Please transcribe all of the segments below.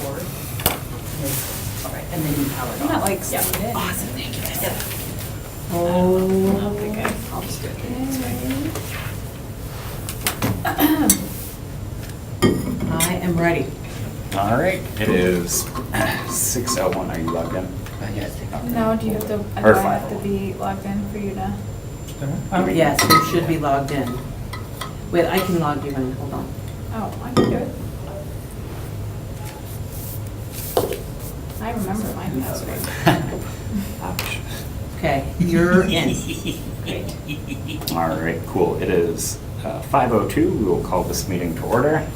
cord. All right, and then you power it I'm not off. like Yeah. stunned in. Awesome, thank you. Yeah. Oh. Okay, good. I'll just do it this way. I am ready. All right, it is 6:01. Are you logged in? Yes. No, do you have to, do Or I have to 5:01. be logged in for you to? Yes, you should be logged in. Wait, I can log you in, hold on. Oh, I can do it. I remember my password. Okay, you're in. Great. All right, cool. It is 5:02. We will call this meeting to order.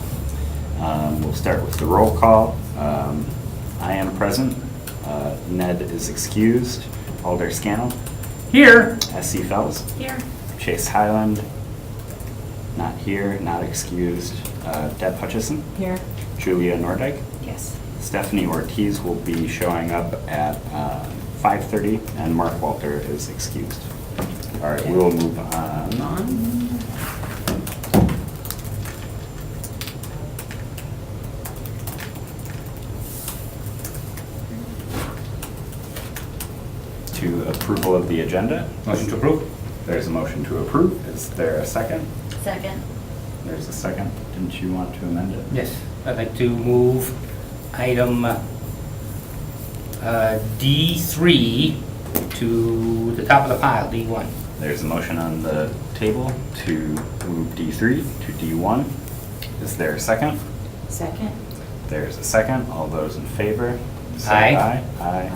We'll start with the roll call. I am present. Ned is excused. Alder Scannell. Here. S.C. Fells. Here. Chase Highland. Not here, not excused. Deb Hutchison. Here. Julia Nordyke. Yes. Stephanie Ortiz will be showing up at 5:30, and Mark Walter is excused. All right, we will move on. On. To approval of the agenda. Motion to approve? There's a motion to approve. Is there a second? Second. There's a second. Didn't you want to amend it? Yes. I'd like to move item D3 to the top of the pile, D1. There's a motion on the table to move D3 to D1. Is there a second? Second. There's a second. All those in favor? Say Aye. Aye. Aye.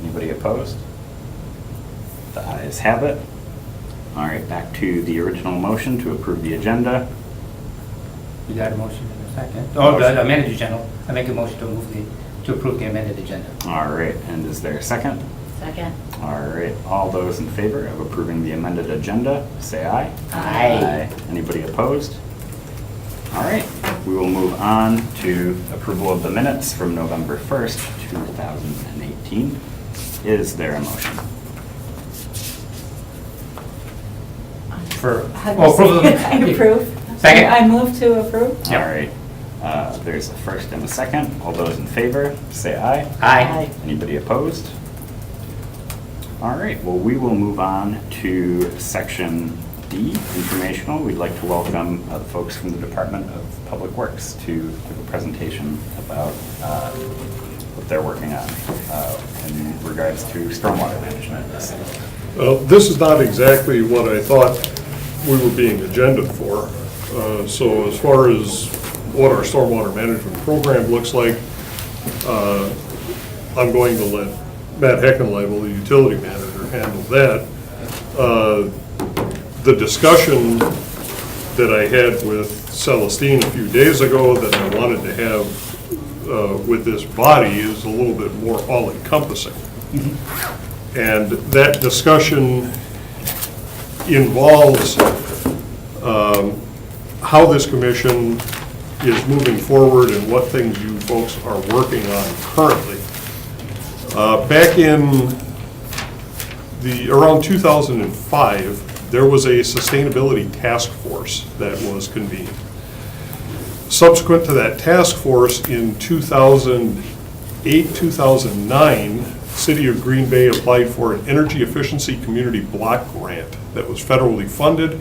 Anybody opposed? The ayes have it. All right, back to the original motion to approve the agenda. You got a motion in a second? Oh, the amended agenda. I make a motion to approve the amended agenda. All right, and is there a second? Second. All right, all those in favor of approving the amended agenda, say aye. Aye. Anybody opposed? All right, we will move on to approval of the minutes from November 1st, 2018. Is there a motion? For, How do oh, you approval. say it? I approve. Second. I move to approve. Yep. All right, there's a first and a second. All those in favor, say aye. Aye. Anybody opposed? All right, well, we will move on to section D, informational. We'd like to welcome the folks from the Department of Public Works to give a presentation about what they're working on in regards to stormwater management. This is not exactly what I thought we were being agended for. So as far as what our stormwater management program looks like, I'm going to let Matt Heckenleibel, the utility manager, handle that. The discussion that I had with Celestine a few days ago that I wanted to have with this body is a little bit more all-encompassing. And that discussion involves how this commission is moving forward and what things you folks are working on currently. Back in around 2005, there was a sustainability task force that was convened. Subsequent to that task force in 2008, 2009, City of Green Bay applied for an energy efficiency community block grant that was federally funded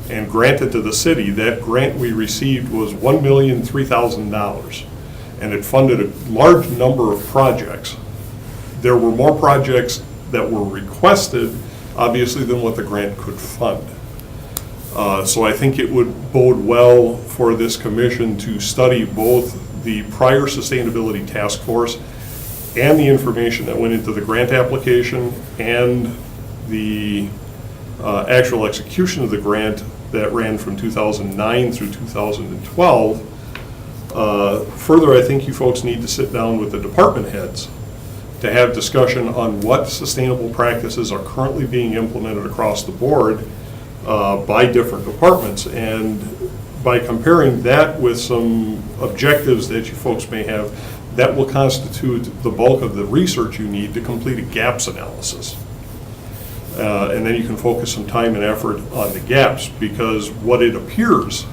and granted to the city. That grant we received was $1,003,000, and it funded a large number of projects. There were more projects that were requested, obviously, than what the grant could fund. So I think it would bode well for this commission to study both the prior sustainability task force and the information that went into the grant application and the actual execution of the grant that ran from 2009 through 2012. Further, I think you folks need to sit down with the department heads to have discussion on what sustainable practices are currently being implemented across the board by different departments. And by comparing that with some objectives that you folks may have, that will constitute the bulk of the research you need to complete a gaps analysis. And then you can focus some time and effort on the gaps, because what it appears,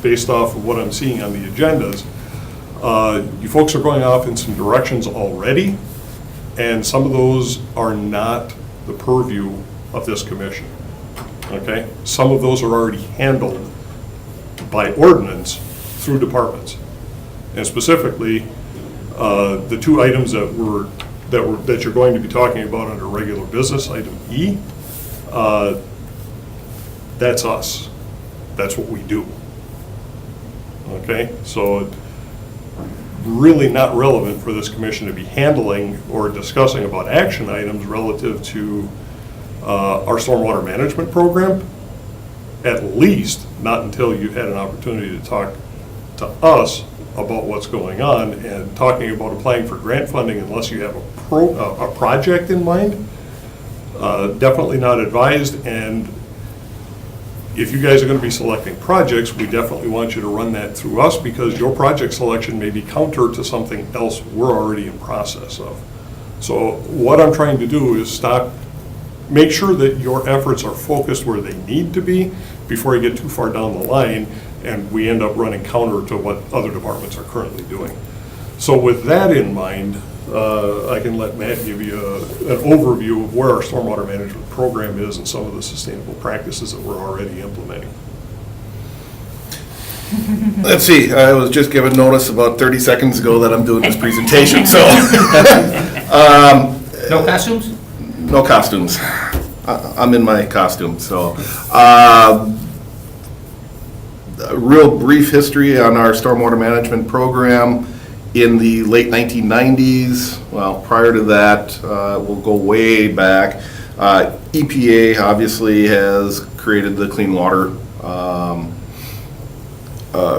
based off of what I'm seeing on the agendas, You folks are going off in some directions already, and some of those are not the purview of this commission, okay? Some of those are already handled by ordinance through departments. And specifically, the two items that you're going to be talking about under regular business, item E, that's us. That's what we do. Okay, so really not relevant for this commission to be handling or discussing about action items relative to our stormwater management program, at least not until you've had an opportunity to talk to us about what's going on, and talking about applying for grant funding unless you have a project in mind, definitely not advised. And if you guys are going to be selecting projects, we definitely want you to run that through us, because your project selection may be counter to something else we're already in process of. So what I'm trying to do is make sure that your efforts are focused where they need to be before you get too far down the line and we end up running counter to what other departments are currently doing. So with that in mind, I can let Matt give you an overview of where our stormwater management program is and some of the sustainable practices that we're already implementing. Let's see, I was just given notice about 30 seconds ago that I'm doing this presentation, so. No costumes? No costumes. I'm in my costume, so. A real brief history on our stormwater management program. In the late 1990s, well, prior to that, we'll go way back. EPA obviously has created the clean water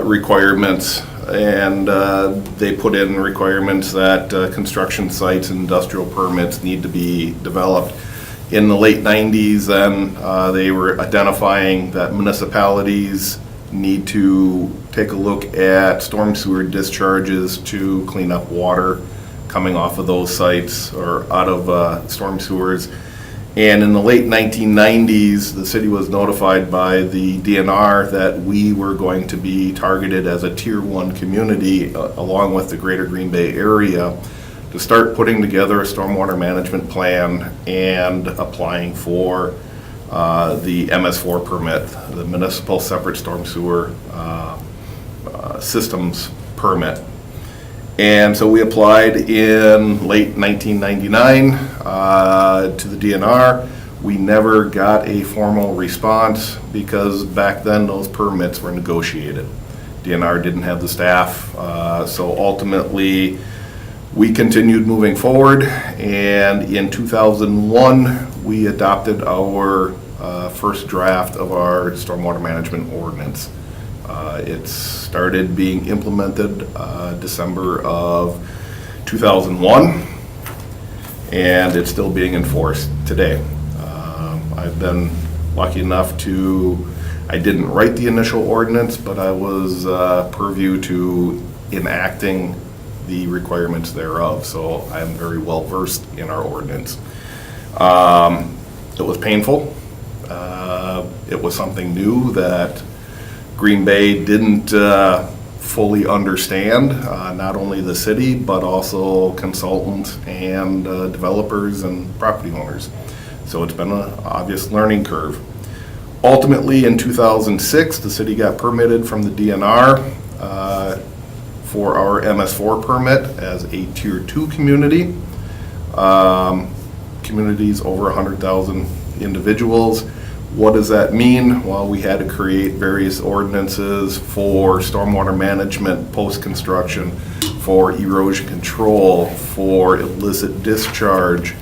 requirements, and they put in requirements that construction sites and industrial permits need to be developed. In the late 90s, then they were identifying that municipalities need to take a look at storm sewer discharges to clean up water coming off of those sites or out of storm sewers. And in the late 1990s, the city was notified by the DNR that we were going to be targeted as a Tier 1 community along with the greater Green Bay area to start putting together a stormwater management plan and applying for the MS4 permit, the Municipal Separate Storm Sewer Systems permit. And so we applied in late 1999 to the DNR. We never got a formal response because back then those permits were negotiated. DNR didn't have the staff, so ultimately we continued moving forward, and in 2001 we adopted our first draft of our stormwater management ordinance. It started being implemented December of 2001, and it's still being enforced today. I've been lucky enough I didn't write the initial ordinance, but I was purview to enacting the requirements thereof, so I'm very well versed in our ordinance. It was painful. It was something new that Green Bay didn't fully understand, not only the city, but also consultants and developers and property owners. So it's been an obvious learning curve. Ultimately, in 2006, the city got permitted from the DNR for our MS4 permit as a Tier 2 community. Communities over 100,000 individuals. What does that mean? Well, we had to create various ordinances for stormwater management, post-construction, for erosion control, for illicit discharge.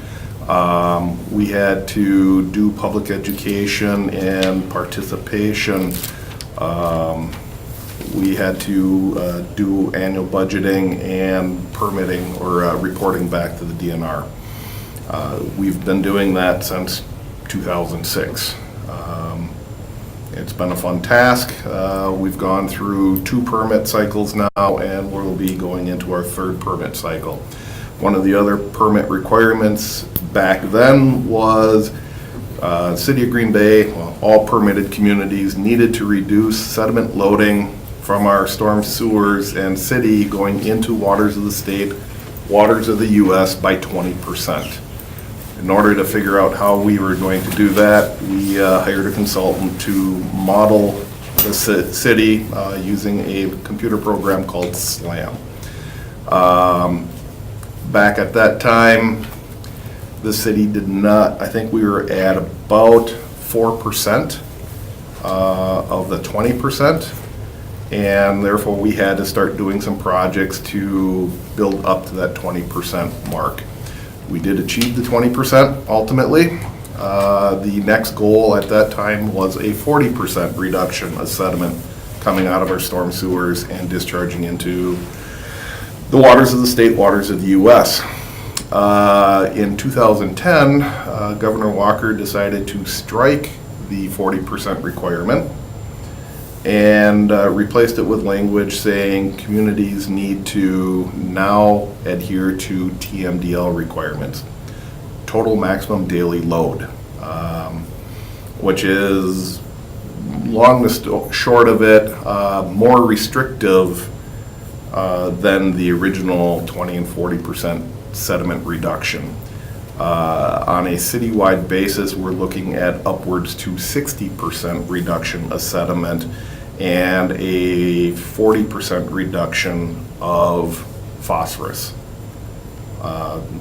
We had to do public education and participation. We had to do annual budgeting and permitting or reporting back to the DNR. We've been doing that since 2006. It's been a fun task. We've gone through 2 permit cycles now, and we'll be going into our 3rd permit cycle. One of the other permit requirements back then was City of Green Bay, well, all permitted communities needed to reduce sediment loading from our storm sewers and city going into waters of the state, waters of the US by 20%. In order to figure out how we were going to do that, we hired a consultant to model the city using a computer program called SLAM. Back at that time, the city did not, I think we were at about 4% of the 20%, and therefore we had to start doing some projects to build up to that 20% mark. We did achieve the 20% ultimately. The next goal at that time was a 40% reduction of sediment coming out of our storm sewers and discharging into the waters of the state, waters of the US. In 2010, Governor Walker decided to strike the 40% requirement and replaced it with language saying communities need to now adhere to TMDL requirements, total maximum daily load, which is, long the short of it, more restrictive than the original 20 and 40% sediment reduction. On a citywide basis, we're looking at upwards to 60% reduction of sediment and a 40% reduction of phosphorus.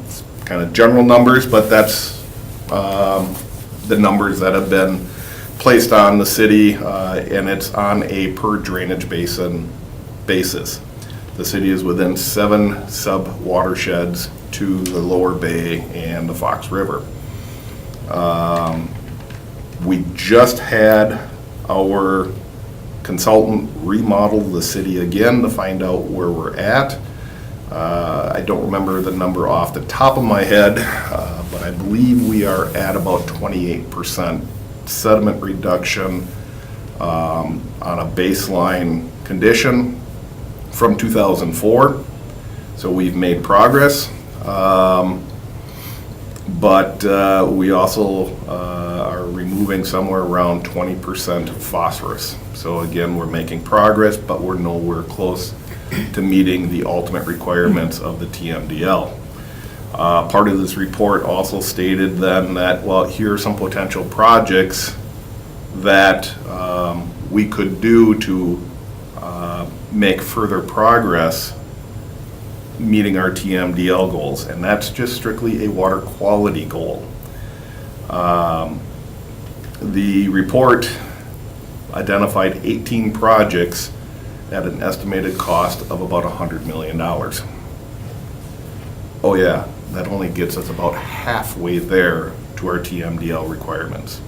It's kind of general numbers, but that's the numbers that have been placed on the city, and it's on a per drainage basin basis. The city is within 7 sub-watersheds to the Lower Bay and the Fox River. We just had our consultant remodel the city again to find out where we're at. I don't remember the number off the top of my head, but I believe we are at about 28% sediment reduction on a baseline condition from 2004. So we've made progress, but we also are removing somewhere around 20% phosphorus. So again, we're making progress, but we're nowhere close to meeting the ultimate requirements of the TMDL. Part of this report also stated then that, well, here are some potential projects that we could do to make further progress meeting our TMDL goals, and that's just strictly a water quality goal. The report identified 18 projects at an estimated cost of about $100 million. Oh yeah, that only gets us about halfway there to our TMDL requirements.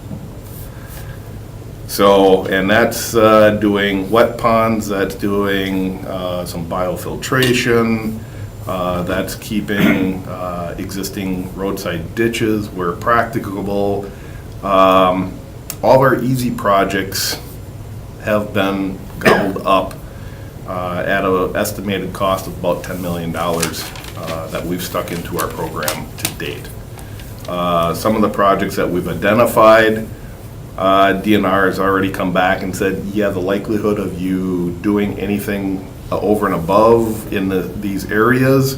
So, and that's doing wet ponds, that's doing some biofiltration, that's keeping existing roadside ditches where practicable. All of our easy projects have been gobbled up at an estimated cost of about $10 million that we've stuck into our program to date. Some of the projects that we've identified, DNR has already come back and said, yeah, the likelihood of you doing anything over and above in these areas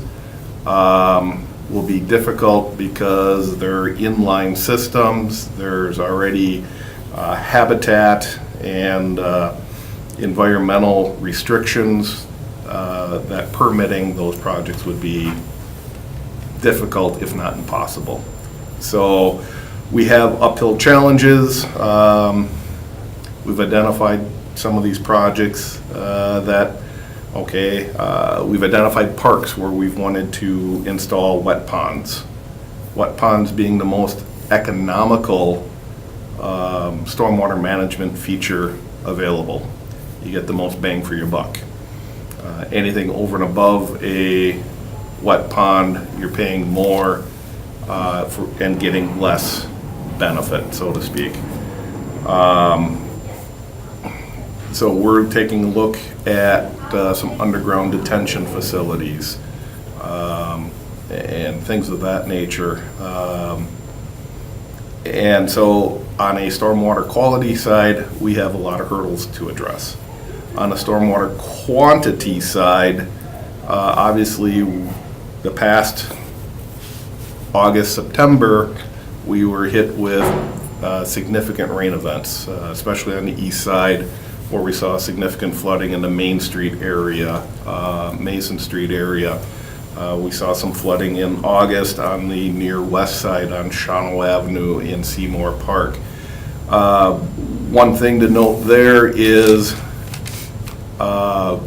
will be difficult because they're inline systems. There's already habitat and environmental restrictions that permitting those projects would be difficult, if not impossible. So we have uphill challenges. We've identified some of these projects we've identified parks where we've wanted to install wet ponds. Wet ponds being the most economical stormwater management feature available. You get the most bang for your buck. Anything over and above a wet pond, you're paying more and getting less benefit, so to speak. So we're taking a look at some underground detention facilities and things of that nature. And so on a stormwater quality side, we have a lot of hurdles to address. On the stormwater quantity side, obviously, the past August, September, we were hit with significant rain events, especially on the east side, where we saw significant flooding in the Main Street area, Mason Street area. We saw some flooding in August on the near west side on Shawano Avenue in Seymour Park. One thing to note there is, I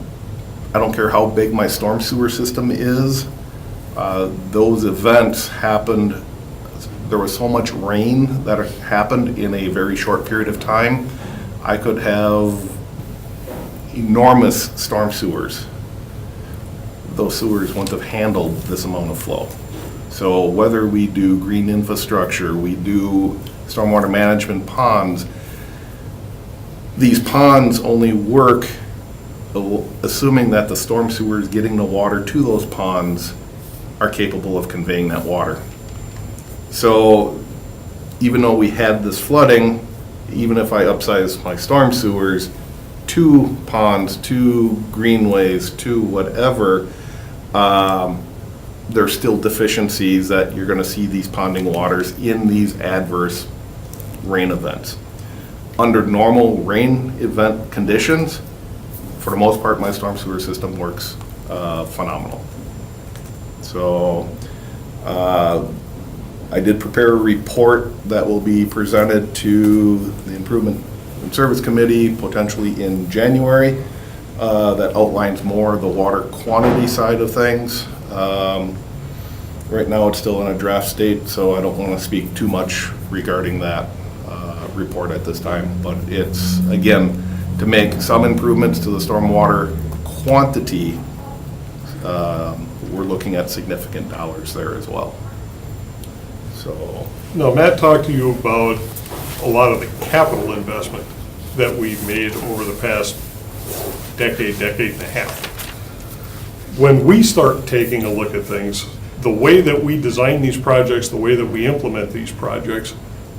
don't care how big my storm sewer system is, those events happened, there was so much rain that happened in a very short period of time. I could have enormous storm sewers. Those sewers wouldn't have handled this amount of flow. So whether we do green infrastructure, we do stormwater management ponds, these ponds only work assuming that the storm sewers getting the water to those ponds are capable of conveying that water. So even though we had this flooding, even if I upsize my storm sewers, 2 ponds, 2 greenways, 2 whatever, there's still deficiencies that you're going to see these ponding waters in these adverse rain events. Under normal rain event conditions, for the most part, my storm sewer system works phenomenal. So I did prepare a report that will be presented to the Improvement and Service Committee potentially in January that outlines more of the water quantity side of things. Right now it's still in a draft state, so I don't want to speak too much regarding that report at this time, but it's, again, to make some improvements to the stormwater quantity, we're looking at significant dollars there as well. So, No, Matt talked to you about a lot of the capital investment that we've made over the past decade and a half. When we start taking a look at things, the way that we design these projects, the way that we implement these projects,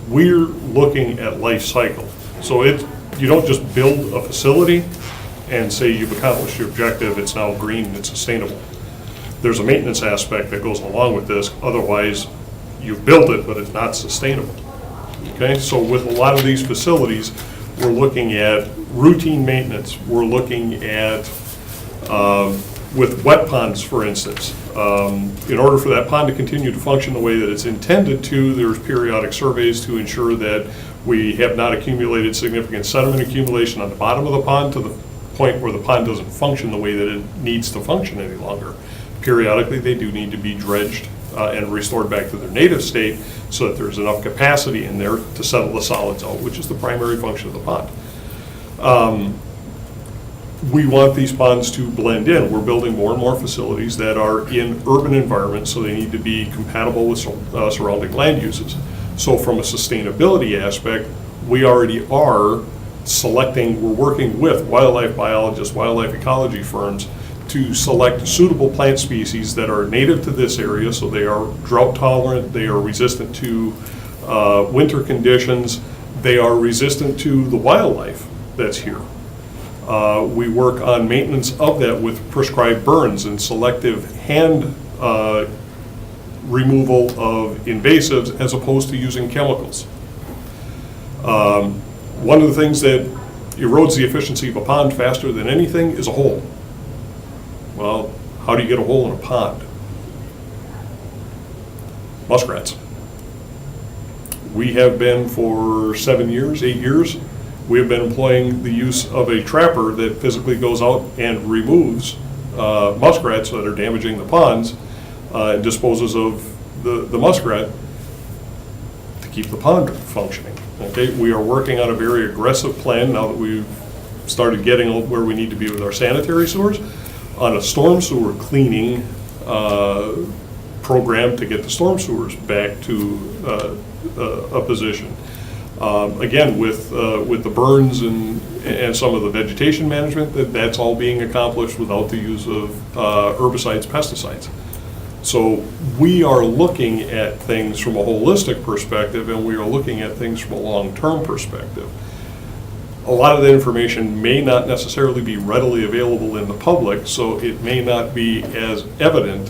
we're looking at life cycle. So you don't just build a facility and say you've accomplished your objective, it's now green and it's sustainable. There's a maintenance aspect that goes along with this, otherwise you've built it, but it's not sustainable. Okay, so with a lot of these facilities, we're looking at routine maintenance. We're looking at, with wet ponds, for instance, in order for that pond to continue to function the way that it's intended to, there's periodic surveys to ensure that we have not accumulated significant sediment accumulation on the bottom of the pond to the point where the pond doesn't function the way that it needs to function any longer. Periodically, they do need to be dredged and restored back to their native state so that there's enough capacity in there to settle the solids out, which is the primary function of the pond. We want these ponds to blend in. We're building more and more facilities that are in urban environments, so they need to be compatible with surrounding land uses. So from a sustainability aspect, we already are selecting, we're working with wildlife biologists, wildlife ecology firms to select suitable plant species that are native to this area, so they are drought tolerant, they are resistant to winter conditions, they are resistant to the wildlife that's here. We work on maintenance of that with prescribed burns and selective hand removal of invasives as opposed to using chemicals. One of the things that erodes the efficiency of a pond faster than anything is a hole. Well, how do you get a hole in a pond? Muskrats. We have been for 7 years, 8 years, we have been employing the use of a trapper that physically goes out and removes muskrats that are damaging the ponds and disposes of the muskrat to keep the pond functioning. Okay, we are working on a very aggressive plan now that we've started getting where we need to be with our sanitary sewers, on a storm sewer cleaning program to get the storm sewers back to a position. Again, with the burns and some of the vegetation management, that's all being accomplished without the use of herbicides, pesticides. So we are looking at things from a holistic perspective, and we are looking at things from a long-term perspective. a lot of the information may not necessarily be readily available in the public, so it may not be as evident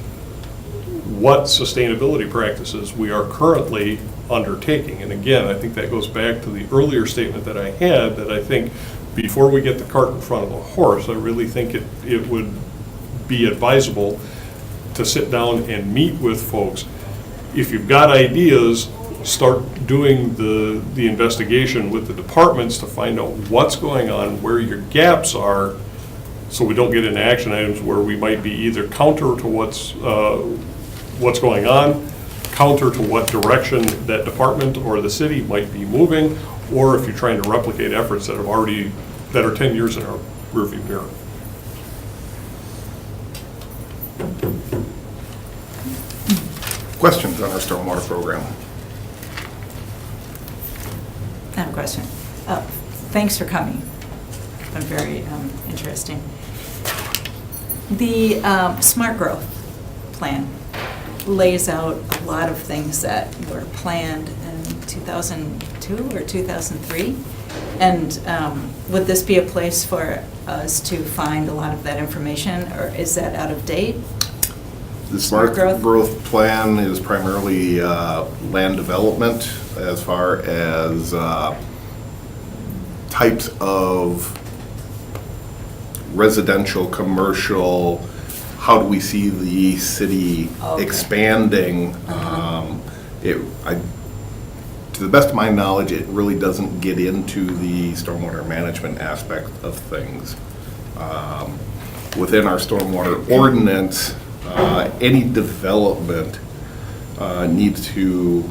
what sustainability practices we are currently undertaking. And again, I think that goes back to the earlier statement that I had, that I think before we get the cart in front of the horse, I really think it would be advisable to sit down and meet with folks. If you've got ideas, start doing the investigation with the departments to find out what's going on, where your gaps are, so we don't get into action items where we might be either counter to what's going on, counter to what direction that department or the city might be moving, or if you're trying to replicate efforts that are 10 years in our rearview mirror. Questions on our stormwater program? I have a question. Thanks for coming. Been very interesting. The smart growth plan lays out a lot of things that were planned in 2002 or 2003. And would this be a place for us to find a lot of that information, or is that out of date? The smart Smart growth? growth plan is primarily land development as far as types of residential, commercial, how do we see the city Okay. expanding? To the best of my knowledge, it really doesn't get into the stormwater management aspect of things. Within our stormwater ordinance, any development needs to,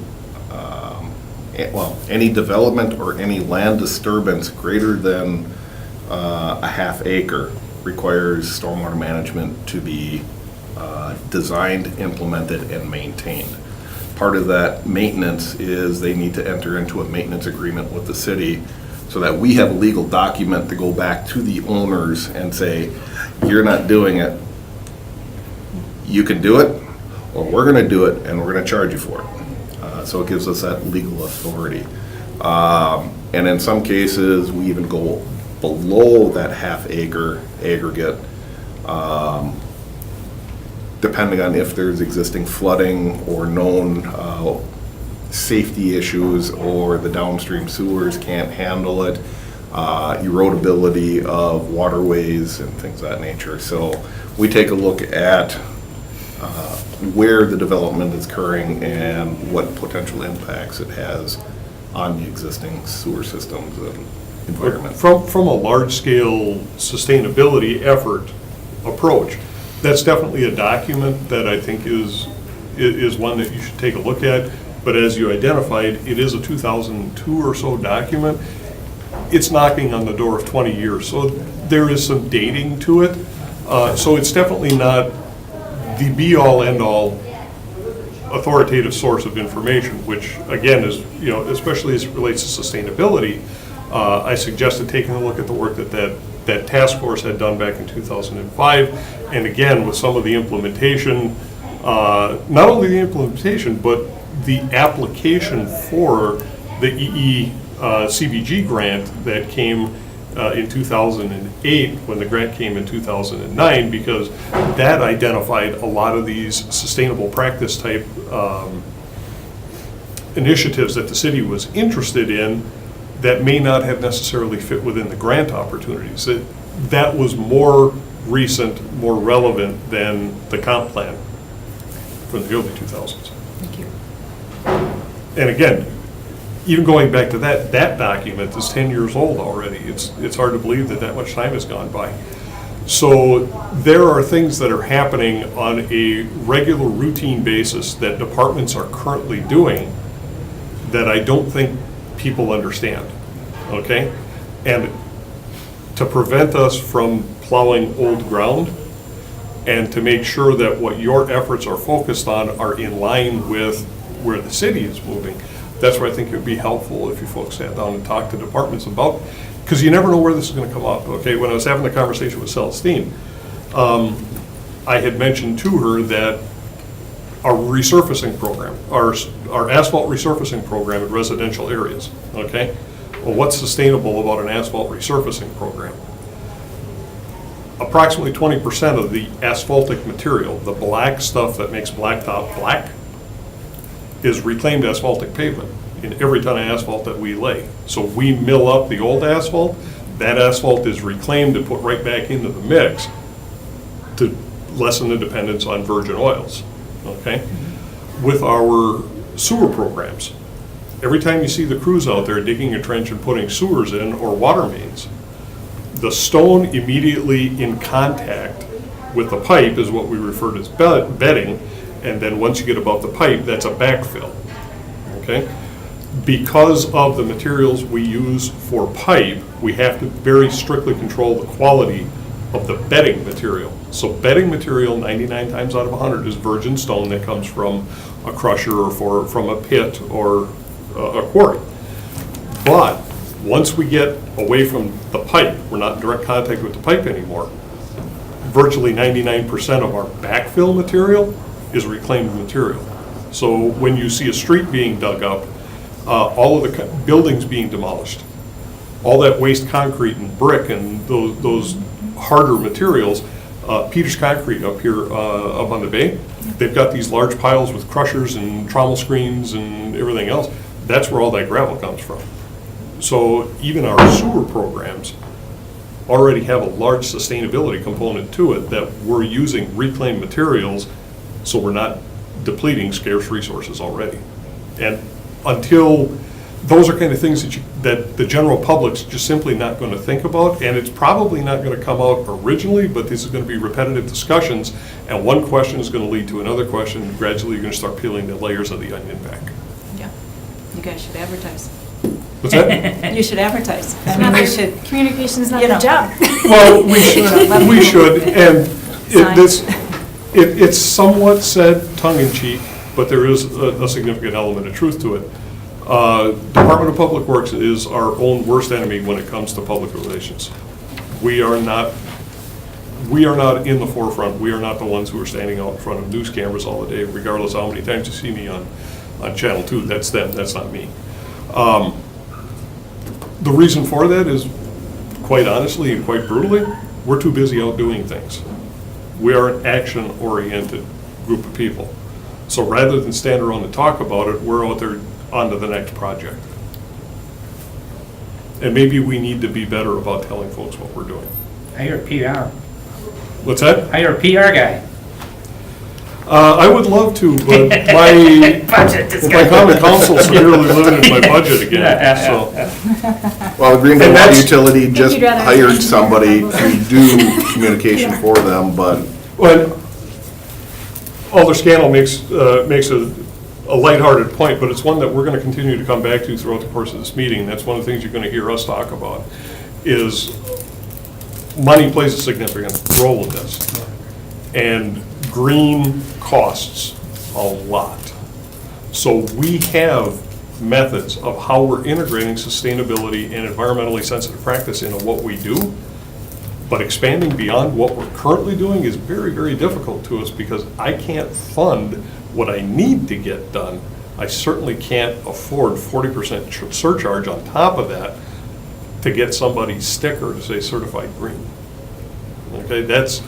any development or any land disturbance greater than a half acre requires stormwater management to be designed, implemented, and maintained. Part of that maintenance is they need to enter into a maintenance agreement with the city so that we have a legal document to go back to the owners and say, you're not doing it, you can do it, or we're gonna do it and we're gonna charge you for it. So it gives us that legal authority. And in some cases, we even go below that half acre aggregate, depending on if there's existing flooding or known safety issues, or the downstream sewers can't handle it, erodibility of waterways and things of that nature. So we take a look at where the development is occurring and what potential impacts it has on the existing sewer systems and environment. From a large-scale sustainability effort approach, that's definitely a document that I think is one that you should take a look at. But as you identified, it is a 2002 or so document. It's knocking on the door of 20 years, so there is some dating to it. So it's definitely not the be-all, end-all authoritative source of information, which again is, especially as it relates to sustainability, I suggested taking a look at the work that task force had done back in 2005, and again with some of the implementation, not only the implementation, but the application for the CBG grant that came in 2008, when the grant came in 2009, because that identified a lot of these sustainable practice type initiatives that the city was interested in that may not have necessarily fit within the grant opportunities. That was more recent, more relevant than the comp plan from the early 2000s. Thank you. And again, even going back to that document is 10 years old already. It's hard to believe that much time has gone by. So there are things that are happening on a regular routine basis that departments are currently doing that I don't think people understand, okay? And to prevent us from plowing old ground and to make sure that what your efforts are focused on are in line with where the city is moving, that's where I think it would be helpful if you folks sat down and talked to departments about, because you never know where this is going to come up, okay? When I was having the conversation with Celestine, I had mentioned to her that our resurfacing program, our asphalt resurfacing program in residential areas, okay? Well, what's sustainable about an asphalt resurfacing program? Approximately 20% of the asphaltic material, the black stuff that makes blacktop black, is reclaimed asphaltic pavement in every ton of asphalt that we lay. So we mill up the old asphalt, that asphalt is reclaimed and put right back into the mix to lessen the dependence on virgin oils, okay? With our sewer programs, every time you see the crews out there digging a trench and putting sewers in or water mains, the stone immediately in contact with the pipe is what we refer to as bedding, and then once you get above the pipe, that's a backfill, okay? Because of the materials we use for pipe, we have to very strictly control the quality of the bedding material. So bedding material, 99 times out of 100, is virgin stone that comes from a crusher or from a pit or a quarry. But once we get away from the pipe, we're not in direct contact with the pipe anymore, virtually 99% of our backfill material is reclaimed material. So when you see a street being dug up, all of the buildings being demolished, all that waste concrete and brick and those harder materials, Peters Concrete up here, up on the bay, they've got these large piles with crushers and trommel screens and everything else. That's where all that gravel comes from. So even our sewer programs already have a large sustainability component to it, that we're using reclaimed materials, so we're not depleting scarce resources already. And until, those are kind of things that the general public's just simply not going to think about, and it's probably not going to come out originally, but this is going to be repetitive discussions, and one question is going to lead to another question, and gradually you're going to start peeling the layers of the onion back. Yeah, you guys should advertise. What's that? You should advertise. I mean, Not we their- should, Communication's not you their know. job. Well, we should, and Signs. it's somewhat said tongue-in-cheek, but there is a significant element of truth to it. Department of Public Works is our own worst enemy when it comes to public relations. We are not in the forefront. We are not the ones who are standing out in front of news cameras all the day, regardless of how many times you see me on Channel 2. That's them, that's not me. The reason for that is, quite honestly and quite brutally, we're too busy out doing things. We are an action-oriented group of people. So rather than stand around and talk about it, we're out there on to the next project. And maybe we need to be better about telling folks what we're doing. Hire a PR. What's that? Hire a PR guy. I would love to, but my common council severely limited my budget again, so. Well, the Greenville And Water that's- Utility just you'd rather- hired somebody to do communication for them, but Well, Alder Scannell makes a lighthearted point, but it's one that we're going to continue to come back to throughout the course of this meeting. That's one of the things you're going to hear us talk about, is money plays a significant role in this. And green costs a lot. So we have methods of how we're integrating sustainability and environmentally sensitive practice into what we do. But expanding beyond what we're currently doing is very, very difficult to us, because I can't fund what I need to get done. I certainly can't afford 40% surcharge on top of that to get somebody's sticker to say certified green. Okay, that's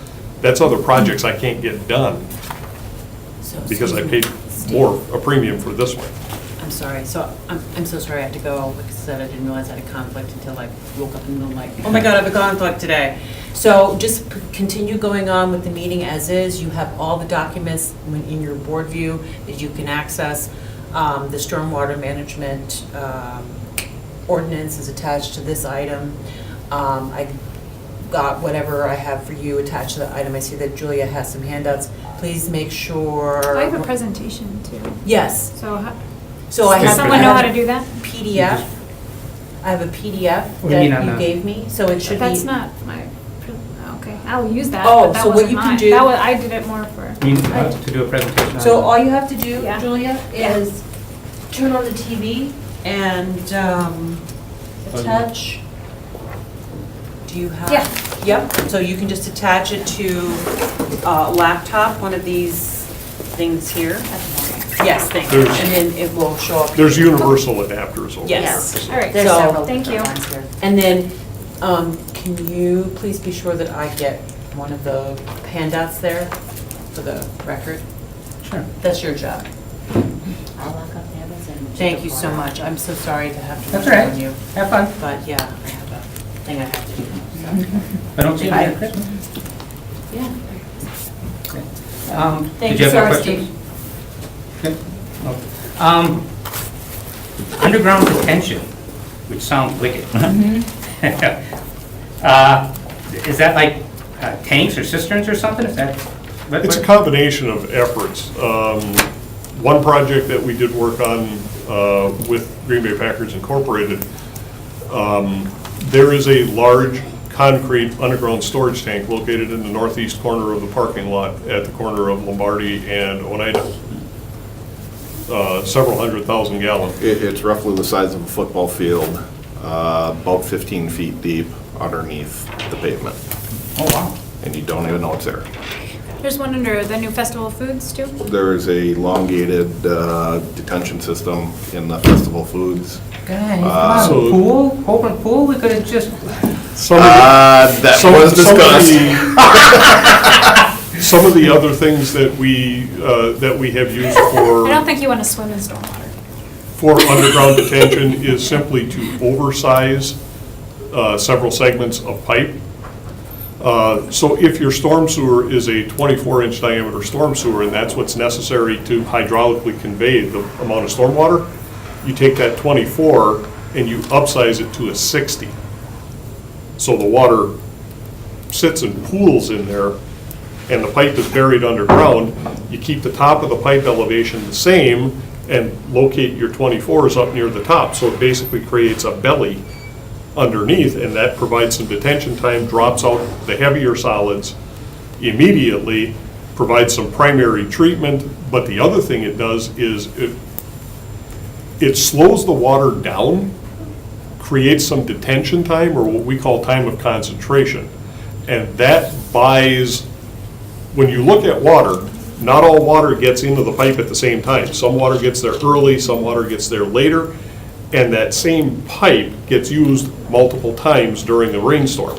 other projects I can't get done because I paid more, a premium for this one. I'm sorry, so I'm so sorry I have to go, like I said, I didn't realize I had a conflict until I woke up in the middle of the night. Oh my God, I have a conflict today. So just continue going on with the meeting as is. You have all the documents in your board view that you can access. The stormwater management ordinance is attached to this item. I got whatever I have for you attached to the item. I see that Julia has some handouts. Please make sure. I have a presentation too. Yes. So I have. does someone know how to do that? PDF. I have a PDF What do you mean that on you that? gave me, so it should be. That's not my, okay, I'll use that, Oh, but that so what wasn't you can mine. do- That was, I did it more for. You need to do a presentation on So it. all you have to do, Yeah. Julia, Yeah. is turn on the TV and attach. Do you have? Yeah. Yep, so you can just attach it to a laptop, one of these things here. Yes, thank you. There's- And then it will show up. There's universal adapters over there. Yes. All right. There's several Thank you. different ones here. And then, can you please be sure that I get one of the handouts there for the record? Sure. That's your job. I'll lock up the others and. Thank you so much. I'm so sorry to have to That's rely all right. on you. Have fun. But yeah, I have a thing I have to do. I don't see you Bye. at Christmas. Yeah. Did you have more questions? Good. Oh. Underground detention, which sounds wicked. Is that like tanks or cisterns or something? Is that? It's a combination of efforts. One project that we did work on with Green Bay Packers Incorporated, there is a large concrete underground storage tank located in the northeast corner of the parking lot at the corner of Lombardi and Oneida. Several 100,000 gallon. It's roughly the size of a football field, about 15 feet deep underneath the pavement, Oh, wow. and you don't even know it's there. There's one under the new Festival of Foods too. There is a elongated detention system in the Festival Foods. Guys, So- come on, pool, open pool, we could have just, Some of the- That Some- was some of discussed. the- Some of the other things that we have used I don't for think you want to swim in stormwater. underground detention is simply to oversize several segments of pipe. So if your storm sewer is a 24-inch diameter storm sewer, and that's what's necessary to hydraulically convey the amount of stormwater, you take that 24 and you upsize it to a 60. So the water sits and pools in there, and the pipe is buried underground. You keep the top of the pipe elevation the same and locate your 24s up near the top. So it basically creates a belly underneath, and that provides some detention time, drops out the heavier solids immediately, provides some primary treatment. But the other thing it does is it slows the water down, creates some detention time, or what we call time of concentration. And that buys, when you look at water, not all water gets into the pipe at the same time. Some water gets there early, some water gets there later, and that same pipe gets used multiple times during the rainstorm.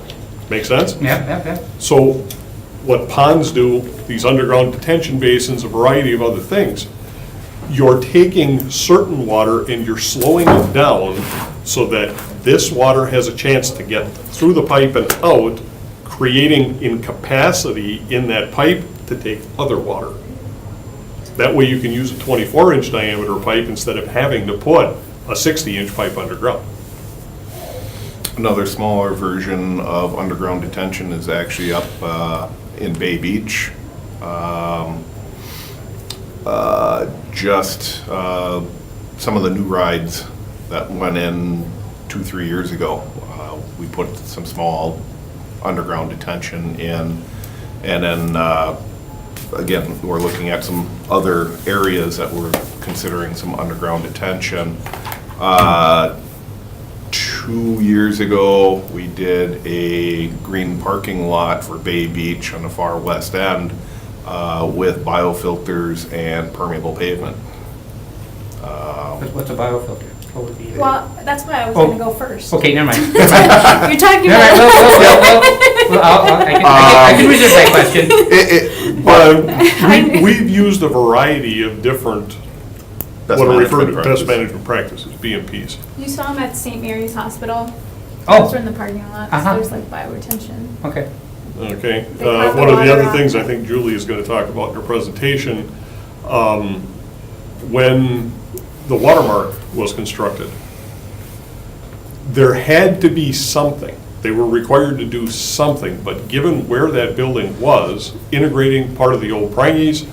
Make sense? yeah. So what ponds do, these underground detention basins, a variety of other things, you're taking certain water and you're slowing it down so that this water has a chance to get through the pipe and out, creating incapacity in that pipe to take other water. That way you can use a 24-inch diameter pipe instead of having to put a 60-inch pipe underground. Another smaller version of underground detention is actually up in Bay Beach. Just some of the new rides that went in 2-3 years ago. We put some small underground detention in, and then again, we're looking at some other areas that we're considering some underground detention. 2 years ago, we did a green parking lot for Bay Beach on the far west end with biofilters and permeable pavement. What's a biofilter? What would be? Well, that's why I was Oh. going to go first. Okay, never mind. You're talking All right, about. I can resist that question. We've used a variety of different, Best what are referred to management best practice. management practices, BMPs. You saw them at St. Mary's Hospital. Oh. Those are in the parking lot. Uh-huh. There's like bioretention. Okay. Okay, They cut the one of the water other off. things I think Julie is going to talk about in her presentation, when the watermark was constructed, there had to be something. They were required to do something, but given where that building was, integrating part of the old Prangies,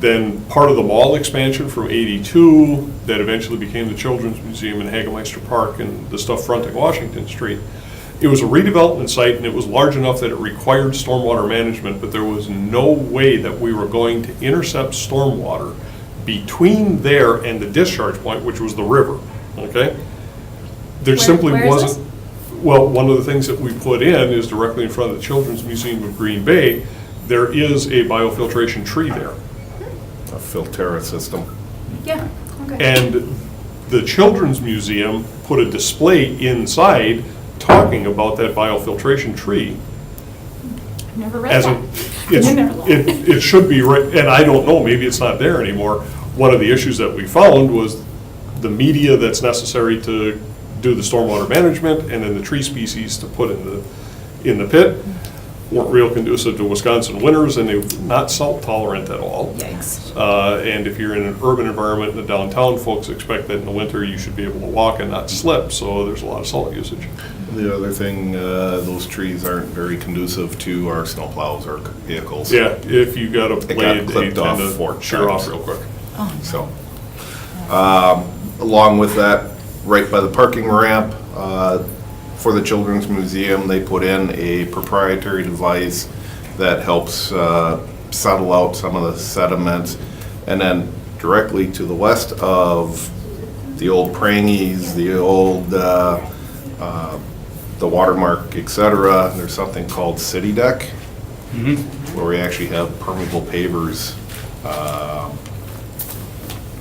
then part of the mall expansion from 82, that eventually became the Children's Museum in Hagemeister Park and the stuff fronting Washington Street. It was a redevelopment site, and it was large enough that it required stormwater management, but there was no way that we were going to intercept stormwater between there and the discharge point, which was the river, okay? There simply where is wasn't. Well, one of the things that we put in is directly in front of the Children's Museum of Green Bay, there is a biofiltration tree there. A Filterra system. Yeah, okay. And the Children's Museum put a display inside talking about that biofiltration tree. Never read As that. it's, Been there long. it should be right, and I don't know, maybe it's not there anymore. One of the issues that we found was the media that's necessary to do the stormwater management and then the tree species to put in the pit weren't real conducive to Wisconsin winters, and they're not salt tolerant at all. Yikes. And if you're in an urban environment in the downtown, folks expect that in the winter you should be able to walk and not slip, so there's a lot of salt usage. The other thing, those trees aren't very conducive to our snowplows or vehicles. Yeah, if you got a It got blade, they clipped off tend 4 to shear off times. real quick. Oh, no. So, along with that, right by the parking ramp, for the Children's Museum, they put in a proprietary device that helps settle out some of the sediments. And then directly to the west of the old Prangies, the old, the Watermark, et cetera, there's something called City Deck, where we actually have permeable pavers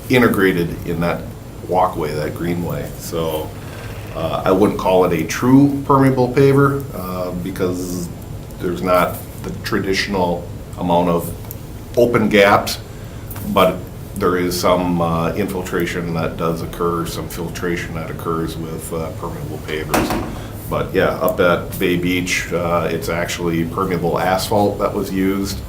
integrated in that walkway, that greenway. So I wouldn't call it a true permeable paver because there's not the traditional amount of open gaps, but there is some infiltration that does occur, some filtration that occurs with permeable pavers. But yeah, up at Bay Beach, it's actually permeable asphalt that was used.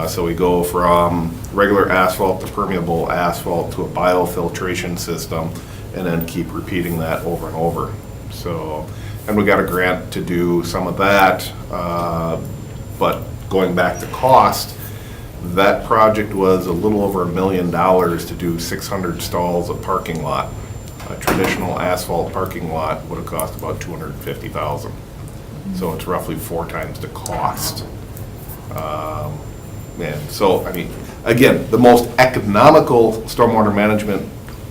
So we go from regular asphalt to permeable asphalt to a biofiltration system, and then keep repeating that over and over. So, and we got a grant to do some of that, but going back to cost, that project was a little over $1 million to do 600 stalls of parking lot. A traditional asphalt parking lot would have cost about $250,000. So it's roughly 4 times the cost. And so, I mean, again, the most economical stormwater management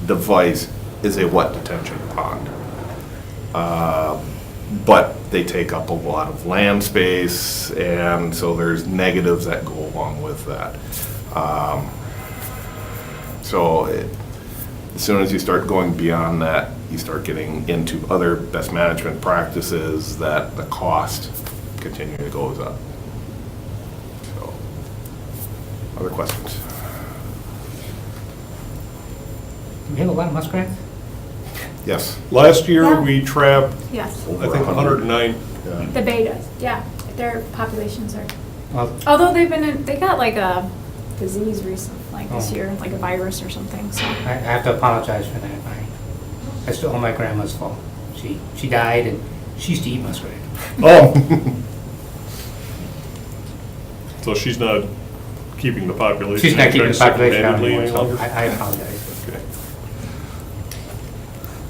device is a wet detention pond. But they take up a lot of land space, and so there's negatives that go along with that. As soon as you start going beyond that, you start getting into other best management practices that the cost continually goes up. So, other questions? Do we have a lot of muskrats? Yes. Last year, Yeah. we trapped, Yes, I think, 109. Yeah. the betas, yeah, their populations are, Well, although they got like a disease recent, like this Oh. year, like a virus or something, so. I have to apologize for that. I stole my grandma's fault. She died and she used to eat muskrat. Oh. So she's not keeping the population. She's not keeping the checked population down single-handedly anymore, any so longer? I apologize. Okay.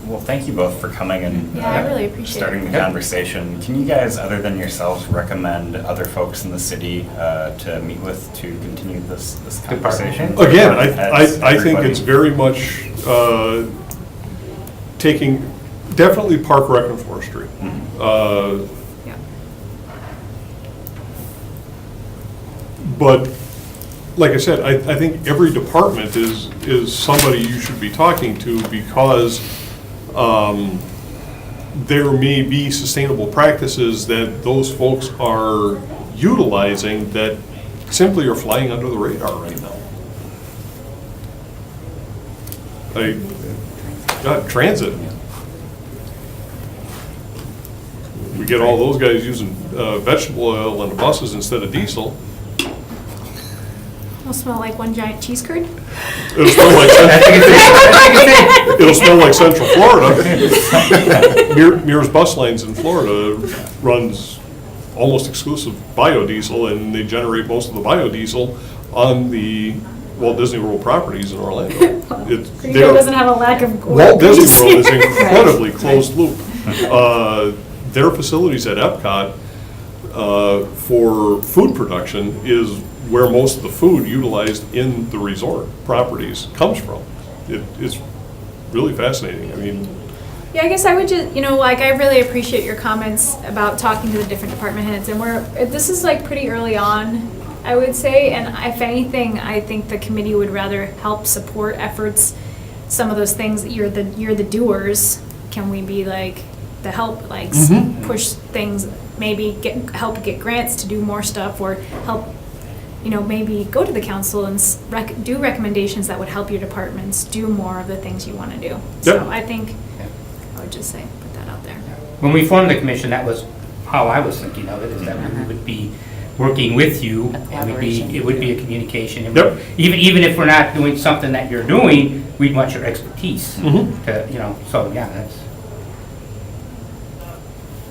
Well, thank you both for coming and Yeah, I really appreciate it. starting the Yep. conversation. Can you guys, other than yourselves, recommend other folks in the city to meet with to continue this conversation? Department Again, As I think everybody- it's very much taking, definitely Park Rec and Forestry. Yeah. But, like I said, I think every department is somebody you should be talking to because there may be sustainable practices that those folks are utilizing that simply are flying under the radar right now. Transit. We get all those guys using vegetable oil on the buses instead of diesel. It'll smell like one giant cheese curd. It'll smell like, it'll smell like Central Florida. Mears Bus Lines in Florida runs almost exclusive biodiesel, and they generate most of the biodiesel on the Walt Disney World properties in Orlando. Greenville doesn't have a lack of. Walt Disney World is incredibly closed loop. Their facilities at Epcot for food production is where most of the food utilized in the resort properties comes from. It's really fascinating. I mean, Yeah, I guess I would just, like, I really appreciate your comments about talking to the different department heads, and this is like pretty early on I would say, and if anything, I think the committee would rather help support efforts. Some of those things, you're the doers. Can we be like the help, like push things, maybe help get grants to do more stuff, or help, maybe go to the council and do recommendations that would help your departments do more of the things you want to do. So I think, I would just say, put that out there. When we formed the commission, that was how I was thinking of it, is that we would be working with you. And it would be a communication. And Yep. Even if we're not doing something that you're doing, we'd want your expertise to, so yeah, that's.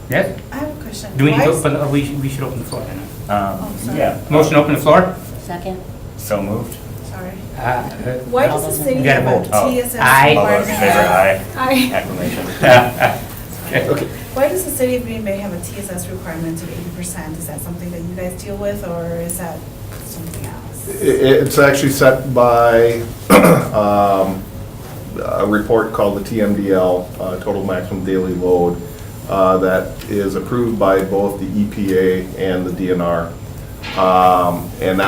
Yes? I have a question. Do we need Why to is- open, or we should open the floor then? sorry. Yeah, Motion to open the floor? Second? so moved. Sorry. Uh, Why does the city You gotta have a vote. Oh. TSS Aye. All those in favor, aye. Aye. Acclamation. Okay. Why does the city of Green Bay have a TSS requirement of 80%? Is that something that you guys deal with, or is that something else? It's actually set by a report called the TMDL, Total Maximum Daily Load, that is approved by both the EPA and the DNR. And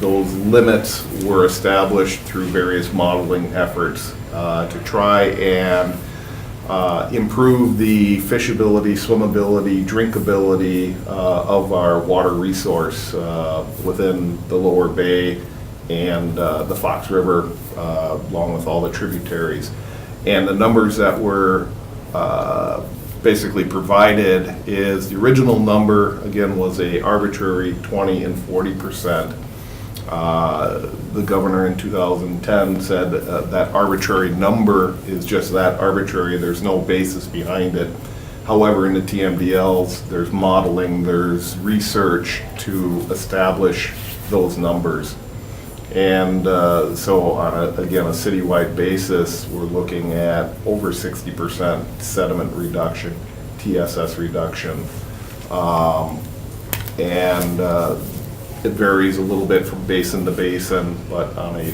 those limits were established through various modeling efforts to try and improve the fishability, swimmability, drinkability of our water resource within the lower bay and the Fox River, along with all the tributaries. And the numbers that were basically provided is, the original number, again, was a arbitrary 20 and 40%. The governor in 2010 said that arbitrary number is just that, arbitrary, there's no basis behind it. However, in the TMDLs, there's modeling, there's research to establish those numbers. And so on a citywide basis, we're looking at over 60% sediment reduction, TSS reduction. And it varies a little bit from basin to basin, but on a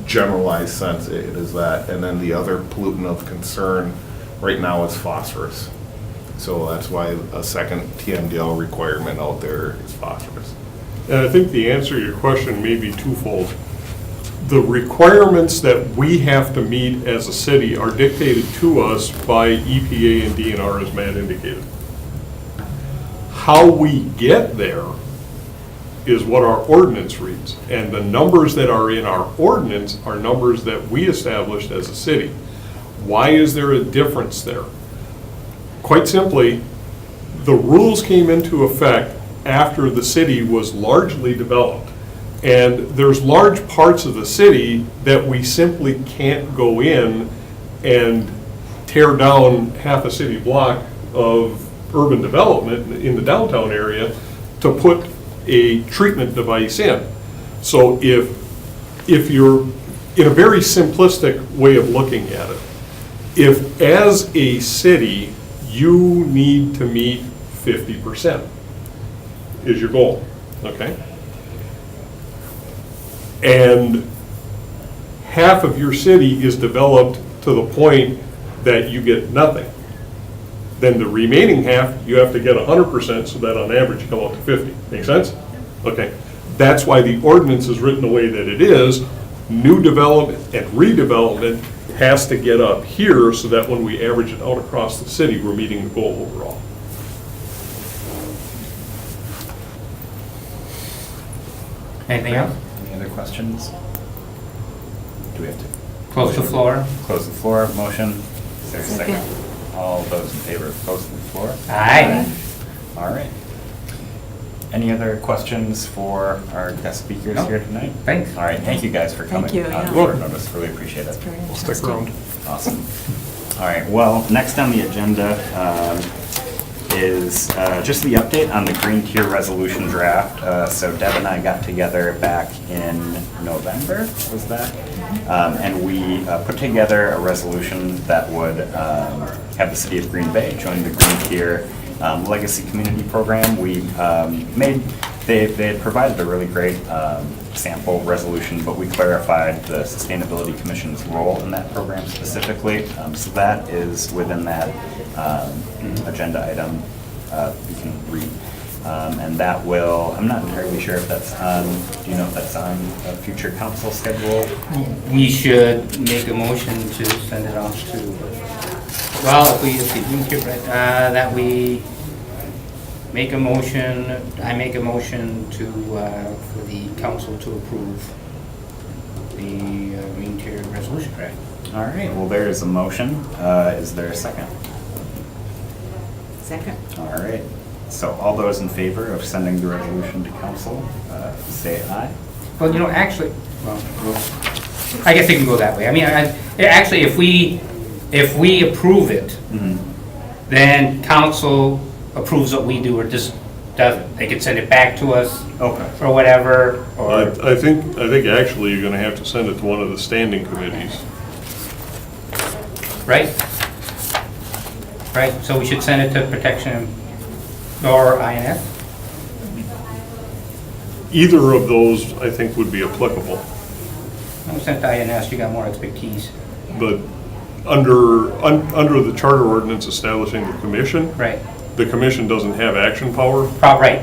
generalized sense, it is that. And then the other pollutant of concern right now is phosphorus. So that's why a second TMDL requirement out there is phosphorus. And I think the answer to your question may be twofold. The requirements that we have to meet as a city are dictated to us by EPA and DNR, as Matt indicated. How we get there is what our ordinance reads. And the numbers that are in our ordinance are numbers that we established as a city. Why is there a difference there? Quite simply, the rules came into effect after the city was largely developed. And there's large parts of the city that we simply can't go in and tear down half a city block of urban development in the downtown area to put a treatment device in. So if you're, in a very simplistic way of looking at it, if as a city, you need to meet 50% is your goal, okay? And half of your city is developed to the point that you get nothing. Then the remaining half, you have to get 100%, so that on average you come out to 50. Make sense? Okay. That's why the ordinance is written the way that it is. New development and redevelopment has to get up here so that when we average it out across the city, we're meeting the goal overall. Anything else? Any other questions? Do we have to Close the floor? close the floor? Motion? Is there a second? All those in favor of closing the floor? Aye. All right. Any other questions for our guest speakers No. here tonight? Thanks. All right, thank you guys for coming. Thank you, on yeah. short notice. Really appreciate it. Very We'll stick interesting. around. Awesome. All right, well, next on the agenda is just the update on the Green Tier Resolution draft. So Deb and I got together back in November, was that? And we put together a resolution that would have the city of Green Bay join the Green Tier Legacy Community Program. They had provided a really great sample resolution, but we clarified the Sustainability Commission's role in that program specifically. So that is within that agenda item. You can read And that will, I'm not entirely sure if that's on, do you know if that's on a future council schedule? We should make a motion to send it off to, well, if we keep it, that we make a motion, I make a motion to, for the council to approve the green tier resolution, correct? All right, well, there is a motion. Is there a second? Second. All right, so all those in favor of sending the resolution to council, say aye. Well, actually, well, I guess it can go that way. I mean, actually, if we approve it, then council approves what we do or just doesn't. They could send it back to us Okay. or whatever, or, I think actually you're gonna have to send it to one of the standing committees. right? Right, so we should send it to protection or INS? Either of those, I think, would be applicable. I'm sent to INS, you got more expertise. But under the charter ordinance establishing the commission, Right, the commission doesn't have action power. right.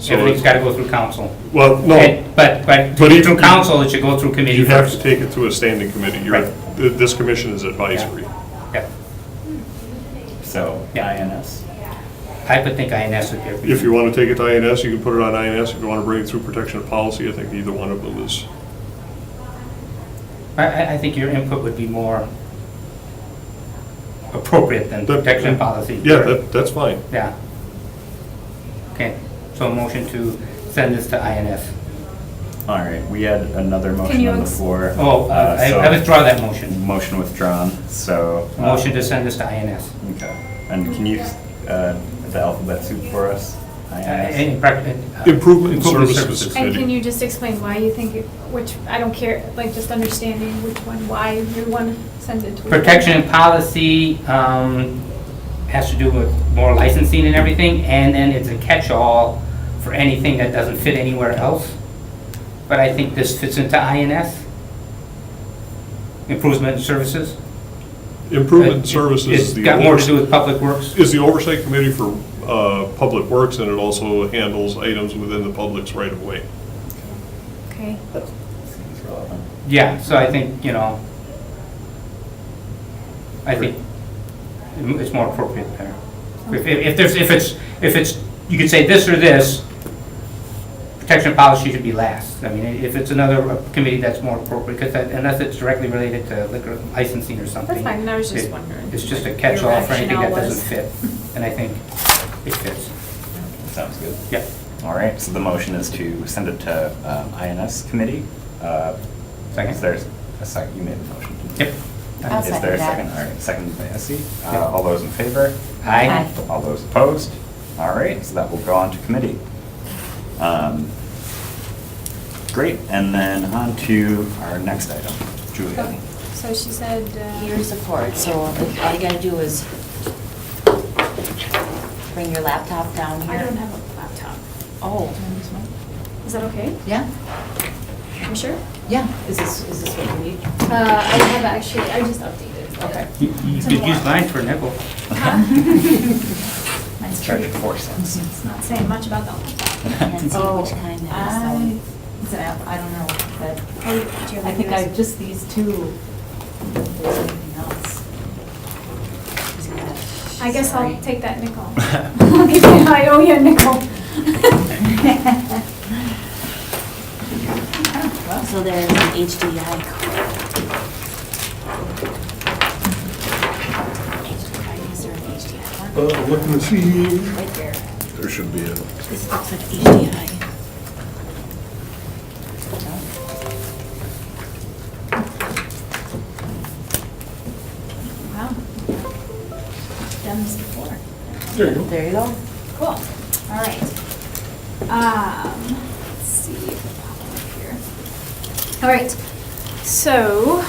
So Everything's it- got to go through council. Well, no, But But to it- through council, it should go through committee you have to first. take it to a standing committee. Right. This commission is advisory. Yeah. So, Yeah. INS. I would think INS would be. If you want to take it to INS, you can put it on INS. If you want to bring it through protection of policy, I think either one of them is. I think your input would be more appropriate than That- protection policy. Yeah, that's fine. Yeah. Okay, so a motion to send this to INS. All right, we had another motion you on the ex- floor. Oh, so- I withdraw that motion. Motion withdrawn, so. A motion to send this to INS. Okay, and can you, the alphabet soup for us? INS? Improvement Services And Committee. can you just explain why you think, which, I don't care, like, just understanding which one, why you want to send it to? Protection and policy has to do with more licensing and everything, and then it's a catch-all for anything that doesn't fit anywhere else. But I think this fits into INS. Improvement services. Improvement Services is It's the got more to do with public works. is the oversight committee for public works, and it also handles items within the public's right of way. Okay. Seems relevant. Yeah, so I think, I think it's more appropriate there. If it's, you could say this or this, protection policy should be last. I mean, if it's another committee, that's more appropriate, because unless it's directly related to liquor licensing or something. That's fine, I was just it- wondering. It's just a what catch-all your for anything that rationale doesn't was. fit, and I think it fits. Sounds good. Yep. All right, so the motion is to send it to INS committee. Second? Is there a second? You made the motion. Yep. I'll Is there a second that. second? All right, seconded by Essie. All those in favor? Aye. All those opposed? All right, so that will go on to committee. Great, and then on to our next item. Julia. Okay, so she said, Peer support, so all you gotta do is bring your laptop down here. I don't have a laptop. Oh, Is that okay? yeah, You sure? yeah. Is this what you need? I have actually, I just updated. Okay. You could use mine for a nickel. Mine's Charge pretty. 4 cents. It's not saying much about the laptop. Can't see Oh, which kind that It's an app, I don't know, but Oh, do you have I think yours? I, just these two. If there's anything else. I guess Sorry. I'll take that nickel. I'll give you, I owe you a nickel. So there's an HDI cord. Is there an HDI one? Looking to see. Right there. There should be a, This looks like HDI. Wow. Done this before. There you go. Cool. All right. Let's see if it'll pop up here. All right. So.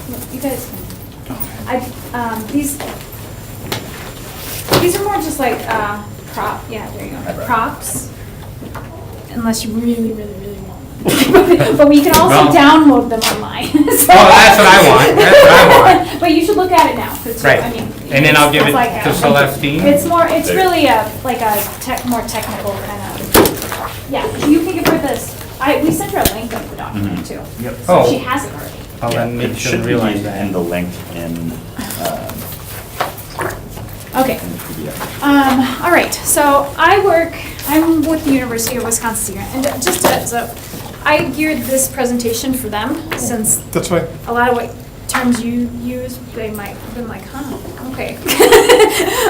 Look, you guys. These are more just like prop. Yeah, there you go. Props. Unless you really, really, really want one. But we can also Well- download them online. So- Well, that's what I want, that's what I want. But you should look at it now, 'cause, Right. I mean. And then I'll give it stuff like to that. Celestine. It's more, it's There. really like a more technical kind of, yeah, you can give her this. We sent her a link of the document too. Yep. So Oh. she has it already. I'll then make It sure should to be realize that. in the link in Okay. the PDF. All right, so I'm with the University of Wisconsin, and just I geared this presentation for them, since That's fine. a lot of what terms you use, they might have been like, huh, okay.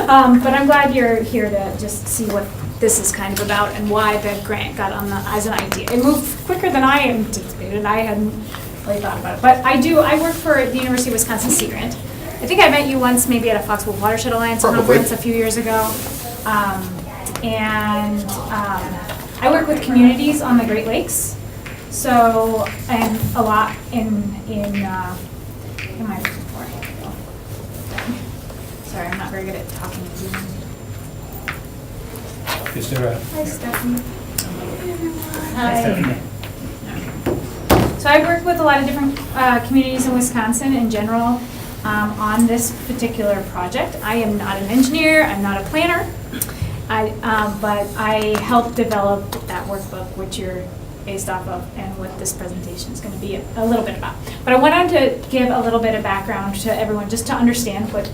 But I'm glad you're here to just see what this is kind of about and why the grant got on as an idea. It moved quicker than I anticipated, I hadn't really thought about it. But I work for the University of Wisconsin Sea Grant. I think I met you once, maybe at a Foxwell Watershed Alliance Probably. conference a few years ago. I work with communities on the Great Lakes. So, and a lot in my, sorry, I'm not very good at talking to you. Is there a? Hi, Stephanie. Hi. So I work with a lot of different communities in Wisconsin in general on this particular project. I am not an engineer, I'm not a planner, but I helped develop that workbook, which you're based off of, and what this presentation is going to be a little bit about. But I wanted to give a little bit of background to everyone, just to understand what,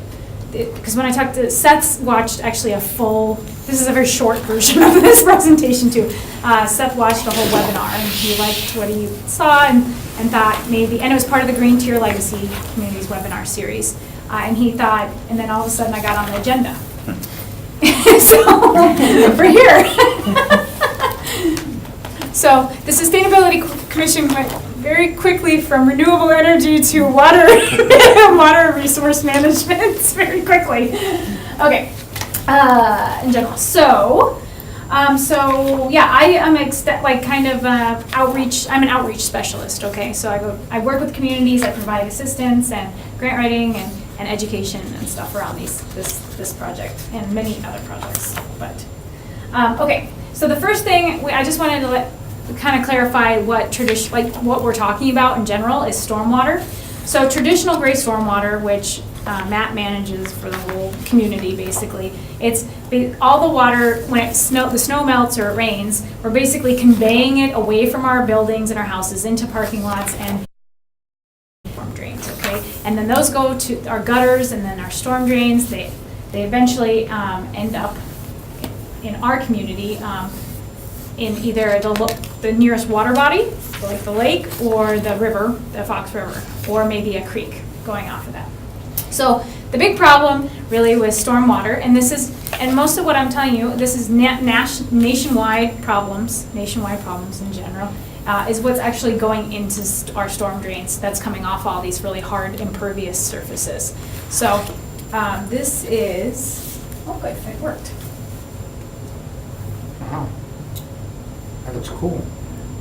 because when I talked to, Seth's watched actually a full, this is a very short version of this presentation too. Seth watched the whole webinar, and he liked what he saw and thought maybe, and it was part of the Green Tier Legacy Communities webinar series. And he thought, and then all of a sudden I got on the agenda. So, we're here. So, the Sustainability Commission went very quickly from renewable energy to water, water resource management, very quickly. Okay, in general. So yeah, I am outreach. I'm an outreach specialist. Okay, so I work with communities. I provide assistance and grant writing and education and stuff around this project and many other projects. But okay, so the first thing I just wanted to kind of clarify what what we're talking about in general is stormwater. So traditional gray stormwater, which Matt manages for the whole community, basically, it's all the water when the snow melts or it rains. We're basically conveying it away from our buildings and our houses into parking lots and storm drains. Okay, and then those go to our gutters and then our storm drains. They eventually end up in our community. In either the nearest water body, like the lake, or the river, the Fox River, or maybe a creek going off of that. So the big problem really with stormwater, and most of what I'm telling you, this is nationwide problems in general, is what's actually going into our storm drains that's coming off all these really hard impervious surfaces. So this is, oh good, it worked. Wow. That looks cool.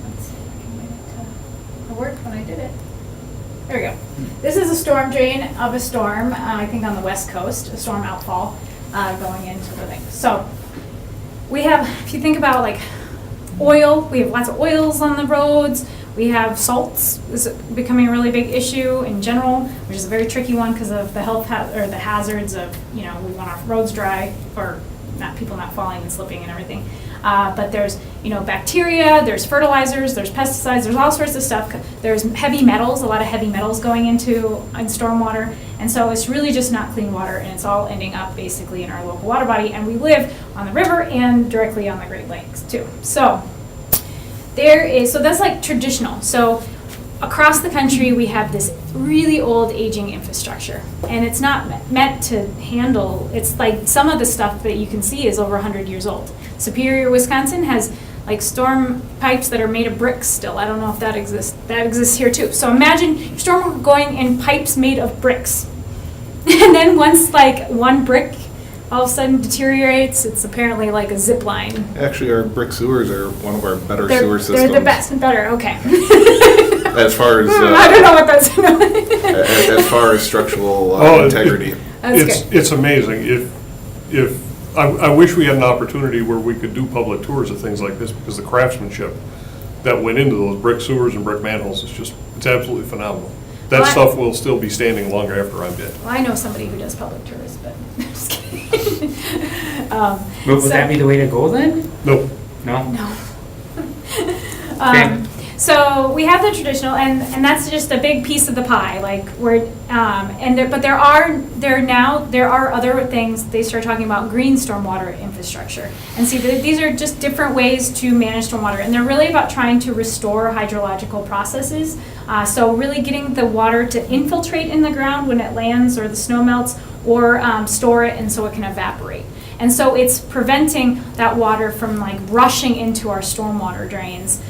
Let's see if I can get it to work when I did it. There we go. This is a storm drain of a storm, I think on the west coast, a storm outfall going into the thing. So we have, if you think about like oil, we have lots of oils on the roads. We have salts is becoming a really big issue in general, which is a very tricky one because of the health or the hazards of, we want our roads dry for people not falling and slipping and everything. But there's, bacteria, there's fertilizers, there's pesticides, there's all sorts of stuff. There's heavy metals, a lot of heavy metals going in stormwater. And so it's really just not clean water, and it's all ending up basically in our local water body. And we live on the river and directly on the Great Lakes too. So that's like traditional. So across the country, we have this really old aging infrastructure, and it's not meant to handle, it's like some of the stuff that you can see is over 100 years old. Superior, Wisconsin has like storm pipes that are made of bricks still. I don't know if that exists. That exists here too. So imagine your storm going in pipes made of bricks. And then once like one brick all of a sudden deteriorates, it's apparently like a zip line. Actually, our brick sewers are one of our better sewer systems. They're the best and better, okay. As far as I don't know what that's. as far as structural integrity. That's good. It's amazing. I wish we had an opportunity where we could do public tours of things like this, because the craftsmanship that went into those brick sewers and brick manholes is just, it's absolutely phenomenal. That Well, stuff will still be standing longer after I'm dead. Well, I know somebody who does public tours, but I'm just kidding. Would that be the way to go then? No, No? No. Okay. So we have the traditional, and that's just a big piece of the pie, like we're, but there are other things, they start talking about green stormwater infrastructure. And see, these are just different ways to manage stormwater, and they're really about trying to restore hydrological processes. So really getting the water to infiltrate in the ground when it lands or the snow melts, or store it and so it can evaporate. And so it's preventing that water from like rushing into our stormwater drains,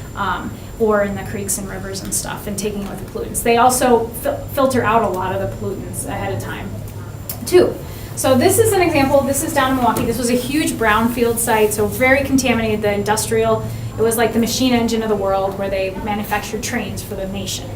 or in the creeks and rivers and stuff, and taking it with the pollutants. They also filter out a lot of the pollutants ahead of time, too. So this is an example. This is down in Milwaukee. This was a huge brownfield site, so very contaminated, the industrial. It was like the machine engine of the world where they manufactured trains for the nation.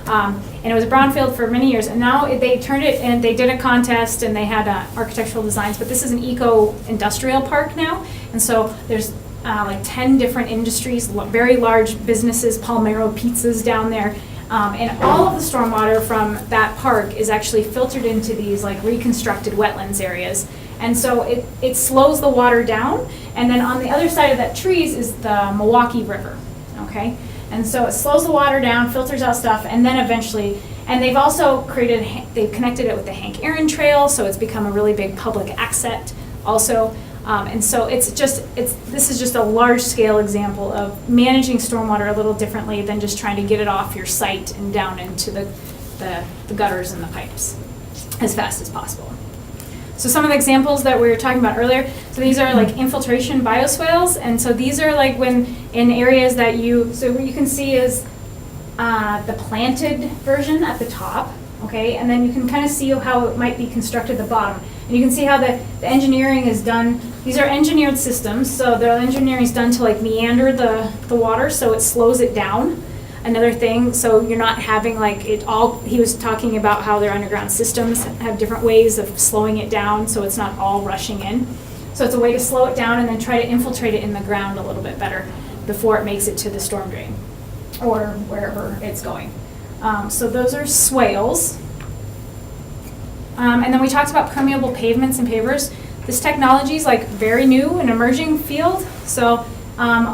And it was a brownfield for many years, and now they turned it, and they did a contest, and they had architectural designs, but this is an eco-industrial park now, and so there's like 10 different industries, very large businesses, Palmero Pizzas down there, and all of the stormwater from that park is actually filtered into these like reconstructed wetlands areas. And so it slows the water down, and then on the other side of that trees is the Milwaukee River, okay? And so it slows the water down, filters out stuff, and then eventually, and they've also they've connected it with the Hank Aaron Trail, so it's become a really big public asset also. And so this is just a large scale example of managing stormwater a little differently than just trying to get it off your site and down into the gutters and the pipes as fast as possible. So some of the examples that we were talking about earlier, so these are like infiltration bioswales, and so these are like when in areas that so what you can see is the planted version at the top, okay, and then you can kind of see how it might be constructed at the bottom. And you can see how the engineering is done. These are engineered systems, so the engineering is done to like meander the water, so it slows it down. Another thing, so you're not having like it all, he was talking about how their underground systems have different ways of slowing it down, so it's not all rushing in. So it's a way to slow it down and then try to infiltrate it in the ground a little bit better before it makes it to the storm drain or wherever it's going. So those are swales. And then we talked about permeable pavements and pavers. This technology is like very new and emerging field. So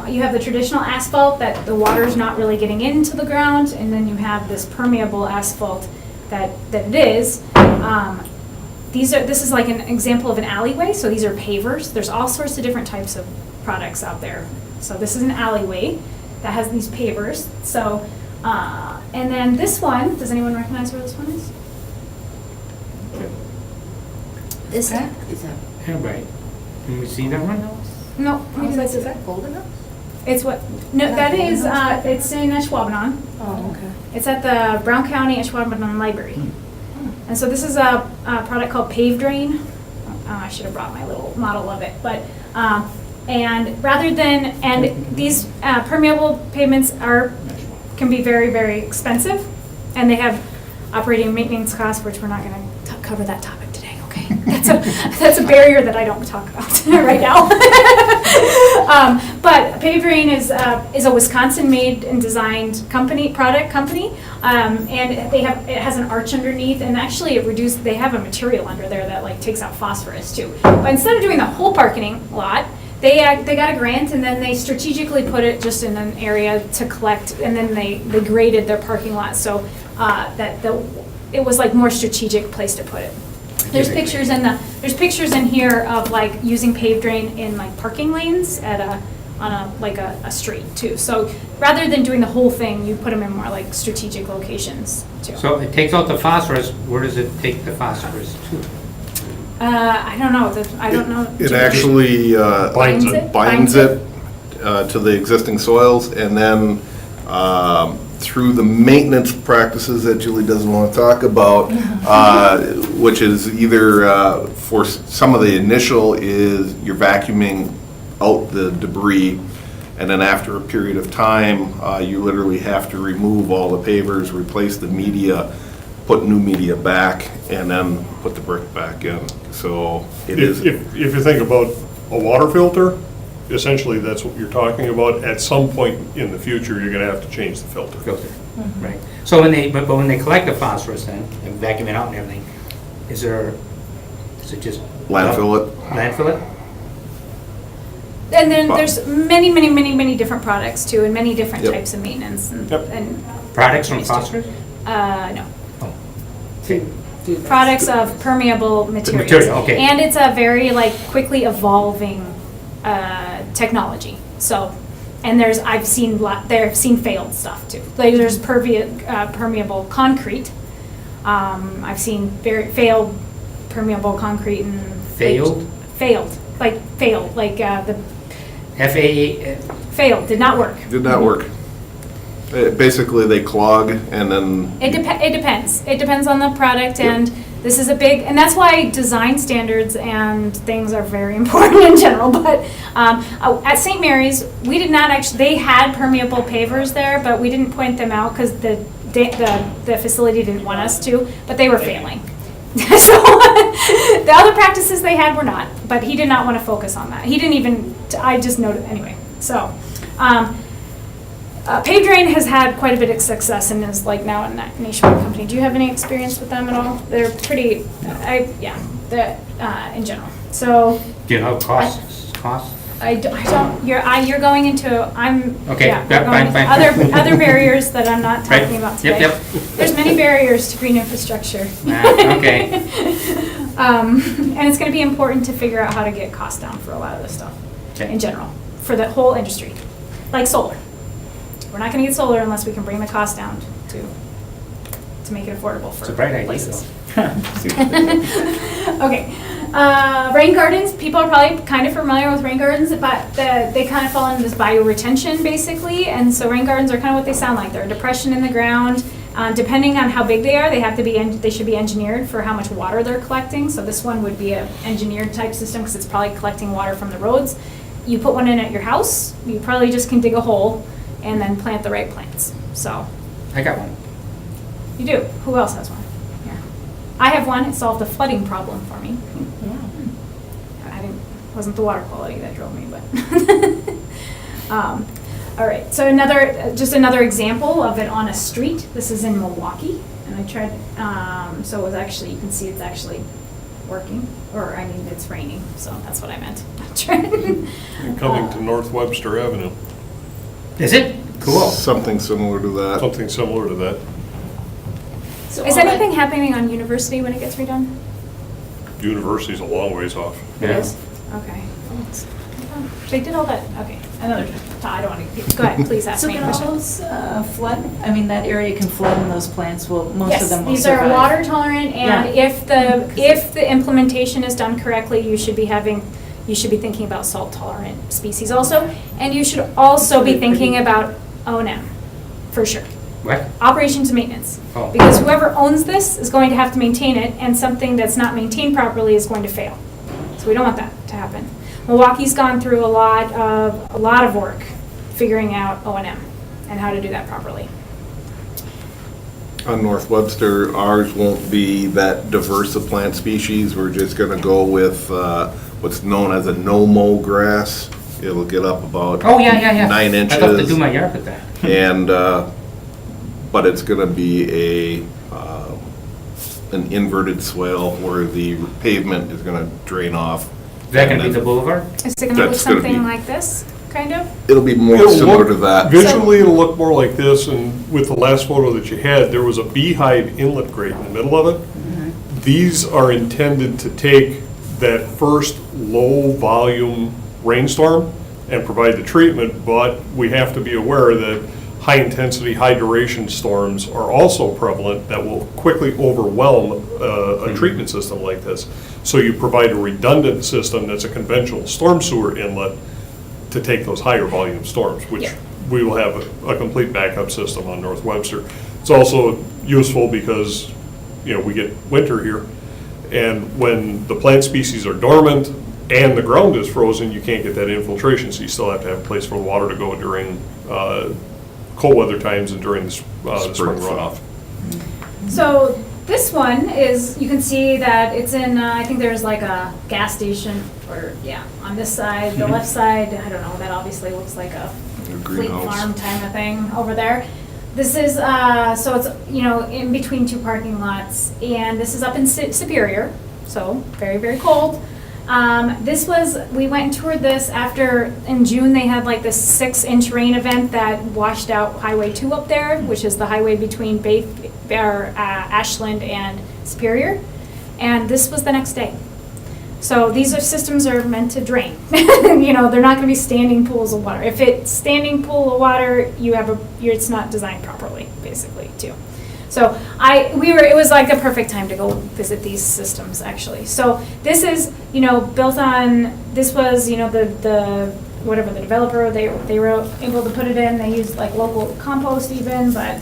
you have the traditional asphalt that the water's not really getting into the ground, and then you have this permeable asphalt that it is. This is like an example of an alleyway, so these are pavers. There's all sorts of different types of products out there. So this is an alleyway that has these pavers. So, and then this one, does anyone recognize where this one is? This Is that? Yeah, right. Can we see that one? No, maybe that's Is that Golden Oaks? It's what? No, that is. It's in Ashwaubenon. Oh, okay. It's at the Brown County Ashwaubenon Library. And so this is a product called Pave Drain. I should have brought my little model of it, but and rather than these permeable pavements can be very, very expensive, and they have operating and maintenance costs, which we're not going to cover that topic today. Okay, that's a barrier that I don't talk about right now. But Pave Drain is a Wisconsin-made and designed product company, and it has an arch underneath, and actually they have a material under there that like takes out phosphorus too. But instead of doing the whole parking lot, they got a grant, and then they strategically put it just in an area to collect, and then they graded their parking lot so it was like more strategic place to put it. There's pictures in here of like using Pave Drain in like parking lanes on a street too. So rather than doing the whole thing, you put them in more like strategic locations too. So it takes out the phosphorus. Where does it take the phosphorus to? I don't know. I don't know. It actually Binds it? binds it to the existing soils, and then through the maintenance practices that Julie doesn't want to talk about, which is either for some of the initial is you're vacuuming out the debris, and then after a period of time, you literally have to remove all the pavers, replace the media, put new media back, and then put the brick back in. So it is. If you think about a water filter, essentially that's what you're talking about. At some point in the future, you're gonna have to change the filter. Filter, right. So when they, but when they collect the phosphorus then, and vacuum it out and everything, is it just? Landfill it. Landfill it? And then there's many different products too, and many different Yep. types of maintenance and, Yep. and. Products from phosphorus? No. Oh. Okay. Products of permeable materials. material, okay. And it's a very like quickly evolving technology. So, and I've seen failed stuff too. Like there's permeable concrete. I've seen failed permeable concrete and. Failed? Failed, like the FAA, failed, did not work. Did not work. Basically, they clog and then. It depends. It depends on the product, and this is a big, and that's why design standards and things are very important in general. But at St. Mary's, we did not actually. They had permeable pavers there, but we didn't point them out because the facility didn't want us to. But they were failing. So the other practices they had were not. But he did not want to focus on that. He didn't even. I just noted anyway. So. Pave Drain has had quite a bit of success and is like now a nationwide company. Do you have any experience with them at all? They're pretty, in general. So do you know costs? I don't. You're going into. Okay, Yeah, yeah, we're going fine. into other barriers that I'm not Right. talking about today. Yep. There's many barriers to green infrastructure. Okay. And it's going to be important to figure out how to get costs down for a lot of this stuff Okay. in general for the whole industry, like solar. We're not going to get solar unless we can bring the cost down to make it affordable for It's a bright idea places. though. Okay. Rain gardens, people are probably kind of familiar with rain gardens, but they kind of fall into this bioretention basically. And so rain gardens are kind of what they sound like. They're a depression in the ground. Depending on how big they are, they should be engineered for how much water they're collecting. So this one would be an engineered type system because it's probably collecting water from the roads. You put one in at your house, you probably just can dig a hole and then plant the right plants. So I got one. you do. Who else has one? Here. I have one. It solved the flooding problem for me. Wasn't the water quality that drove me, but. All right, so just another example of it on a street. This is in Milwaukee, and I tried, so it was actually, you can see it's actually working, or I mean, it's raining, so that's what I meant. And coming to North Webster Avenue, Is it? Cool. Something similar to that. something similar to that. Is anything happening on University when it gets redone? University's a long ways off. It Yeah. is? Okay. They did all that, okay, another, I don't want to, go ahead, please ask So me a can all question. those flood? I mean, that area can flood and those plants will, most of them will Yes, survive. these are water tolerant, and if the implementation is done correctly, you should be thinking about salt tolerant species also, and you should also be thinking about O&M, for sure. What? Operations and maintenance. Oh. Because whoever owns this is going to have to maintain it, and something that's not maintained properly is going to fail. So we don't want that to happen. Milwaukee's gone through a lot of work figuring out O&M and how to do that properly. On North Webster, ours won't be that diverse of plant species. We're just gonna go with what's known as a no-mow grass. It'll get up about Oh, yeah. 9 I'd love to inches. do my yard with that. And, but it's gonna be an inverted swale where the pavement is gonna drain off. Is that gonna be And the then boulevard? Is it gonna look That's gonna something be- like this, kind of? It'll be more It'll similar look- to that. Visually, it'll look more like this, and with the last photo that you had, there was a beehive inlet grate in the middle of it. These are intended to take that first low-volume rainstorm and provide the treatment, but we have to be aware that high-intensity, high-duration storms are also prevalent that will quickly overwhelm a treatment system like this. So you provide a redundant system that's a conventional storm sewer inlet to take those higher volume storms, which Yeah. we will have a complete backup system on North Webster. It's also useful because, we get winter here, and when the plant species are dormant and the ground is frozen, you can't get that infiltration, so you still have to have a place for the water to go during cold weather times and during the spring Spring thaw. runoff. So this one is, you can see that it's in, I think there's like a gas station, or, yeah, on this side, the left side, I don't know, that obviously looks like a fleet greenhouse. farm kind of thing over there. This is, so it's, you know, in between two parking lots, and this is up in Superior, so very, very cold. This was, we went and toured this after, in June, they had like this 6-inch rain event that washed out Highway 2 up there, which is the highway between Ashland and Superior. And this was the next day. So these systems are meant to drain. You know, they're not gonna be standing pools of water. If it's standing pool of water, it's not designed properly, basically, too. So it was like a perfect time to go visit these systems, actually. So this is, you know, built on, this was, you know, the developer, they were able to put it in, they used like local compost even, but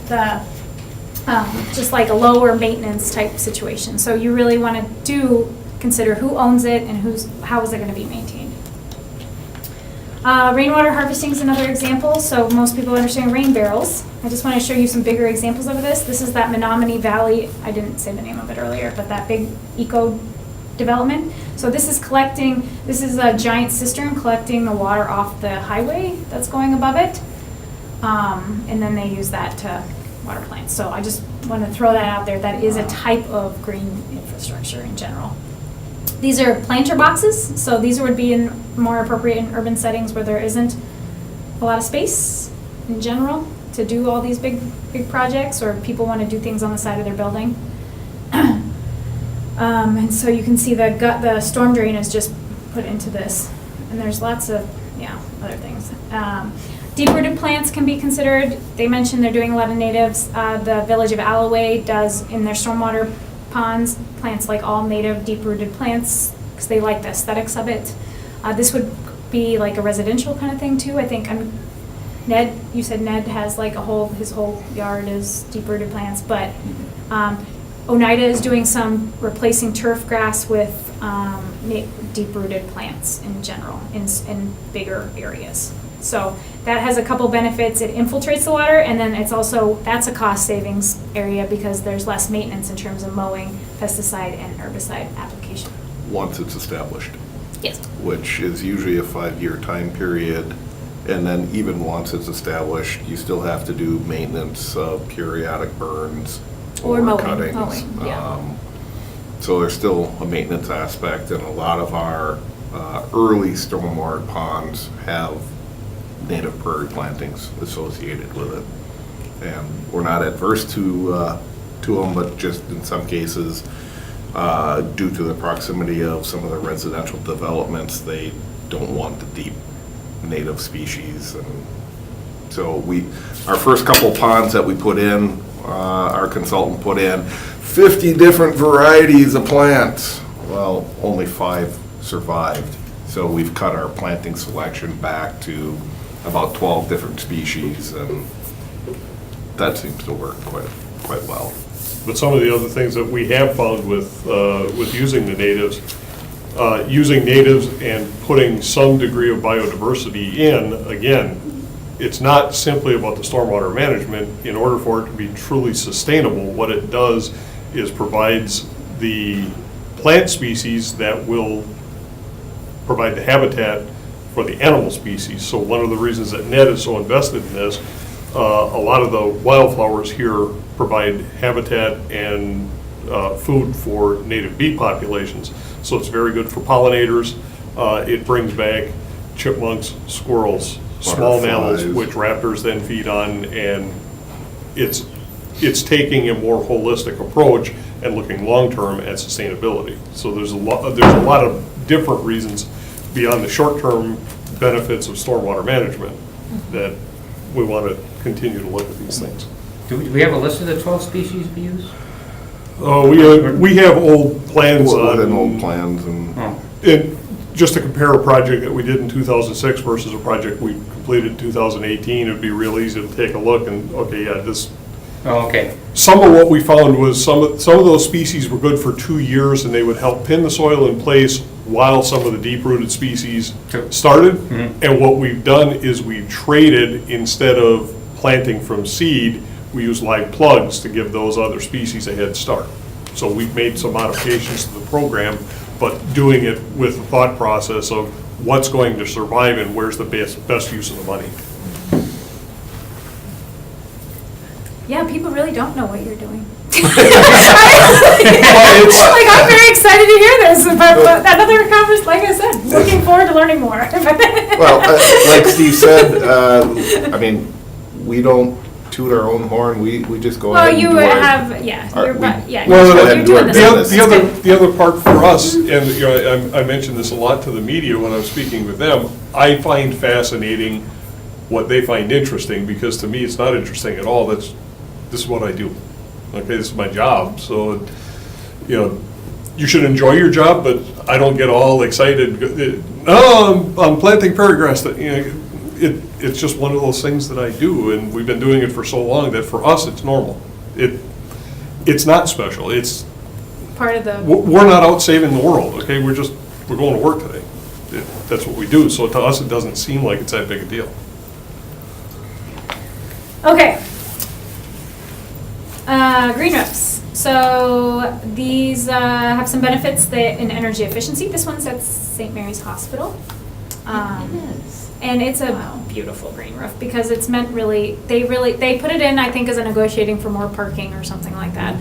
just like a lower maintenance type situation. So you really want to consider who owns it and how is it going to be maintained. Rainwater harvesting is another example. So most people understand rain barrels. I just want to show you some bigger examples of this. This is that Menominee Valley, I didn't say the name of it earlier, but that big eco development. So this is a giant cistern collecting the water off the highway that's going above it. And then they use that to water plants. So I just want to throw that out there. That is a type of green infrastructure in general. These are planter boxes, so these would be more appropriate in urban settings where there isn't a lot of space in general to do all these big projects, or people want to do things on the side of their building. And so you can see the storm drain is just put into this, and there's lots of other things. Deep-rooted plants can be considered. They mentioned they're doing a lot of natives. The village of Alloway does in their stormwater ponds, plants like all native deep-rooted plants because they like the aesthetics of it. This would be like a residential kind of thing too. I think Ned, you said Ned has like his whole yard is deep-rooted plants, but Oneida is doing some replacing turf grass with deep-rooted plants in general in bigger areas. So that has a couple benefits. It infiltrates the water, and then that's a cost savings area because there's less maintenance in terms of mowing, pesticide, and herbicide application. Once it's established. Yes. Which is usually a 5-year time period. And then even once it's established, you still have to do maintenance of periodic burns Or mowing, cuttings. yeah. So there's still a maintenance aspect, and a lot of our early stormwater ponds have native prairie plantings associated with it. And we're not adverse to them, but just in some cases, due to the proximity of some of the residential developments, they don't want the deep native species. And so our first couple ponds that we put in, our consultant put in 50 different varieties of plants. Well, only 5 survived. So we've cut our planting selection back to about 12 different species, and that seems to work quite well. But some of the other things that we have found with using the natives, and putting some degree of biodiversity in, again, it's not simply about the stormwater management. In order for it to be truly sustainable, what it does is provides the plant species that will provide the habitat for the animal species. So one of the reasons that Ned is so invested in this, a lot of the wildflowers here provide habitat and food for native bee populations. So it's very good for pollinators. It brings back chipmunks, squirrels, small mammals, which raptors then feed on, and it's taking a more holistic approach and looking long-term at sustainability. So there's a lot of different reasons beyond the short-term benefits of stormwater management that we want to continue to look at these things. Do we have a list of the 12 species we use? We have old plans on. Old plans and. Oh. And just to compare a project that we did in 2006 versus a project we completed in 2018, it'd be real easy to take a look and, this. Oh, okay. Some of what we found was some of those species were good for 2 years, and they would help pin the soil in place while some of the deep-rooted species started. Mm-hmm. And what we've done is we've traded, instead of planting from seed, we use live plugs to give those other species a head start. So we've made some modifications to the program, but doing it with the thought process of what's going to survive and where's the best use of the money. Yeah, people really don't know what you're doing. Like, I'm very excited to hear this, but another conversation, like I said, looking forward to learning more. Well, like Steve said, I mean, we don't toot our own horn, we just go Well, ahead and you do our. have, yeah, our- you're, we- yeah, Well, go ahead you're and do our doing business. this. The other part for us, and you know, I mentioned this a lot to the media when I'm speaking with them, I find fascinating what they find interesting, because to me, it's not interesting at all. This is what I do. Okay, this is my job, so, you know, you should enjoy your job, but I don't get all excited. No, I'm planting paragraphs, that, you know, it's just one of those things that I do, and we've been doing it for so long that for us, it's normal. It's not special, it's, Part of the, we're not out saving the world, okay? We're going to work today. That's what we do, so to us, it doesn't seem like it's that big a deal. okay. Green roofs. So these have some benefits in energy efficiency. This one's at St. Mary's Hospital. And it's a beautiful green roof because it's meant they put it in, I think, as a negotiating for more parking or something like that.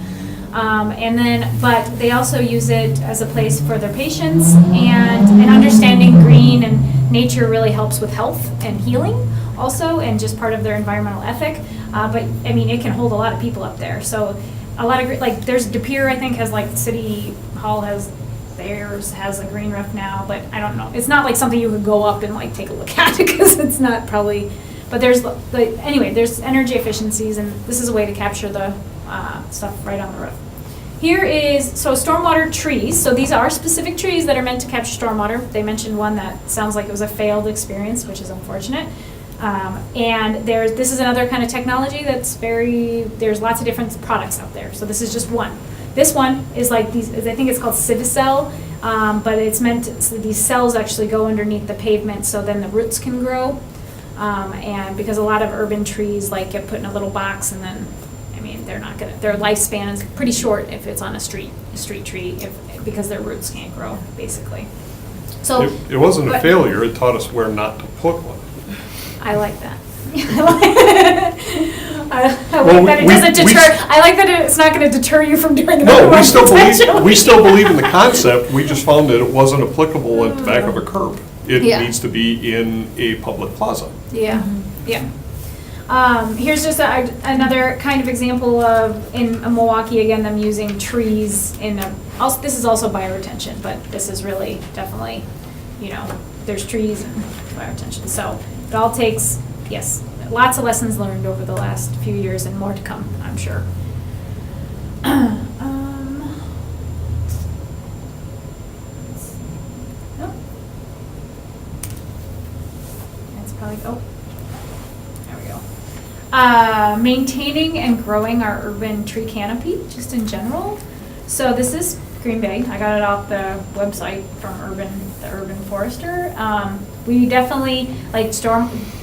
But they also use it as a place for their patients, and understanding green and nature really helps with health and healing also, and just part of their environmental ethic. But I mean, it can hold a lot of people up there. So a lot of, like, there's De Pere, I think, has, like, City Hall theirs has a green roof now, but I don't know. It's not like something you could go up and, like, take a look at because it's not probably, but there's, anyway, there's energy efficiencies, and this is a way to capture the stuff right on the roof. Here is, so stormwater trees. So these are specific trees that are meant to capture stormwater. They mentioned one that sounds like it was a failed experience, which is unfortunate. And this is another kind of technology that's there's lots of different products out there. So this is just one. This one is like I think it's called Civicel, but it's meant so these cells actually go underneath the pavement so then the roots can grow. And because a lot of urban trees like get put in a little box and then, I mean, their lifespan is pretty short if it's on a street tree, because their roots can't grow, basically. So It wasn't a but- failure, it taught us where not to put one. I like that. I Well, like that it we- doesn't we- deter. I like that it's not going to deter you from doing another No, one we still potentially. believe in the concept, we just found that it wasn't applicable at the back of a curb. It Yeah. needs to be in a public plaza. Yeah, yeah. Here's just another kind of example of, in Milwaukee, again, them using trees this is also bioretention, but this is really definitely, there's trees and bioretention. So it all takes, yes, lots of lessons learned over the last few years and more to come, I'm sure. That's probably, there we go. Maintaining and growing our urban tree canopy, just in general. So this is Green Bay. I got it off the website from the Urban Forester. We definitely, like,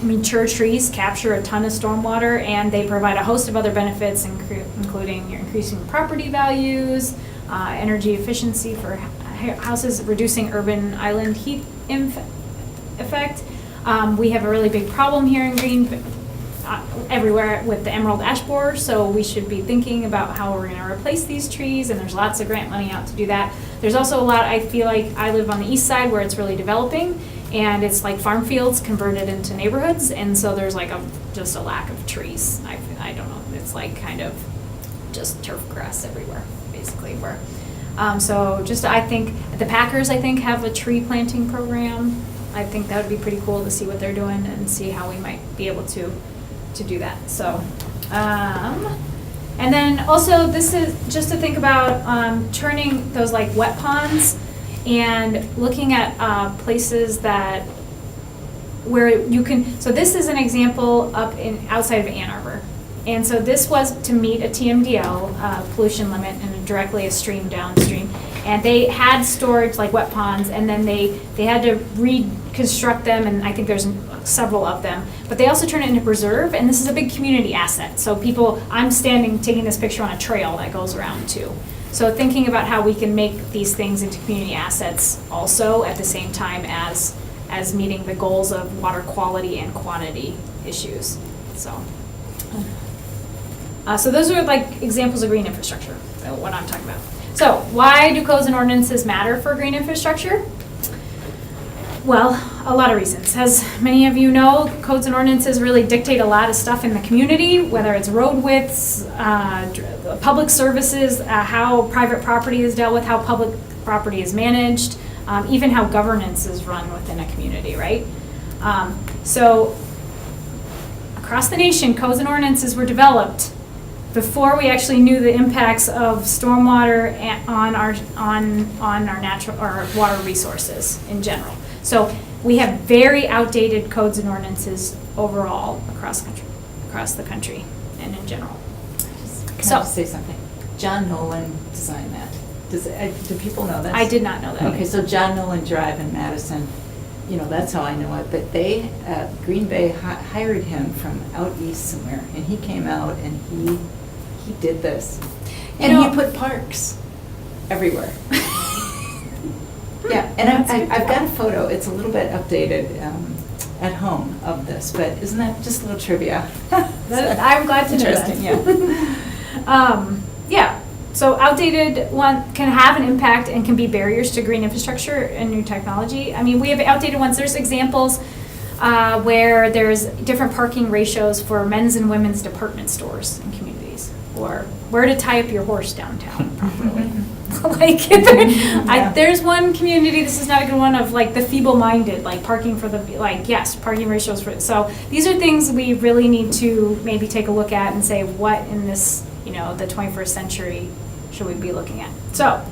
mature trees capture a ton of stormwater, and they provide a host of other benefits, including increasing property values, energy efficiency for houses, reducing urban island heat effect. We have a really big problem here in Green everywhere with the emerald ash borer, so we should be thinking about how we're going to replace these trees, and there's lots of grant money out to do that. There's also a lot, I feel like I live on the east side where it's really developing, and it's like farm fields converted into neighborhoods, and so there's like just a lack of trees. I don't know, it's like kind of just turf grass everywhere, basically. So just, I think, the Packers, I think, have a tree planting program. I think that would be pretty cool to see what they're doing and see how we might be able to do that. So, and then also this is just to think about turning those like wet ponds and looking at places where you can, so this is an example up outside of Ann Arbor. And so this was to meet a TMDL pollution limit and directly a stream downstream. And they had storage like wet ponds, and then they had to reconstruct them, and I think there's several of them. But they also turn it into preserve, and this is a big community asset. So I'm taking this picture on a trail that goes around too. So thinking about how we can make these things into community assets also at the same time as meeting the goals of water quality and quantity issues, so. So those are like examples of green infrastructure, what I'm talking about. So why do codes and ordinances matter for green infrastructure? Well, a lot of reasons. As many of you know, codes and ordinances really dictate a lot of stuff in the community, whether it's road widths, public services, how private property is dealt with, how public property is managed, even how governance is run within a community, right? So across the nation, codes and ordinances were developed before we actually knew the impacts of stormwater on our natural or water resources in general. So we have very outdated codes and ordinances overall across the country and in general. Can I So- just say something? John Nolan designed that. Do people know this? I did not know that. Okay, so John Nolan Drive in Madison, you know, that's how I know it, but they, Green Bay hired him from out east somewhere, and he came out and he did this. And You he know- put parks everywhere. Yeah, and I've got a photo, it's a little bit updated at home of this, but isn't that just a little trivia? I'm glad to know that. Interesting, yeah. Yeah, so outdated one can have an impact and can be barriers to green infrastructure and new technology. I mean, we have outdated ones. There's examples where there's different parking ratios for men's and women's department stores in communities, or where to tie up your horse downtown properly. Like, there's one community, this is not a good one, of like the feeble-minded, like parking for the, like, yes, parking ratios for, so these are things we really need to maybe take a look at and say, what in this, you know, the 21st century should we be looking at? So,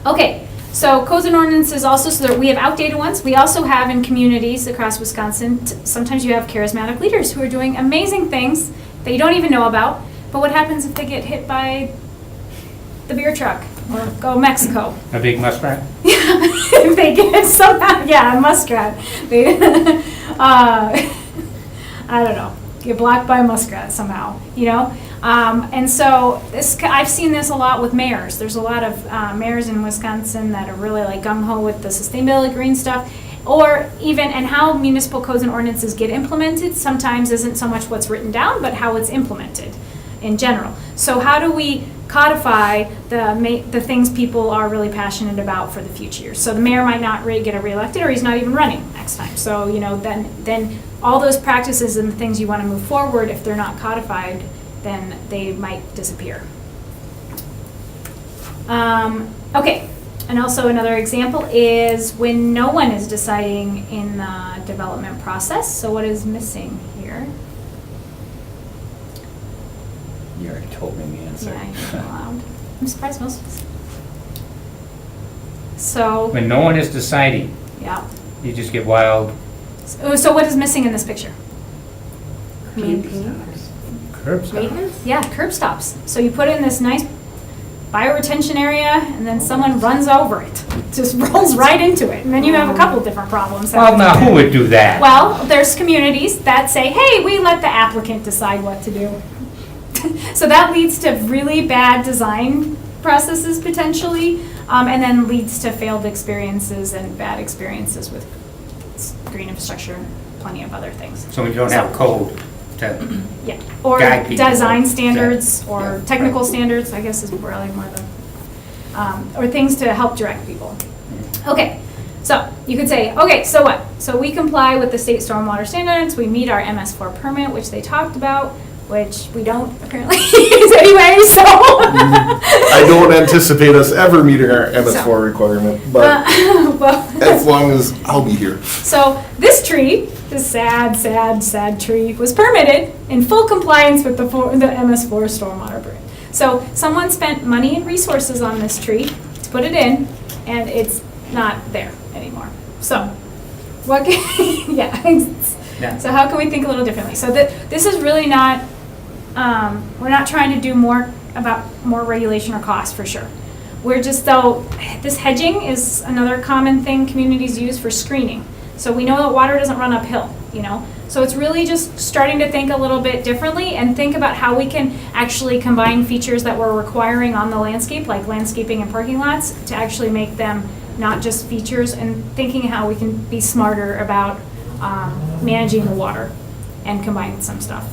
okay, so codes and ordinances also, so that we have outdated ones. We also have in communities across Wisconsin, sometimes you have charismatic leaders who are doing amazing things that you don't even know about, but what happens if they get hit by the beer truck or go Mexico? A big muskrat? If they get somehow, yeah, a muskrat. They, I don't know, get blocked by a muskrat somehow, you know? And so I've seen this a lot with mayors. There's a lot of mayors in Wisconsin that are really like gung-ho with the sustainability green stuff. Or even, and how municipal codes and ordinances get implemented sometimes isn't so much what's written down, but how it's implemented in general. So how do we codify the things people are really passionate about for the future years? So the mayor might not really get reelected, or he's not even running next time. So, you know, then all those practices and the things you want to move forward, if they're not codified, then they might disappear. Okay, and also another example is when no one is deciding in the development process. So what is missing here? You already told me the answer. Yeah, you're allowed. I'm surprised most of us. So, When no one is deciding, yeah. you just get wild So what is missing in this picture? curb stops. Maintenance? Yeah, curb stops. So you put in this nice bioretention area, and then someone runs over it, just rolls right into it, and then you have a couple different problems. Well, now, who would do that? Well, there's communities that say, hey, we let the applicant decide what to do. So that leads to really bad design processes potentially, and then leads to failed experiences and bad experiences with green infrastructure and plenty of other things. So we don't have code to, Yeah, or Guide people. design standards, or Yeah, technical right. standards, I guess is really more the, or things to help direct people. Okay, so you could say, okay, so what? So we comply with the state stormwater standards, we meet our MS4 permit, which they talked about, which we don't apparently anyway, so. I don't anticipate us ever meeting our MS4 requirement, but Well, as long as I'll be here. so this tree, this sad tree, was permitted in full compliance with the MS4 stormwater permit. So someone spent money and resources on this tree to put it in, and it's not there anymore. So, what can, Yeah. So how can we think a little differently? So this is really not, we're not trying to do more regulation or cost, for sure. We're just, though, this hedging is another common thing communities use for screening. So we know that water doesn't run uphill. you know? So it's really just starting to think a little bit differently and think about how we can actually combine features that we're requiring on the landscape, like landscaping and parking lots, to actually make them not just features, and thinking how we can be smarter about managing the water and combine some stuff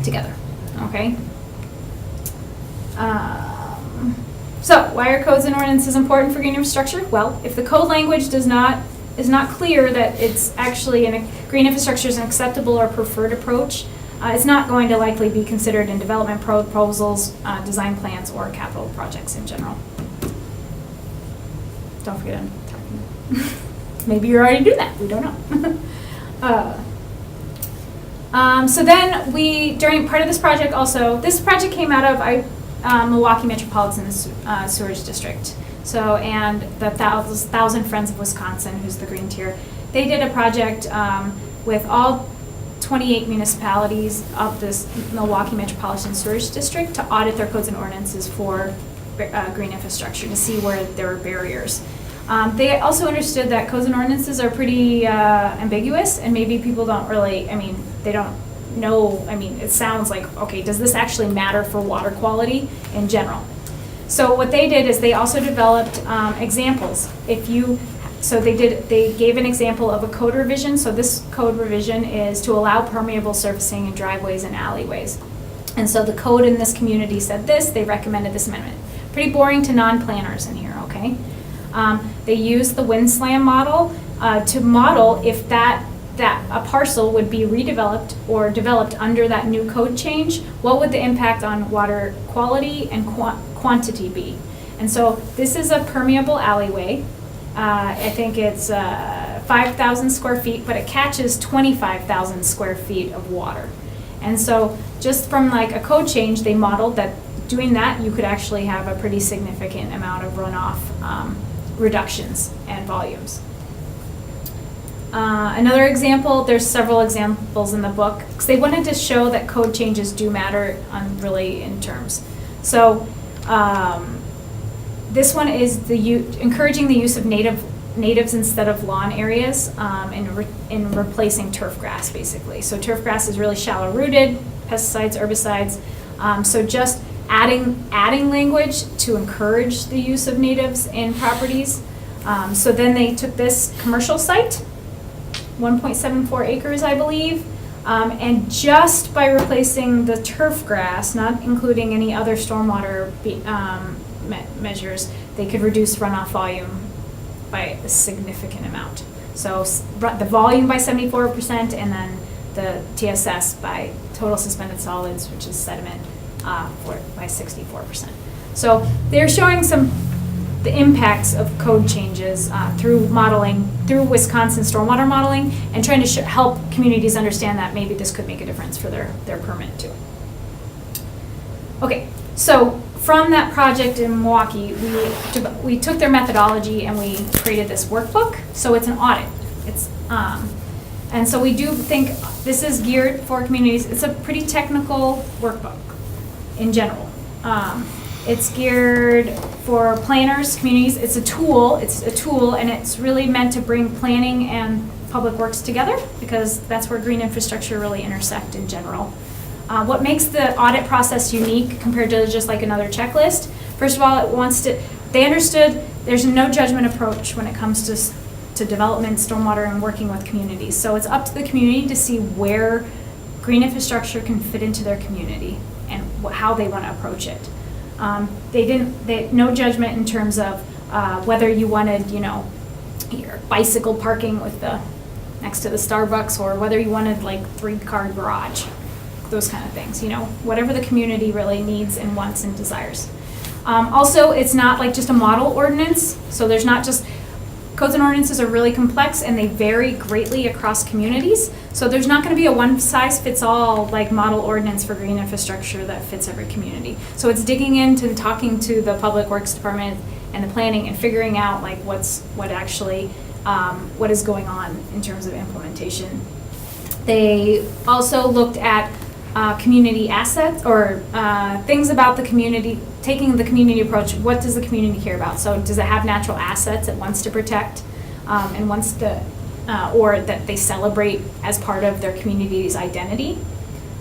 together, okay? So why are codes and ordinances important for green infrastructure? Well, if the code language is not clear that it's actually green infrastructure is an acceptable or preferred approach, it's not going to likely be considered in development proposals, design plans, or capital projects in general. Don't forget I'm talking. Maybe you're already doing that. We don't know. So then during part of this project also, this project came out of Milwaukee Metropolitan Sewerage District. So, and the Thousand Friends of Wisconsin, who's the green tier, they did a project with all 28 municipalities of this Milwaukee Metropolitan Sewerage District to audit their codes and ordinances for green infrastructure to see where there were barriers. They also understood that codes and ordinances are pretty ambiguous, and maybe people don't really, they don't know, it sounds like, okay, does this actually matter for water quality in general? So what they did is they also developed examples. They gave an example of a code revision. So this code revision is to allow permeable surfacing in driveways and alleyways. And so the code in this community said this, they recommended this amendment. Pretty boring to non-planners in here, okay? They used the Windslam model to model if that a parcel would be redeveloped or developed under that new code change, what would the impact on water quality and quantity be? And so this is a permeable alleyway. I think it's 5,000 square feet, but it catches 25,000 square feet of water. And so just from like a code change, they modeled that doing that, you could actually have a pretty significant amount of runoff reductions and volumes. Another example, there's several examples in the book, because they wanted to show that code changes do matter really in terms. So this one is encouraging the use of natives instead of lawn areas in replacing turf grass, basically. So turf grass is really shallow rooted, pesticides, herbicides. So just adding language to encourage the use of natives in properties. So then they took this commercial site, 1.74 acres, I believe, and just by replacing the turf grass, not including any other stormwater measures, they could reduce runoff volume by a significant amount. So the volume by 74%, and then the TSS by total suspended solids, which is sediment, by 64%. So they're showing the impacts of code changes through modeling, through Wisconsin stormwater modeling, and trying to help communities understand that maybe this could make a difference for their permit too. Okay, so from that project in Milwaukee, we took their methodology and we created this workbook. So it's an audit. And so we do think this is geared for communities. It's a pretty technical workbook in general. It's geared for planners, communities. It's a tool, and it's really meant to bring planning and public works together, because that's where green infrastructure really intersect in general. What makes the audit process unique compared to just like another checklist? First of all, they understood there's a no judgment approach when it comes to development, stormwater, and working with communities. So it's up to the community to see where green infrastructure can fit into their community and how they want to approach it. No judgment in terms of whether you wanted, your bicycle parking next to the Starbucks, or whether you wanted like 3-car garage, those kind of things, whatever the community really needs and wants and desires. Also, it's not like just a model ordinance, so there's not just, codes and ordinances are really complex and they vary greatly across communities. So there's not going to be a one-size-fits-all like model ordinance for green infrastructure that fits every community. So it's digging into and talking to the Public Works Department and the planning and figuring out like what is going on in terms of implementation. They also looked at community assets, or things about the community, taking the community approach. What does the community care about? So does it have natural assets it wants to protect and wants to or that they celebrate as part of their community's identity.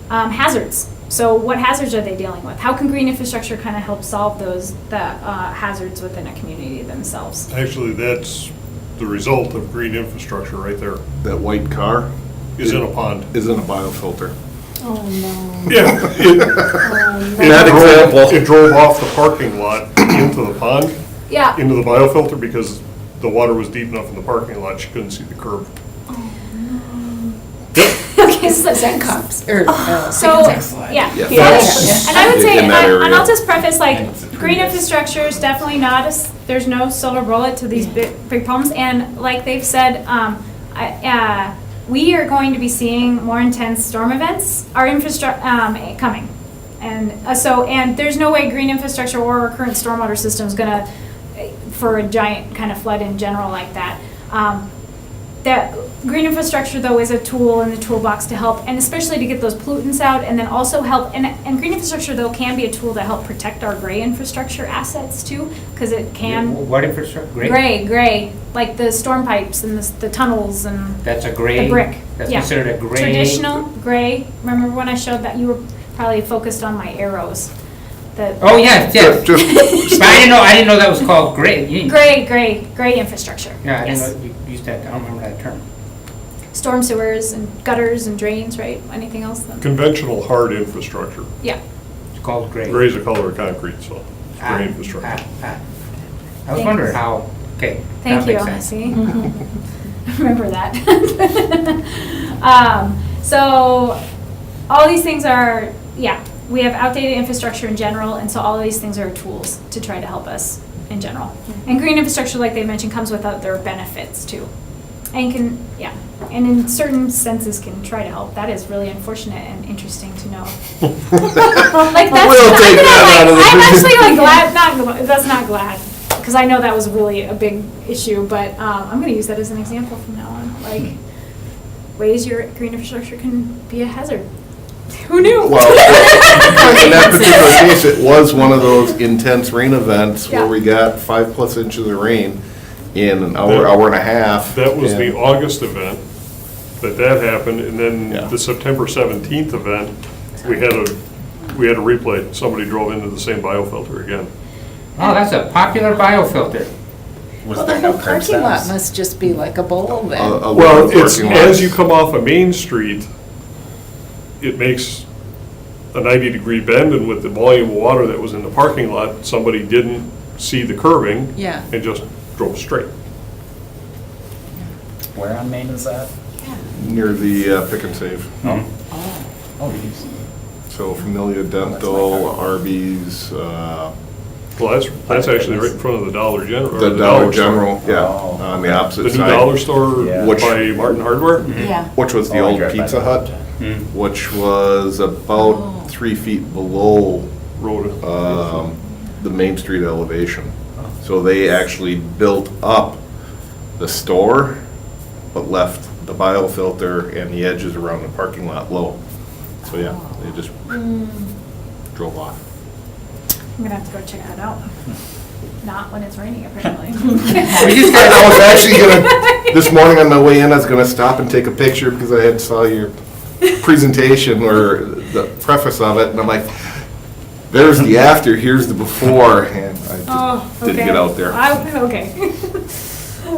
Hazards. So what hazards are they dealing with? How can green infrastructure kind of help solve the hazards within a community themselves? Actually, that's the result of green infrastructure right there, That white car is in a pond. is in a biofilter. Oh, no. Yeah. That example. It drove off the parking lot into the pond, Yeah. into the biofilter, because the water was deep enough in the parking lot, she couldn't see the curb. Okay, so Zencops, or So, yeah. Yeah. Yeah. And I would say, In that and I'll area. just preface, like, And it's a green tree. infrastructure is definitely not, there's no silver bullet to these big problems. And like they've said, we are going to be seeing more intense storm events, our infrastructure, coming. And and there's no way green infrastructure or our current stormwater system is gonna, for a giant kind of flood in general like that. That green infrastructure, though, is a tool in the toolbox to help, and especially to get those pollutants out, and then also help, and green infrastructure, though, can be a tool to help protect our gray infrastructure assets, too, because it can, What infrastructure? gray, like the storm pipes and the tunnels and That's a gray? the brick. That's Yeah. considered a gray? Traditional, gray. Remember when I showed that? You were probably focused on my arrows. The Oh, yes, yes. Just, But I didn't know that was called gray. gray infrastructure. Yeah, I didn't Yes. know you used that, I don't remember that term. Storm sewers and gutters and drains, right? Anything else? Conventional hard infrastructure. Yeah. It's called gray. Gray's the color of concrete, so it's Ah, gray infrastructure. I was wondering how, okay. Thank that you, makes sense. see? Remember that. So, all these things are, yeah, we have outdated infrastructure in general, and so all of these things are tools to try to help us in general. And green infrastructure, like they mentioned, comes with other benefits too. And can, yeah, and in certain senses can try to help. That is really unfortunate and interesting to know. Like that's, We'll take that out of the I'm vision. actually like glad, that's not glad, because I know that was really a big issue, but I'm gonna use that as an example from now on, like ways your green infrastructure can be a hazard. Who knew? well, in that particular case, it was one of those intense rain events where Yeah. we got 5+ inches of rain in an hour and a half. That was and- the August event that happened, and Yeah. then the September 17th event, we had a replay. Somebody drove into the same biofilter again. Oh, that's a popular biofilter. Was Well, the there no whole curb parking lot stops? must just be like a bowl then. a Well, little it's, parking lot. as you come off of Main Street, it makes a 90-degree bend, and with the volume of water that was in the parking lot, somebody didn't see the curving Yeah. and just drove straight. Where on Main is that? Near the Pick and Save. Oh, geez. So Familia Dental, Arby's, Well, that's actually right in front of the Dollar General. or the Dollar Store. General, yeah, Oh. on the The opposite new side. dollar store Yeah. Which- by Martin Hardware? Yeah. Which was the Oh, old right by Pizza the- Hut, which was about 3 feet below Road. the Main Street elevation. So they actually built up the store, but left the biofilter and the edges around the parking lot low. So yeah, they just drove off. I'm gonna have to go check that out. Not when it's raining, apparently. I was actually gonna, this morning on my way in, I was gonna stop and take a picture because I had saw your presentation or the preface of it, and I'm like, there's the after, here's the before, and I Oh, just okay. didn't get out there. Okay.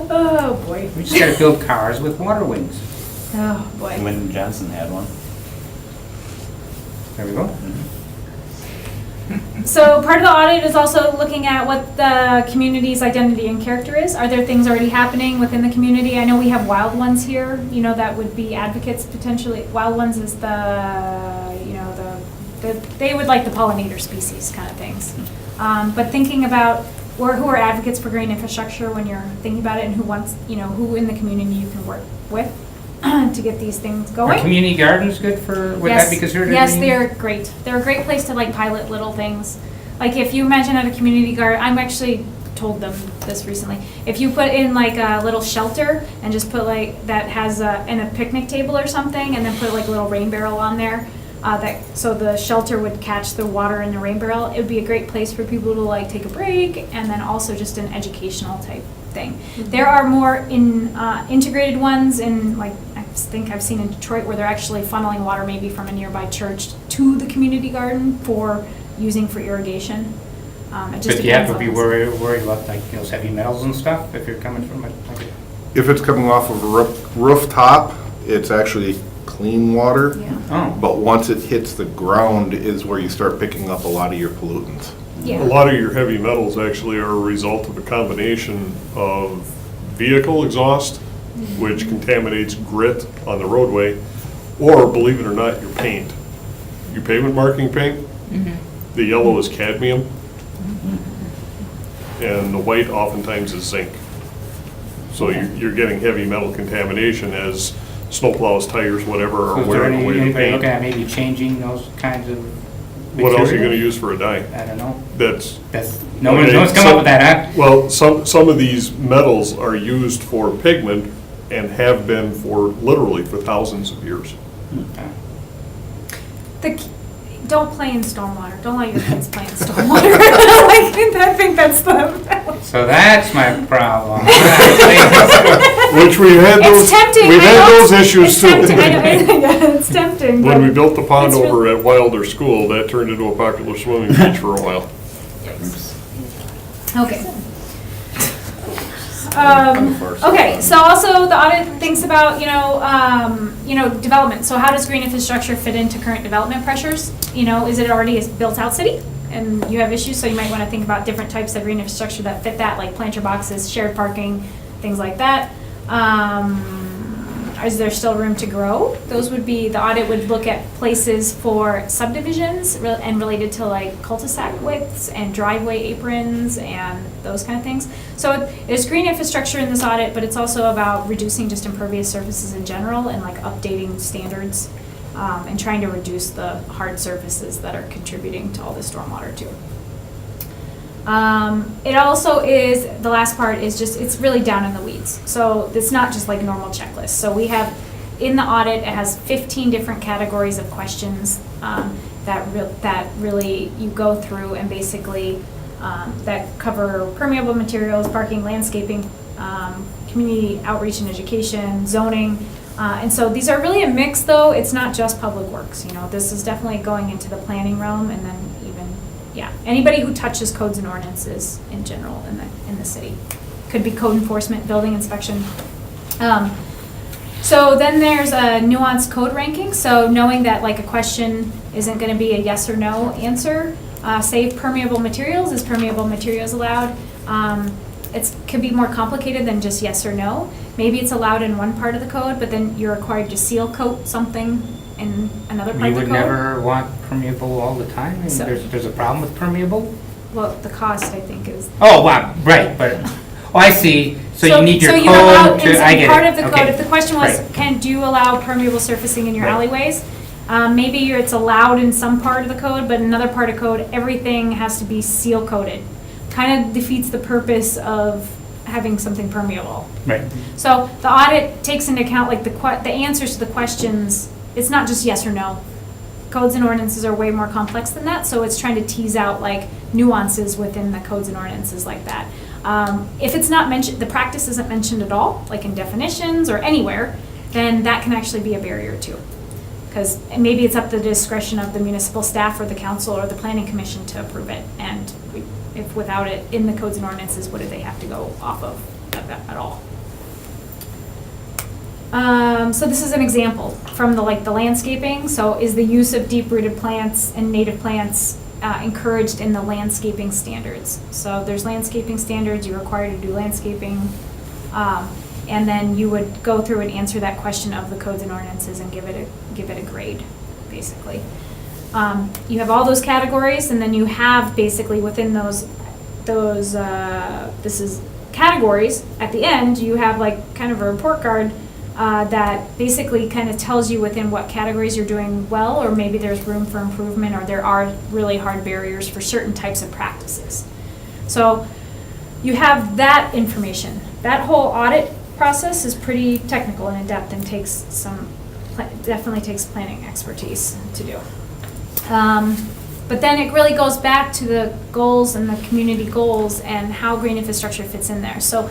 Oh, boy. We just gotta build cars with water wings. Oh, boy. Lyndon Johnson had one. There we go. So part of the audit is also looking at what the community's identity and character is. Are there things already happening within the community? I know we have Wild Ones here, you know, that would be advocates potentially. Wild Ones is the, you know, they would like the pollinator species kind of things. But thinking about who are advocates for green infrastructure when you're thinking about it, and who wants, you know, who in the community you can work with to get these things Are going. community gardens good for, would that be considered? Yes, green? they're great. They're a great place to like pilot little things. Like if you imagine at a community garden, I'm actually told them this recently. If you put in like a little shelter and just put like, that has in a picnic table or something, and then put like a little rain barrel on there, so the shelter would catch the water in the rain barrel, it would be a great place for people to like take a break, and then also just an educational type thing. There are more integrated ones in, like, I think I've seen in Detroit where they're actually funneling water maybe from a nearby church to the community garden for using for irrigation. It just But you have depends to on be the- worried about like those heavy metals and stuff if you're coming from it. Like, If it's coming off of a rooftop, it's actually clean water. Yeah. oh, But once it hits the ground is where you start picking up a lot of your pollutants. Yeah. A lot of your heavy metals actually are a result of a combination of vehicle exhaust, which contaminates grit on the roadway, or, believe it or not, your paint. Your pavement marking paint, the yellow is cadmium, and the white oftentimes is zinc. So you're getting heavy metal contamination as snowplows, tires, whatever, so are is there wearing away the anybody looking paint. at maybe changing those kinds of What else are you gonna materials? use for a dye? I don't know. That's. No Okay, one's come up with that, huh? Well, some of these metals are used for pigment and have been for, literally for thousands of years. Don't play in stormwater. Don't let your kids play in stormwater. I think that's the. So that's my problem. Which we've had those, It's tempting. we've I had know. those issues It's too. tempting. I know. Yeah, it's tempting. When we but built the pond it's over at Wilder School, that turned into a popular swimming beach for a while. Okay. Okay, so also the audit thinks about, development. So how does green infrastructure fit into current development pressures? Is it already a built-out city? And you have issues, so you might want to think about different types of green infrastructure that fit that, like planter boxes, shared parking, things like that. Is there still room to grow? Those would be, the audit would look at places for subdivisions and related to like cul-de-sac widths and driveway aprons and those kind of things. So there's green infrastructure in this audit, but it's also about reducing just impervious surfaces in general and like updating standards and trying to reduce the hard surfaces that are contributing to all the stormwater too. It also is, the last part is just, it's really down in the weeds. So it's not just like normal checklists. So we have, in the audit, it has 15 different categories of questions that really you go through and basically that cover permeable materials, parking, landscaping, community outreach and education, zoning. And so these are really a mix though. It's not just public works, this is definitely going into the planning realm and then anybody who touches codes and ordinances in general in the city. Could be code enforcement, building inspection. So then there's a nuanced code ranking. So knowing that like a question isn't going to be a yes or no answer. Say permeable materials, is permeable materials allowed? It could be more complicated than just yes or no. Maybe it's allowed in one part of the code, but then you're required to seal coat something in another part You of the would code. never want permeable all the time? And So- there's a problem with permeable? Well, the cost, I think, is. Oh, wow, right, but, I see. So you need your So you allow- code to, and I get it. part of the code, Okay. if the question was, Right. do you allow permeable surfacing in your Right. alleyways? Maybe it's allowed in some part of the code, but in another part of code, everything has to be seal coated. Kind of defeats the purpose of having something permeable. Right. So the audit takes into account like the answers to the questions. It's not just yes or no. Codes and ordinances are way more complex than that, so it's trying to tease out like nuances within the codes and ordinances like that. If it's not mentioned, the practice isn't mentioned at all, like in definitions or anywhere, then that can actually be a barrier too. Because maybe it's up to the discretion of the municipal staff or the council or the planning commission to approve it. And if without it in the codes and ordinances, what do they have to go off of at all? So this is an example from the landscaping. So is the use of deep-rooted plants and native plants encouraged in the landscaping standards? So there's landscaping standards, you're required to do landscaping. And then you would go through and answer that question of the codes and ordinances and give it a grade, basically. You have all those categories, and then you have basically within those categories, at the end, you have like kind of a report card that basically kind of tells you within what categories you're doing well, or maybe there's room for improvement, or there are really hard barriers for certain types of practices. So you have that information. That whole audit process is pretty technical and in-depth and definitely takes planning expertise to do. But then it really goes back to the goals and the community goals and how green infrastructure fits in there. So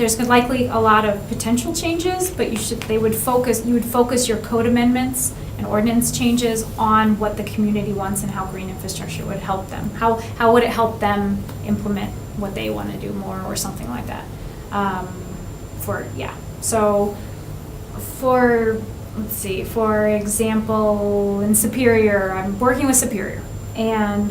there's likely a lot of potential changes, but you would focus your code amendments and ordinance changes on what the community wants and how green infrastructure would help them. How would it help them implement what they want to do more or something like that? So let's see, for example, in Superior, I'm working with Superior, and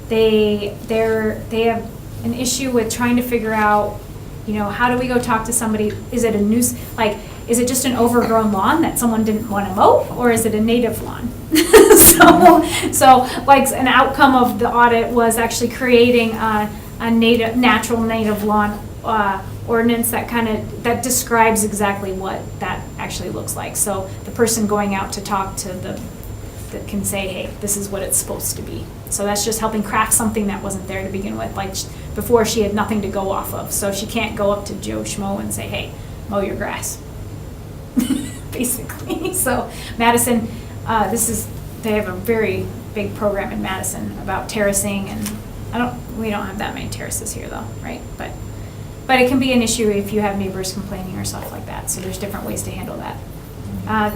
they have an issue with trying to figure out, how do we go talk to somebody? Is it is it just an overgrown lawn that someone didn't want to mow, or is it a native lawn? so an outcome of the audit was actually creating a natural native lawn ordinance that describes exactly what that actually looks like. So the person going out to talk to that can say, hey, this is what it's supposed to be. So that's just helping craft something that wasn't there to begin with. Like before, she had nothing to go off of, so she can't go up to Joe Schmo and say, hey, mow your grass, basically. So Madison, they have a very big program in Madison about terracing, and we don't have that many terraces here though, right? But it can be an issue if you have neighbors complaining or stuff like that. So there's different ways to handle that.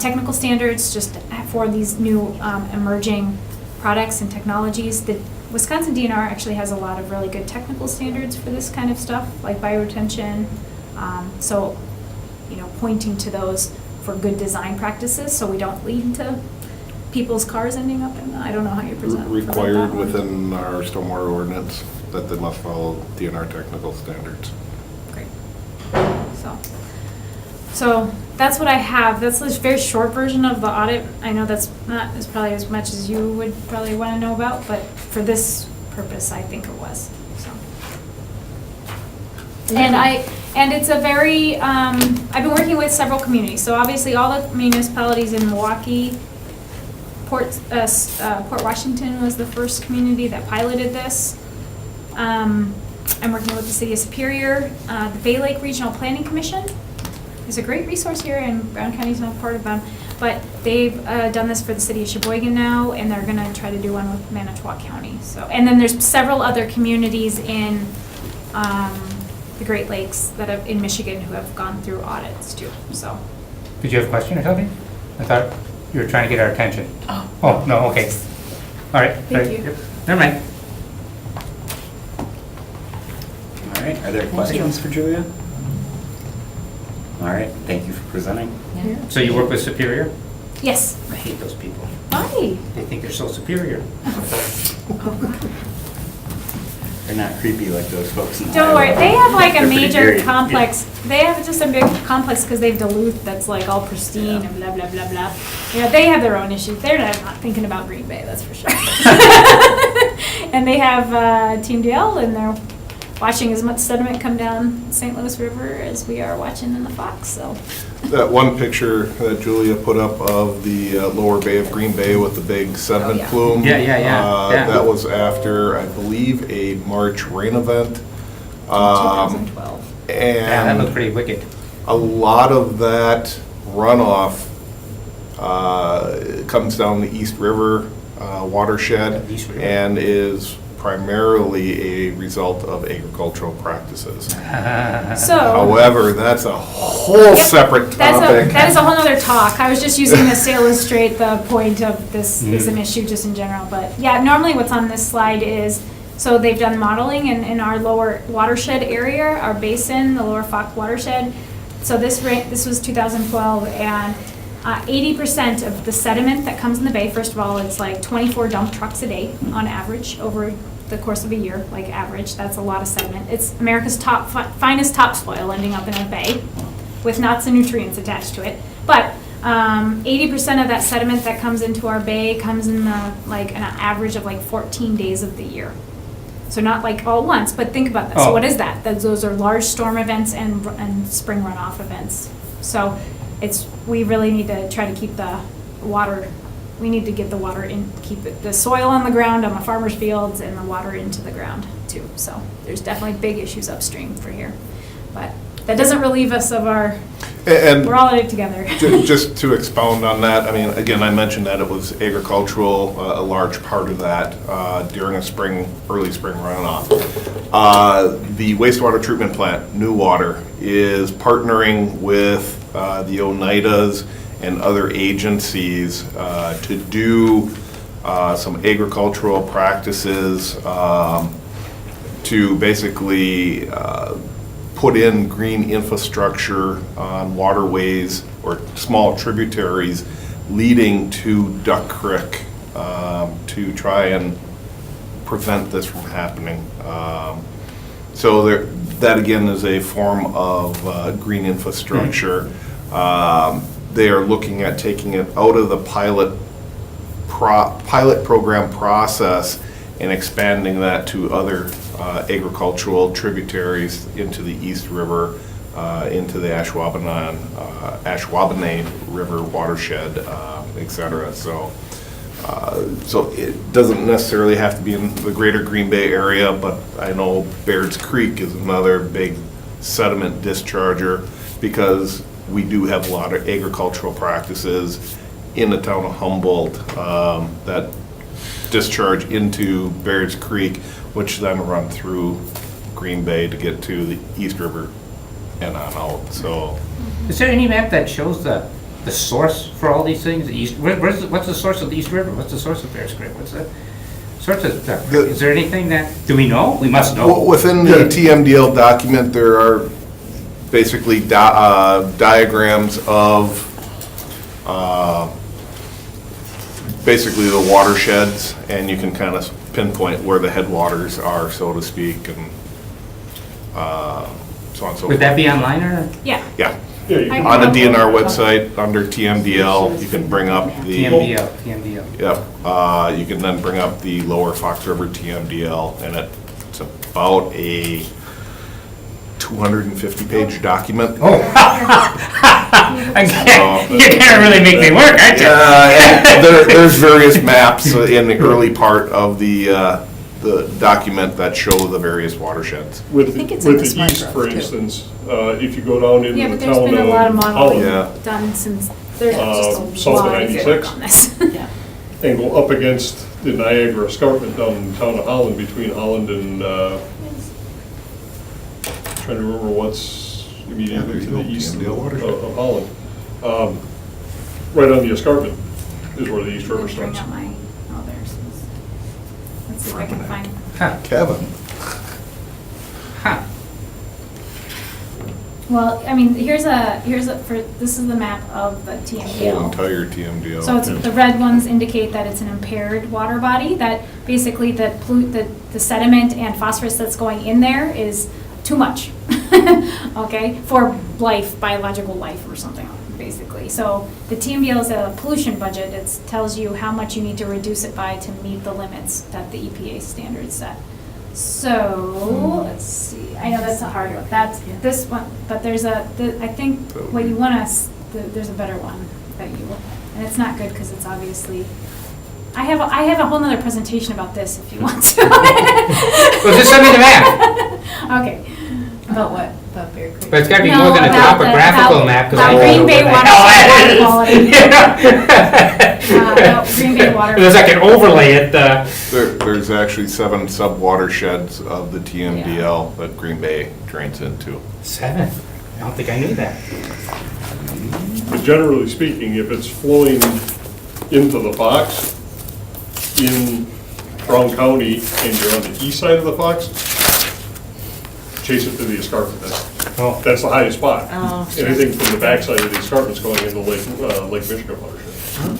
Technical standards, just for these new emerging products and technologies. The Wisconsin DNR actually has a lot of really good technical standards for this kind of stuff, like bioretention. So, pointing to those for good design practices, so we don't lead to people's cars ending up in, I don't know how you present. Required within our stormwater ordinance that they must follow DNR technical standards. Great. So that's what I have. That's a very short version of the audit. I know that's not as probably as much as you would probably want to know about, but for this purpose, I think it was. So. And it's a very, I've been working with several communities. So obviously all the municipalities in Milwaukee, Port Washington was the first community that piloted this. I'm working with the City of Superior. The Bay Lake Regional Planning Commission is a great resource here, and Brown County's not part of them. But they've done this for the City of Sheboygan now, and they're going to try to do one with Manitowoc County. So, and then there's several other communities in the Great Lakes that have in Michigan who have gone through audits too. So. Did you have a question or something? I thought you were trying to get our attention. Oh, no, okay. All right. Thank you. Yep. Never mind. All right, are there questions for Julia? All right, thank you for presenting. So you work with Superior? Yes. I hate those people. Why? They think they're so superior. They're not creepy like those folks in Iowa. Don't worry, they have like a They're pretty major great. complex. They have just a big complex because they have Duluth that's like all pristine and blah, blah, blah, blah. Yeah, they have their own issues. They're not thinking about Green Bay, that's for sure. And they have Team Dale, and they're watching as much sediment come down St. Louis River as we are watching in the Fox, so. That one picture that Julia put up of the lower bay of Green Bay with the big sediment yeah. plume. Yeah. That was after, I believe, a March rain event. 2012. Yeah, that looked And pretty wicked. a lot of that runoff comes down the East River watershed East River. and is primarily a result of agricultural practices. So. However, that's a whole separate topic. That is a whole other talk. I was just using this to illustrate the point of this is an issue just in general. But yeah, normally what's on this slide is, so they've done modeling in our lower watershed area, our basin, the lower Fox watershed. So this was 2012, and 80% of the sediment that comes in the bay, first of all, it's like 24 dump trucks a day on average over the course of a year, like average. That's a lot of sediment. It's America's finest topsoil ending up in a bay with lots of nutrients attached to it. But 80% of that sediment that comes into our bay comes in like an average of like 14 days of the year. So not like all at once, but think about that. So what is that? Those are large storm events and spring runoff events. So we really need to try to keep the water, we need to get the water in, keep the soil on the ground on the farmers' fields and the water into the ground too. So there's definitely big issues upstream for here. But that doesn't relieve us of our, And we're all in it together. just to expound on that, I mean, again, I mentioned that it was agricultural, a large part of that during a early spring runoff. The wastewater treatment plant, New Water, is partnering with the Oneidas and other agencies to do some agricultural practices to basically put in green infrastructure on waterways or small tributaries leading to Duck Creek to try and prevent this from happening. So that again is a form of green infrastructure. They are looking at taking it out of the pilot program process and expanding that to other agricultural tributaries into the East River, into the Ashwaubenon River watershed, et cetera. So it doesn't necessarily have to be in the greater Green Bay area, but I know Baird's Creek is another big sediment discharger because we do have a lot of agricultural practices in the town of Humboldt that discharge into Baird's Creek, which then run through Green Bay to get to the East River and on out. So, Is there any map that shows the source for all these things? What's the source of the East River? What's the source of Bears Creek? What's the source of Duck Creek? Is there anything do we know? We must know. within the TMDL document, there are basically diagrams of basically the watersheds, and you can kind of pinpoint where the headwaters are, so to speak, and so on and so forth. Would that be online or? Yeah. Yeah. Yeah, you can- On the DNR website, under TMDL, you can bring up the. TMDL. Yep, you can then bring up the Lower Fox River TMDL, and it's about a 250-page document. Oh. You can't really make me work, aren't you? There's various maps in the early part of the document that show the various watersheds. With, I think it's in with the the Smart east, Growth, for too. instance, if you go down into Yeah, the but there's town been a lot of of modeling Holland Yeah. done since, there's just a south of lot of good 96. work on this. Yeah. and go up against the Niagara Escarpment down in the town of Holland, between Holland and, trying to remember what's Yeah, there immediately you to go, the east TMDL watershed. of Holland. Right on the escarpment is where the East River Bring starts. up my, there's, let's see if I can find. Huh, Kevin? huh. Well, I mean, this is the map of the Whole TMDL. entire TMDL. So the red ones indicate that it's an impaired water body, that basically the sediment and phosphorus that's going in there is too much, okay, for life, biological life or something, basically. So the TMDL is a pollution budget. It tells you how much you need to reduce it by to meet the limits that the EPA standards set. So, let's see, I know that's a hard one, that's this one, but I think what you want there's a better one that and it's not good because it's obviously, I have a whole nother presentation about this if you want to. Well, just send me the map. Okay. About what? About Bear Creek? But it's gotta be No, more than a about topographical the- map, because about I don't know Green Bay what the water hell that quality. is. No, Green Bay water. There's like an overlay at There's actually 7 sub-watersheds of the TMDL that Green Bay drains into. 7. I don't think I knew that. But generally speaking, if it's flowing into the Fox in Brown County and you're on the east side of the Fox, chase it to the escarpment. Oh. That's the highest spot. Oh. Anything from the backside of the escarpment's going into Lake Michigan watershed.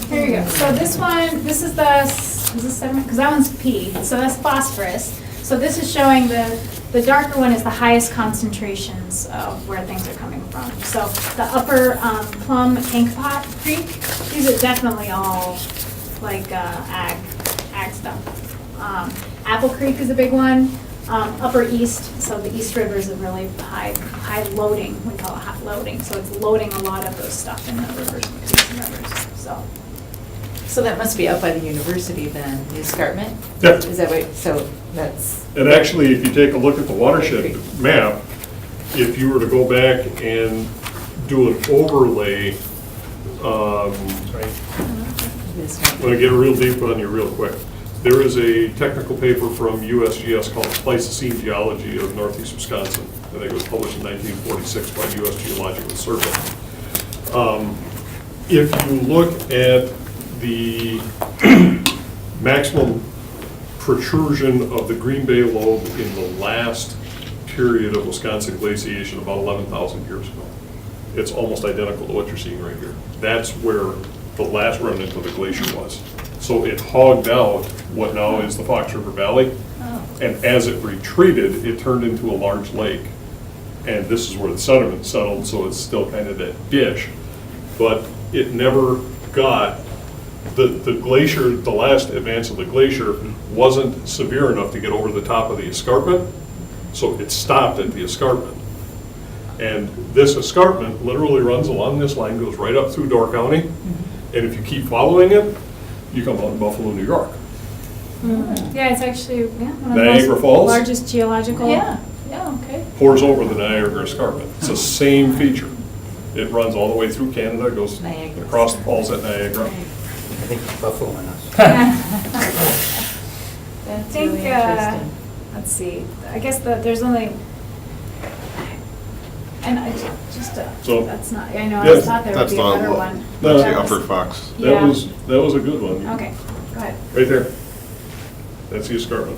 Here you go. So this one, this is this sediment? Because that one's P, so that's phosphorus. So this is showing the darker one is the highest concentrations of where things are coming from. So the upper Plum Kankapot Creek, these are definitely all like ag stuff. Apple Creek is a big one. Upper East, so the East River is a really high loading, we call it hot loading. So it's loading a lot of those stuff in the rivers, these rivers, so. So that must be out by the university then, the escarpment? Yep. Is that right? So that's, And actually, if you take a look at the watershed map, if you were to go back and do an overlay, I'm going to get real deep on you real quick. There is a technical paper from USGS called Pleistocene Geology of Northeast Wisconsin. I think it was published in 1946 by US Geological Survey. If you look at the maximum protrusion of the Green Bay lobe in the last period of Wisconsin glaciation, about 11,000 years ago, it's almost identical to what you're seeing right here. That's where the last remnant of the glacier was. So it hogged out what now is the Fox River Valley. And as it retreated, it turned into a large lake. And this is where the sediment settled, so it's still kind of that dish. But it never got, the glacier, the last advance of the glacier wasn't severe enough to get over the top of the escarpment, so it stopped at the escarpment. And this escarpment literally runs along this line, goes right up through Door County, and if you keep following it, you come out in Buffalo, New York. Yeah, it's actually, one of the Niagara most Falls? largest geological. Yeah, okay. Pours over the Niagara Escarpment. It's the same feature. It runs all the way through Canada, goes Niagara across the falls at Niagara. I think it's Buffalo and us. That's think, really interesting. Let's see, I guess there's only, and I just, So- that's not, I know, I Yes. thought there would That's be a the, better one. that's That the was- upper Fox. That Yeah. was a good one. Okay, go ahead. Right there. That's the escarpment.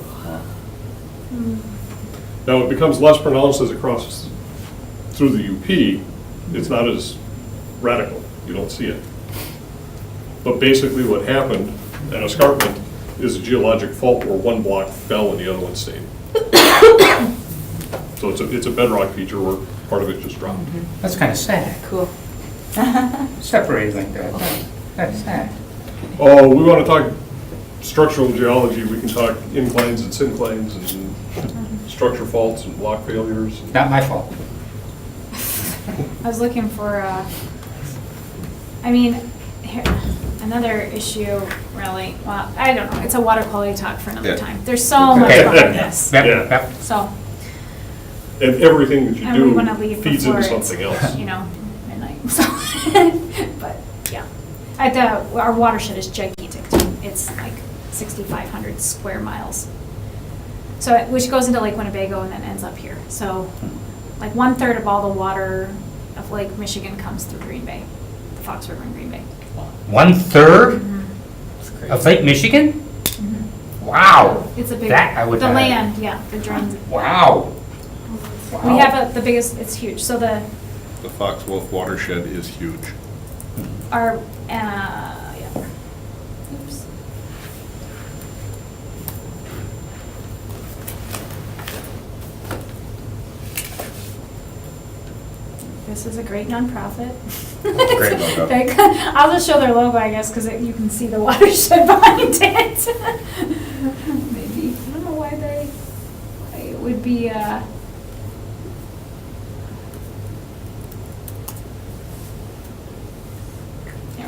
Now, it becomes less pronounced as it crosses through the UP. It's not as radical. You don't see it. But basically what happened, an escarpment is a geologic fault where one block fell and the other one stayed. So it's a bedrock feature where part of it just dropped. That's kind of sad, Cool. separated like that. That's sad. Oh, we want to talk structural geology, we can talk inclines and synclines and structure faults and block failures. Not my fault. I was looking for, I mean, another issue, really, well, I don't know, it's a water quality talk for another Yeah. time. There's so much Okay. behind this, Yep, Yeah. yep. so, And everything that you and we want to do leave feeds before into it's, something else. you know, midnight, so, but, yeah. Our watershed is gigantic, too. It's like 6,500 square miles. So, which goes into Lake Winnebago and then ends up here. So, like 1/3 of all the water of Lake Michigan comes through Green Bay, the Fox River in Green Bay. 1/3 of Lake Michigan? Wow. It's a big, That I would the not- land, yeah, the drains. Wow. We have the biggest, it's huge. So The Fox Wolf watershed is huge. our, yeah. Oops. This is a great nonprofit. Great logo. I'll just show their logo, I guess, because you can see the watershed behind it. Maybe, I don't know why it would be, there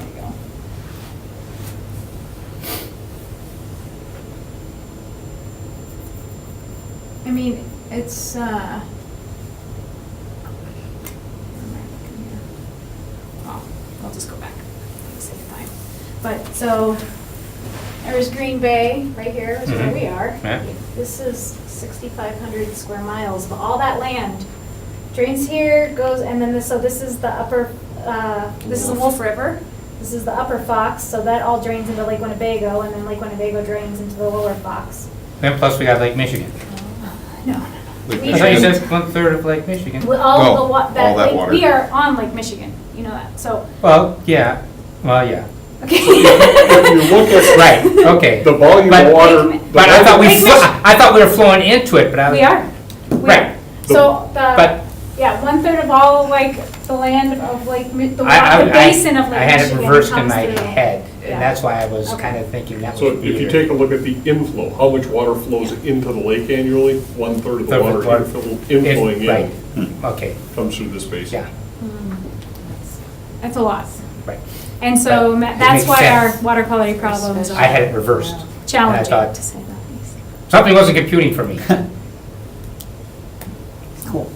we go. I mean, it's, where am I looking here? Oh, I'll just go back for the sake of time. But, so, there's Green Bay, right here is where we are. Yeah. This is 6,500 square miles, but all that land drains here, goes, and then this, so this is the upper, this is the Wolf River. This is the upper Fox, so that all drains into Lake Winnebago, and then Lake Winnebago drains into the lower Fox. And plus we have Lake Michigan. No. Lake We- I thought you Michigan. said 1/3 of Lake Michigan. With all No, the, all that water. we are on Lake Michigan, you know that, so, Well, yeah, yeah. okay. If you look at Right, okay. the volume But- of water. But I thought Lake Michigan. I thought we were flowing into it, but I was. We are. We Right. are. So, But yeah, 1/3 of all, like, the land of Lake, the I basin of Lake had it Michigan reversed in comes my through. head, Yeah. and that's why I was Okay. kind of thinking that So would be. if you take a look at the inflow, how much water flows into the lake annually, 1/3 of the Third of water the water. inflowing Right. in Okay, comes through this basin. yeah, That's a lot. right. And so But it that's makes why our sense. water quality problems I had are it reversed. challenging, And I thought- to say the least. Something wasn't computing for me. Cool.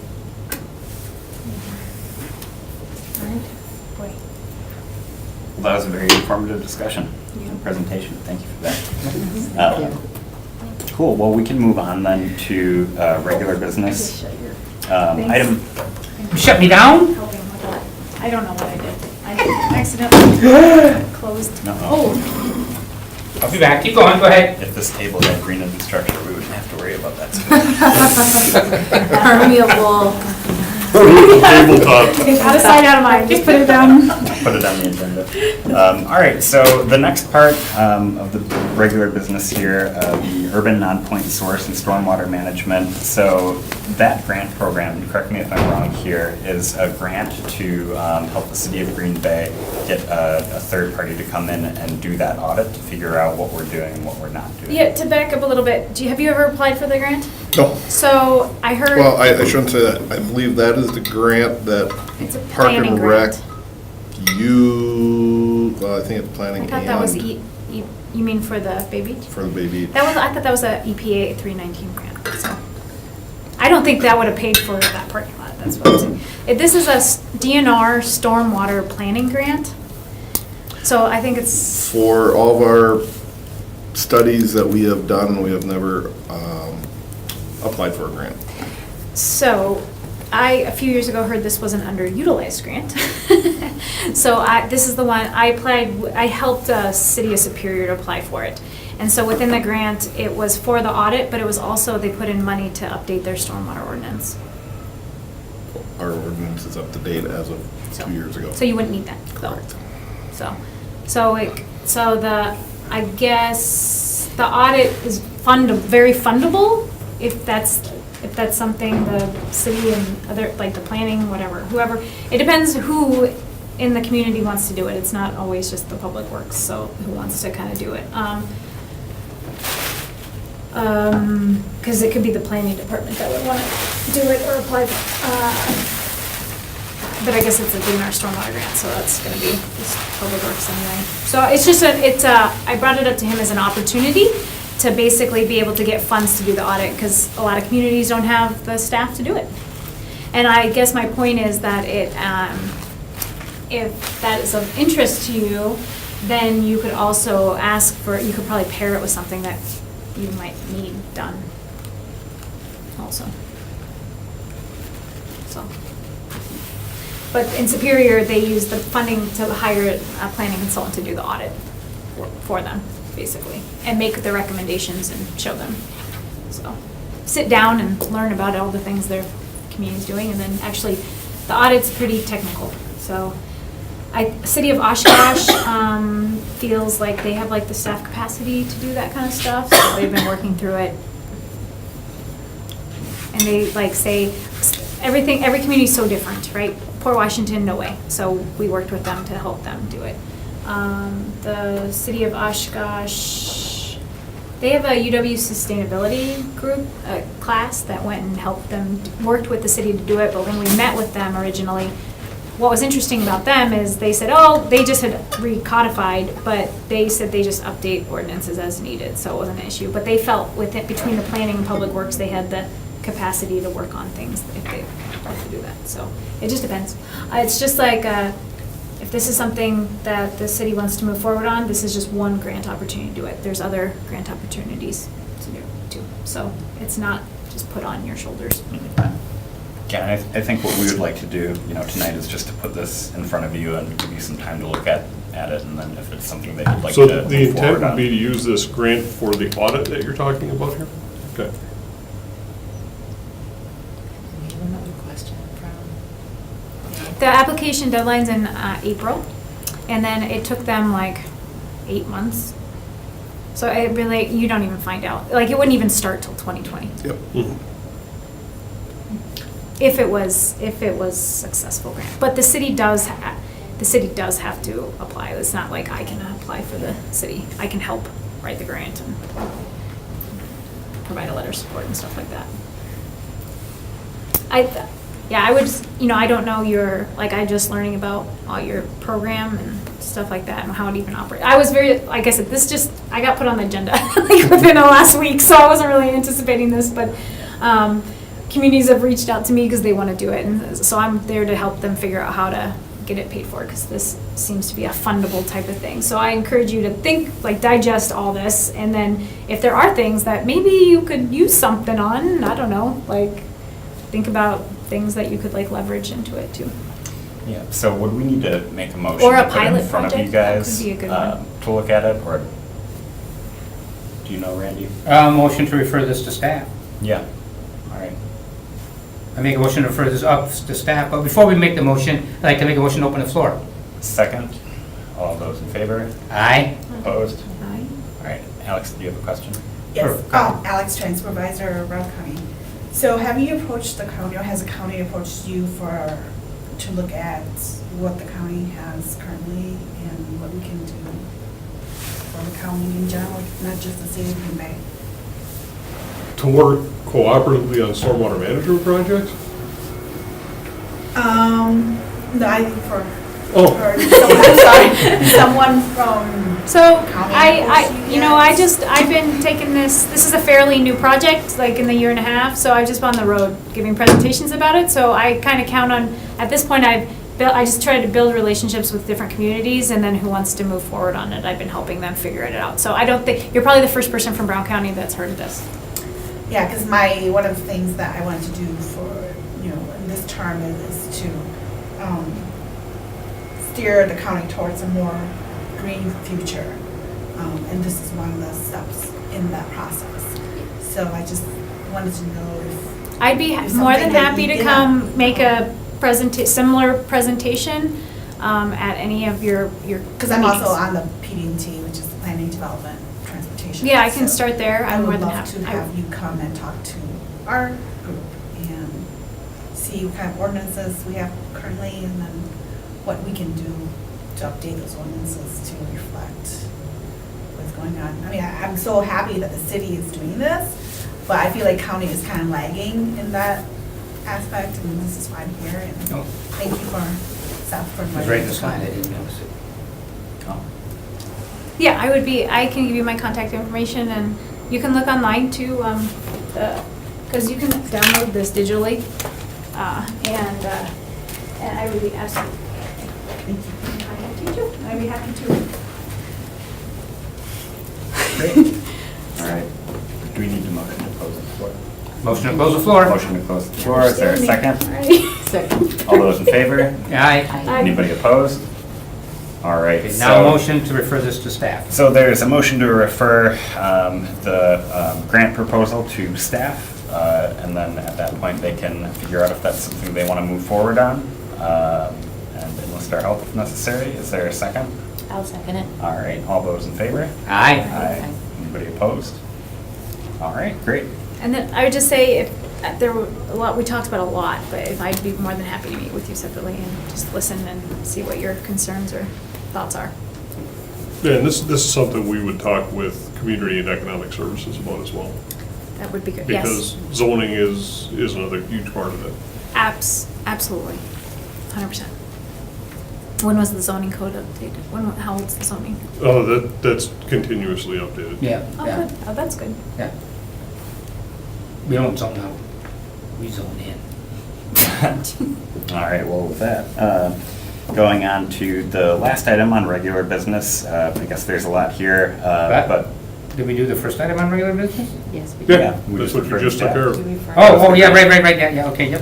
informative discussion and presentation. Thank you for that. Cool, well, we can move on then to regular business. Item, Shut me down? I don't know what I did. I accidentally closed. No. Oh, I'll be back. Keep going. Go ahead. if this table had green infrastructure, we wouldn't have to worry about that. permeable. Tabletop. Out of sight, out of mind. Just put it down. Put it on the agenda. All right, so the next part of the regular business here, the urban non-point source and stormwater management. So that grant program, and correct me if I'm wrong here, is a grant to help the city of Green Bay get a third party to come in and do that audit to figure out what we're doing and what we're not doing. Yeah, to back up a little bit, have you ever applied for the grant? No, So I heard. well, I shouldn't say that. I believe that is the grant that It's a Park planning and Rec, grant. well, I think it's planning I thought that was and you mean for the baby? for the baby. I thought that was a EPA 319 grant, so. I don't think that would have paid for that parking lot, that's what I'm saying. This is a DNR stormwater planning grant. So I think it's, For all of our studies that we have done, we have never applied for a grant. so a few years ago, heard this was an underutilized grant. So this is the one, I applied, I helped City of Superior to apply for it. And so within the grant, it was for the audit, but it was also, they put in money to update their stormwater ordinance. Our ordinance is up to date as of So- 2 years ago. So you wouldn't need that, though. Correct. I guess the audit is very fundable, if that's something the city and other, like the planning, whatever, whoever, it depends who in the community wants to do it. It's not always just the public works, so who wants to kind of do it. Because it could be the planning department that would want to do it or apply. But I guess it's a DNR stormwater grant, so that's gonna be just public works anyway. So it's just I brought it up to him as an opportunity to basically be able to get funds to do the audit, because a lot of communities don't have the staff to do it. And I guess my point is that if that is of interest to you, then you could also ask for, you could probably pair it with something that you might need done also. So. But in Superior, they use the funding to hire a planning consultant to do the audit for them, basically, and make the recommendations and show them. So, sit down and learn about all the things their community's doing, and then actually, the audit's pretty technical. So, City of Oshkosh feels like they have like the staff capacity to do that kind of stuff, so they've been working through it. And they like say, every community's so different, right? Port Washington, no way. So we worked with them to help them do it. The City of Oshkosh, they have a UW sustainability group, a class that went and helped them, worked with the city to do it, but when we met with them originally, what was interesting about them is they said, oh, they just had recodified, but they said they just update ordinances as needed, so it wasn't an issue. But they felt with it, between the planning and public works, they had the capacity to work on things if they wanted to do that. So it just depends. It's just like, if this is something that the city wants to move forward on, this is just one grant opportunity to do it. There's other grant opportunities to do too. So it's not just put on your shoulders. Yeah, I think what we would like to do, tonight is just to put this in front of you and give you some time to look at it, and then if it's something that you'd like So to the move intent forward would on. be to use this grant for the audit that you're talking about here? Okay. We have another question from. The application deadline's in April, and then it took them like 8 months. So it really, you don't even find out. Like, it wouldn't even start till 2020. Yep. Mhm. If it was successful grant. But the city does have to apply. It's not like I can apply for the city. I can help write the grant and provide a letter of support and stuff like that. I would just, I don't know I'm just learning about all your program and stuff like that and how it even operates. I was like I said, I got put on the agenda like within the last week, so I wasn't really anticipating this, but communities have reached out to me because they want to do it, and so I'm there to help them figure out how to get it paid for, because this seems to be a fundable type of thing. So I encourage you to think, like, digest all this, and then if there are things that maybe you could use something on, I don't know, like, think about things that you could like leverage into it too. Yeah, so would we need to make a motion Or a to put it in pilot front of you project, that guys could be a good one. to look at it, or do you know, Randy? Motion to refer this to staff. Yeah, all right. I make a motion to refer this up to staff, but before we make the motion, I'd like to make a motion to open the floor. Second, all those in favor? Aye? Opposed? Aye. All right, Alex, do you have a question? Yes, Sure, go ahead. Alex Tran, Supervisor, Round County. So have you approached the county, or has the county approached you to look at what the county has currently and what we can do for the county in general, not just the city of Green Bay? To work cooperatively on stormwater management projects? No, I think for, Oh. for someone from So County I, approach you know, I've been taking this is a fairly new project, like in the year and a half, so I've just been on the road giving presentations about it, so I kind of count on, at this point, I just try to build relationships with different communities, and then who wants to move forward on it, I've been helping them figure it out. So I don't think, you're probably the first person from Brown County that's heard of this. Yeah, because one of the things that I want to do for, in this term is to steer the county towards a more green future. And this is one of the steps in that process. So I just wanted to know if I'd be There's more than something that happy to you- come make a similar presentation at any of your because I'm also meetings. on the PD&T, which is the Planning Development Transportation. Yeah, I can So start there. I I'm more would than love happy. to have you come and talk to our group and see what kind of ordinances we have currently, and then what we can do to update those ordinances to reflect what's going on. I mean, I'm so happy that the city is doing this, but I feel like county is kind of lagging in that aspect, and this is why I'm here, and No. thank you for staff for It was inviting right in me the to slide, I come. didn't notice it. Oh. Yeah, I can give you my contact information, and you can look online too, because you can download this digitally. And I really absolutely. I'd be happy to. Great. All right. Do we need to motion to close the floor? Motion to close the floor. Motion to close the floor, is there a second? Second. All those in favor? Aye. Anybody opposed? All right. Okay, now a so- motion to refer this to staff. So there's a motion to refer the grant proposal to staff, and then at that point, they can figure out if that's something they want to move forward on, and enlist our help if necessary. Is there a second? I'll second it. All right, all those in favor? Aye. Aye. Anybody opposed? All right, great. And then I would just say, if there were a lot, we talked about a lot, but if I'd be more than happy to meet with you separately and just listen and see what your concerns or thoughts are. Yeah, and this is something we would talk with Community and Economic Services about as well. That would be good, yes. Because zoning is another huge part of it. Absolutely, 100%. When was the zoning code updated? How old's the zoning? Oh, that's continuously updated. Yeah, Oh, yeah, good, oh, that's good. yeah. We don't zone out, we zone in. All right, well, with that, going on to the last item on regular business, I guess there's a lot here, but Did we do the first item on regular business? Yes, we Yeah, Yeah, we that's just what you referred just to took care that. of. do refer. Oh, yeah, right, yeah, okay, yep.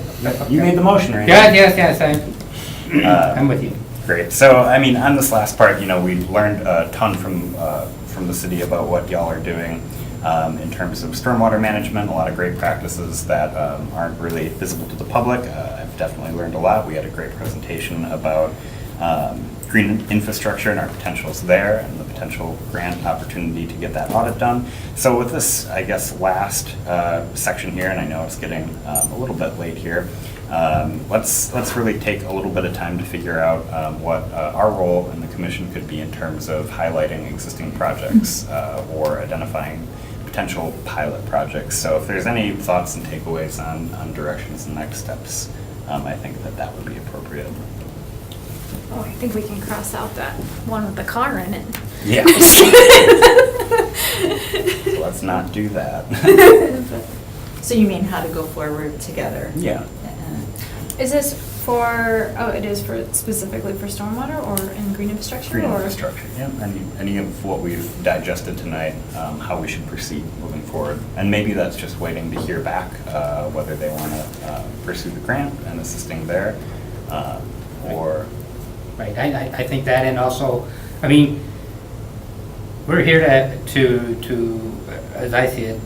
you made the motion, right? Yes, I'm with you. Great. So, I mean, on this last part, we learned a ton from the city about what y'all are doing in terms of stormwater management, a lot of great practices that aren't really visible to the public. I've definitely learned a lot. We had a great presentation about green infrastructure and our potentials there and the potential grant opportunity to get that audit done. So with this, I guess, last section here, and I know it's getting a little bit late here, let's really take a little bit of time to figure out what our role in the commission could be in terms of highlighting existing projects or identifying potential pilot projects. So if there's any thoughts and takeaways on directions and next steps, I think that would be appropriate. Oh, I think we can cross out that one with the car in it. Yeah. So let's not do that. So you mean how to go forward together? Yeah. Uh, Is this It is for, specifically for stormwater or in green infrastructure? Green or- infrastructure, yeah. Any of what we've digested tonight, how we should proceed moving forward. And maybe that's just waiting to hear back whether they want to pursue the grant and assisting there, or... Right, I think that, and also, I mean, we're here to, as I see it,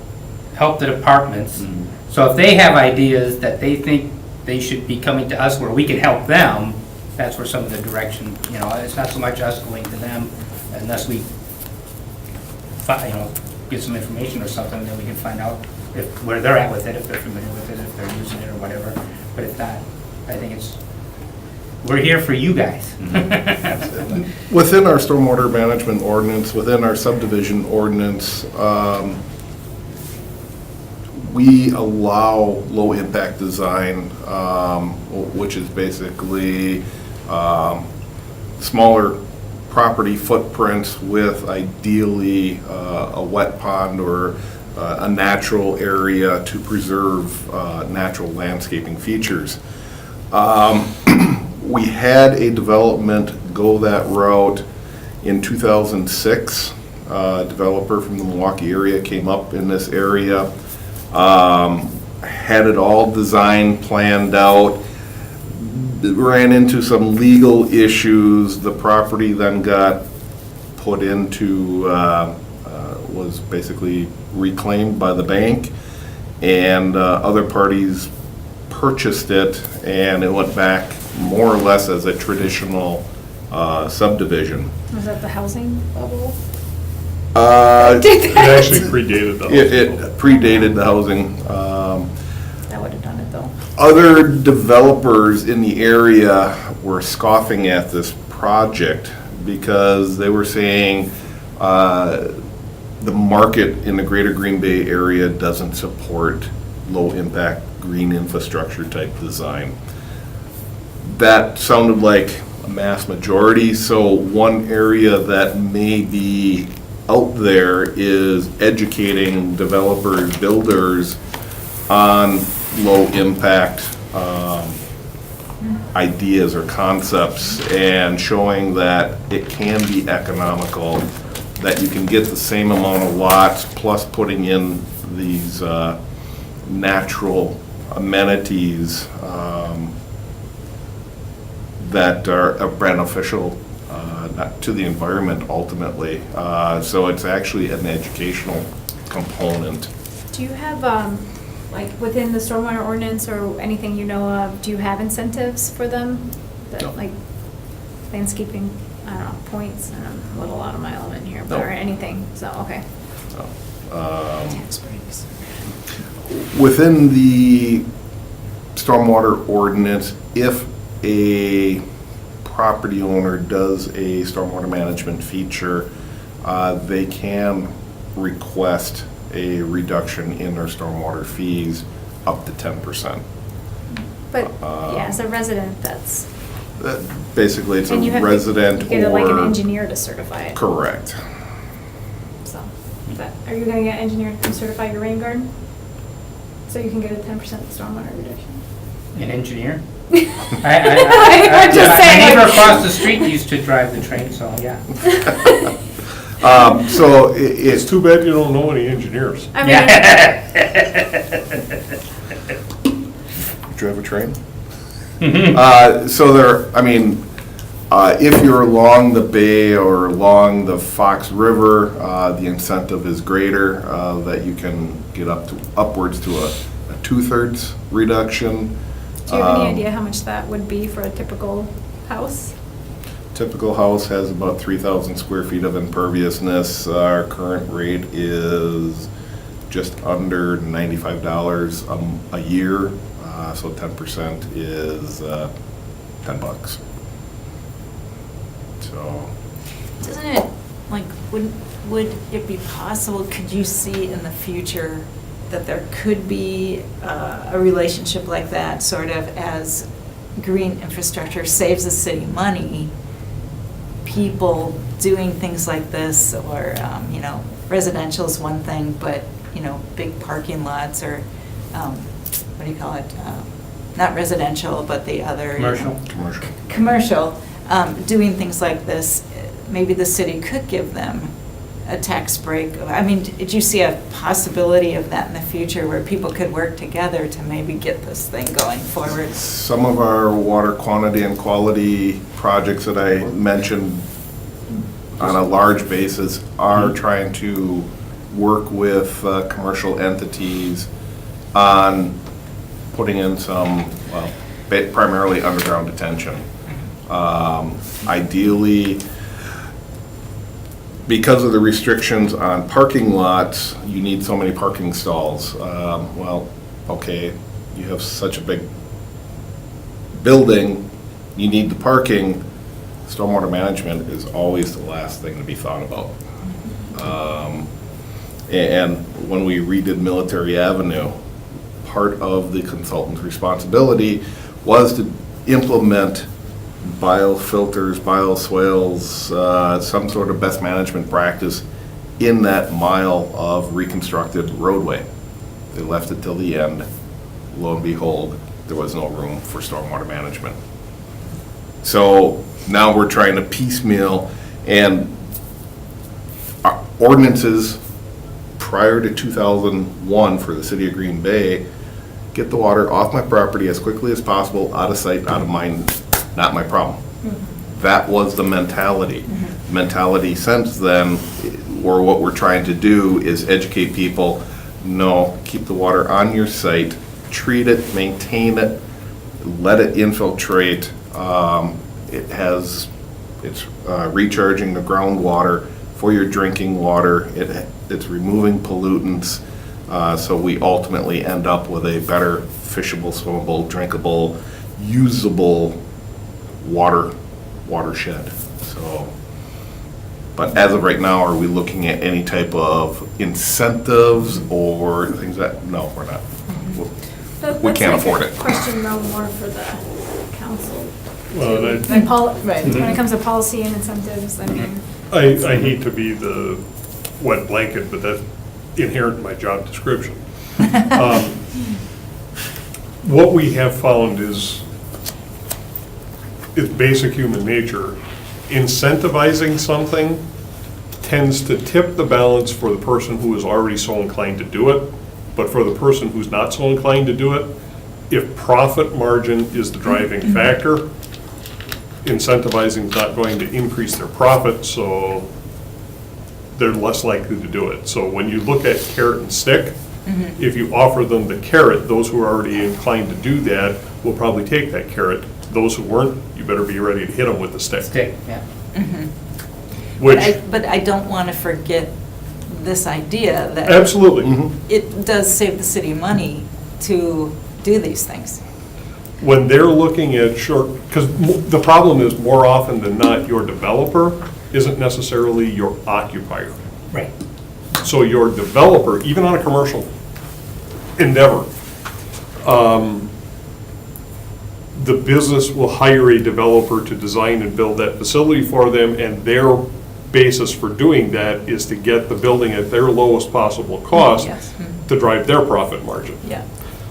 help the departments. Mhm. So if they have ideas that they think they should be coming to us where we can help them, that's where some of the direction, you know, it's not so much us going to them unless we, get some information or something, then we can find out where they're at with it, if they're familiar with it, if they're using it or whatever. But if not, I think we're here for you guys. Absolutely. Within our stormwater management ordinance, within our subdivision ordinance, we allow low-impact design, which is basically smaller property footprints with ideally a wet pond or a natural area to preserve natural landscaping features. We had a development go that route in 2006. A developer from the Milwaukee area came up in this area, had it all designed, planned out, ran into some legal issues. The property then got put into, was basically reclaimed by the bank, and other parties purchased it, and it went back more or less as a traditional subdivision. Was that the housing bubble? It actually predated the It predated the housing. That would have done it though. Other developers in the area were scoffing at this project because they were saying the market in the greater Green Bay area doesn't support low-impact green infrastructure type design. That sounded like a mass majority, so one area that may be out there is educating developers, builders on low-impact ideas or concepts and showing that it can be economical, that you can get the same amount of lots plus putting in these natural amenities that are beneficial to the environment ultimately. So it's actually an educational component. Do you have, like, within the stormwater ordinance or anything you know of, do you have incentives for them? That, No. like, landscaping, I don't know, points, and I'm a little out of my element here, but, No. or anything, so, okay. Tax breaks. Within the stormwater ordinance, if a property owner does a stormwater management feature, they can request a reduction in their stormwater fees up to 10%. But, yeah, as a resident, that's, Basically, it's a and you have to, resident you get like an or- engineer to certify it. Correct. So, are you gonna get engineered to certify your rain garden? So you can get a 10% stormwater reduction? An engineer? I'm just My saying. neighbor across the street used to drive the train, so yeah. So It's it's too bad you don't know any engineers. I mean, Do you have a train? So there, I mean, if you're along the bay or along the Fox River, the incentive is greater, that you can get upwards to a 2/3 reduction. do you have any idea how much that would be for a typical house? Typical house has about 3,000 square feet of imperviousness. Our current rate is just under $95 a year, so 10% is $10. So, Doesn't it, like, would it be possible, could you see in the future that there could be a relationship like that, sort of as green infrastructure saves the city money, people doing things like this, or, residential is one thing, but, big parking lots or, what do you call it? not residential, but the other. Commercial. Commercial. Commercial, doing things like this, maybe the city could give them a tax break. I mean, do you see a possibility of that in the future where people could work together to maybe get this thing going forward? Some of our water quantity and quality projects that I mentioned on a large basis are trying to work with commercial entities on putting in some, well, primarily underground detention. Ideally, because of the restrictions on parking lots, you need so many parking stalls. Well, okay, you have such a big building, you need the parking. Stormwater management is always the last thing to be thought about. And when we redid Military Avenue, part of the consultant's responsibility was to implement biofilters, bioswales, some sort of best management practice in that mile of reconstructed roadway. They left it till the end. Lo and behold, there was no room for stormwater management. So now we're trying to piecemeal, and our ordinances prior to 2001 for the city of Green Bay, get the water off my property as quickly as possible, out of sight, out of mind, not my problem. That was the mentality. Mentality since then, or what we're trying to do is educate people, no, keep the water on your site, treat it, maintain it, let it infiltrate. It's recharging the groundwater for your drinking water. It's removing pollutants. So we ultimately end up with a better fishable, swimmable, drinkable, usable watershed. So, but as of right now, are we looking at any type of incentives or things that, no, we're not. We can't afford it. Question though more for the council. Well, And Right. when it comes to policy and incentives, I mean, I hate to be the wet blanket, but that's inherent in my job description. What we have found is basic human nature. Incentivizing something tends to tip the balance for the person who is already so inclined to do it, but for the person who's not so inclined to do it, if profit margin is the driving factor, incentivizing is not going to increase their profit, so they're less likely to do it. So when you look at carrot and stick, if you offer them the carrot, those who are already inclined to do that will probably take that carrot. Those who weren't, you better be ready to hit them with the stick. Stick, yeah. Which, But I don't want to forget this idea that absolutely. it does save the city money to do these things. When they're looking at short, because the problem is more often than not, your developer isn't necessarily your occupier. Right. So your developer, even on a commercial endeavor, the business will hire a developer to design and build that facility for them, and their basis for doing that is to get the building at their lowest possible cost Yes. to drive their profit margin. Yeah.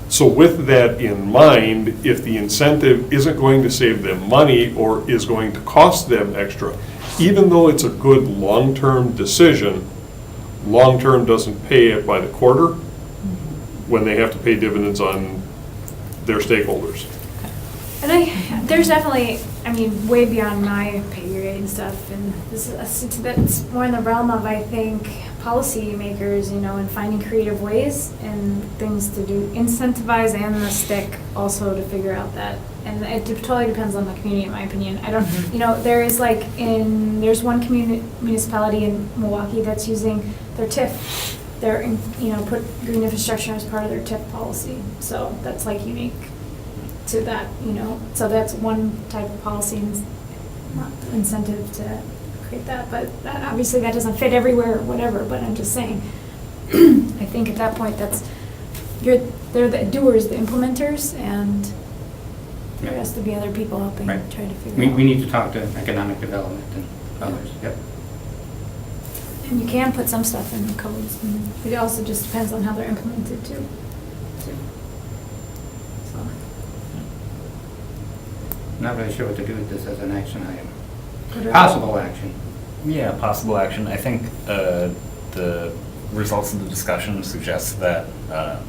So with that in mind, if the incentive isn't going to save them money or is going to cost them extra, even though it's a good long-term decision, long-term doesn't pay it by the quarter when they have to pay dividends on their stakeholders. and there's definitely, I mean, way beyond my pay grade and stuff, and that's more in the realm of, I think, policymakers, and finding creative ways and things to do, incentivize and the stick also to figure out that. And it totally depends on the community, in my opinion. I don't, there is there's one municipality in Milwaukee that's using their TIF. They're, put green infrastructure as part of their TIF policy. So that's unique to that, so that's one type of policy and incentive to create that, but obviously that doesn't fit everywhere or whatever, but I'm just saying, I think at that point they're the doers, the implementers, and there has to be other people helping Right. try to figure out. We need to talk to economic development and others, yep. And you can put some stuff in the codes, and it also just depends on how they're implemented too. So. not really sure what to do with this as an action item. Possible action. Yeah, possible action. I think the results of the discussion suggest that well,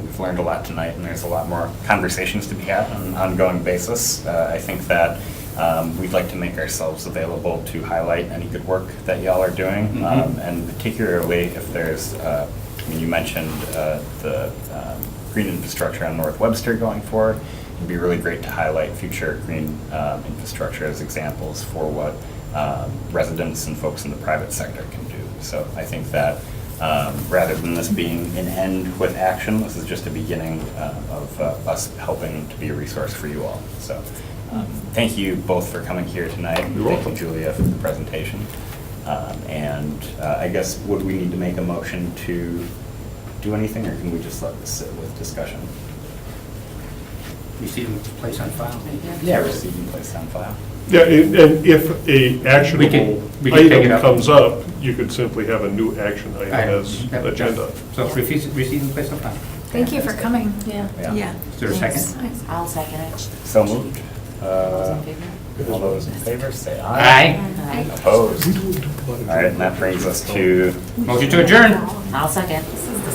we've learned a lot tonight, and there's a lot more conversations to be had on an ongoing basis. I think that we'd like to make ourselves available to highlight any good work that y'all are doing, and particularly if there's, I mean, you mentioned the green infrastructure on North Webster going forward. It'd be really great to highlight future green infrastructure as examples for what residents and folks in the private sector can do. So I think that rather than this being an end with action, this is just a beginning of us helping to be a resource for you all. So thank you both for coming here tonight. Thank you, Julia, for the presentation. And I guess, would we need to make a motion to do anything, or can we just let this sit with discussion? Receive and place on file. Yeah, receive and place on file. Yeah, and if a actionable we can take it item up. comes up, you could simply have a new action item Right. as Yep. agenda. So receive and place on file. Thank you for coming. Yeah. Yeah. Is there a second? I'll second it. So moved. Those in favor? All those in favor, say aye. Aye. Opposed? All right, and that brings us to Motion to adjourn. I'll second.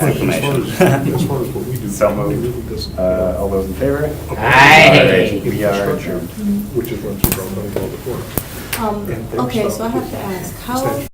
acclamation. As far as what we do. So it moved. really doesn't- All those in favor? Aye. All right, we are adjourned. Which is run through Brown County Public Works. And their Okay, so I stuff have to ask, how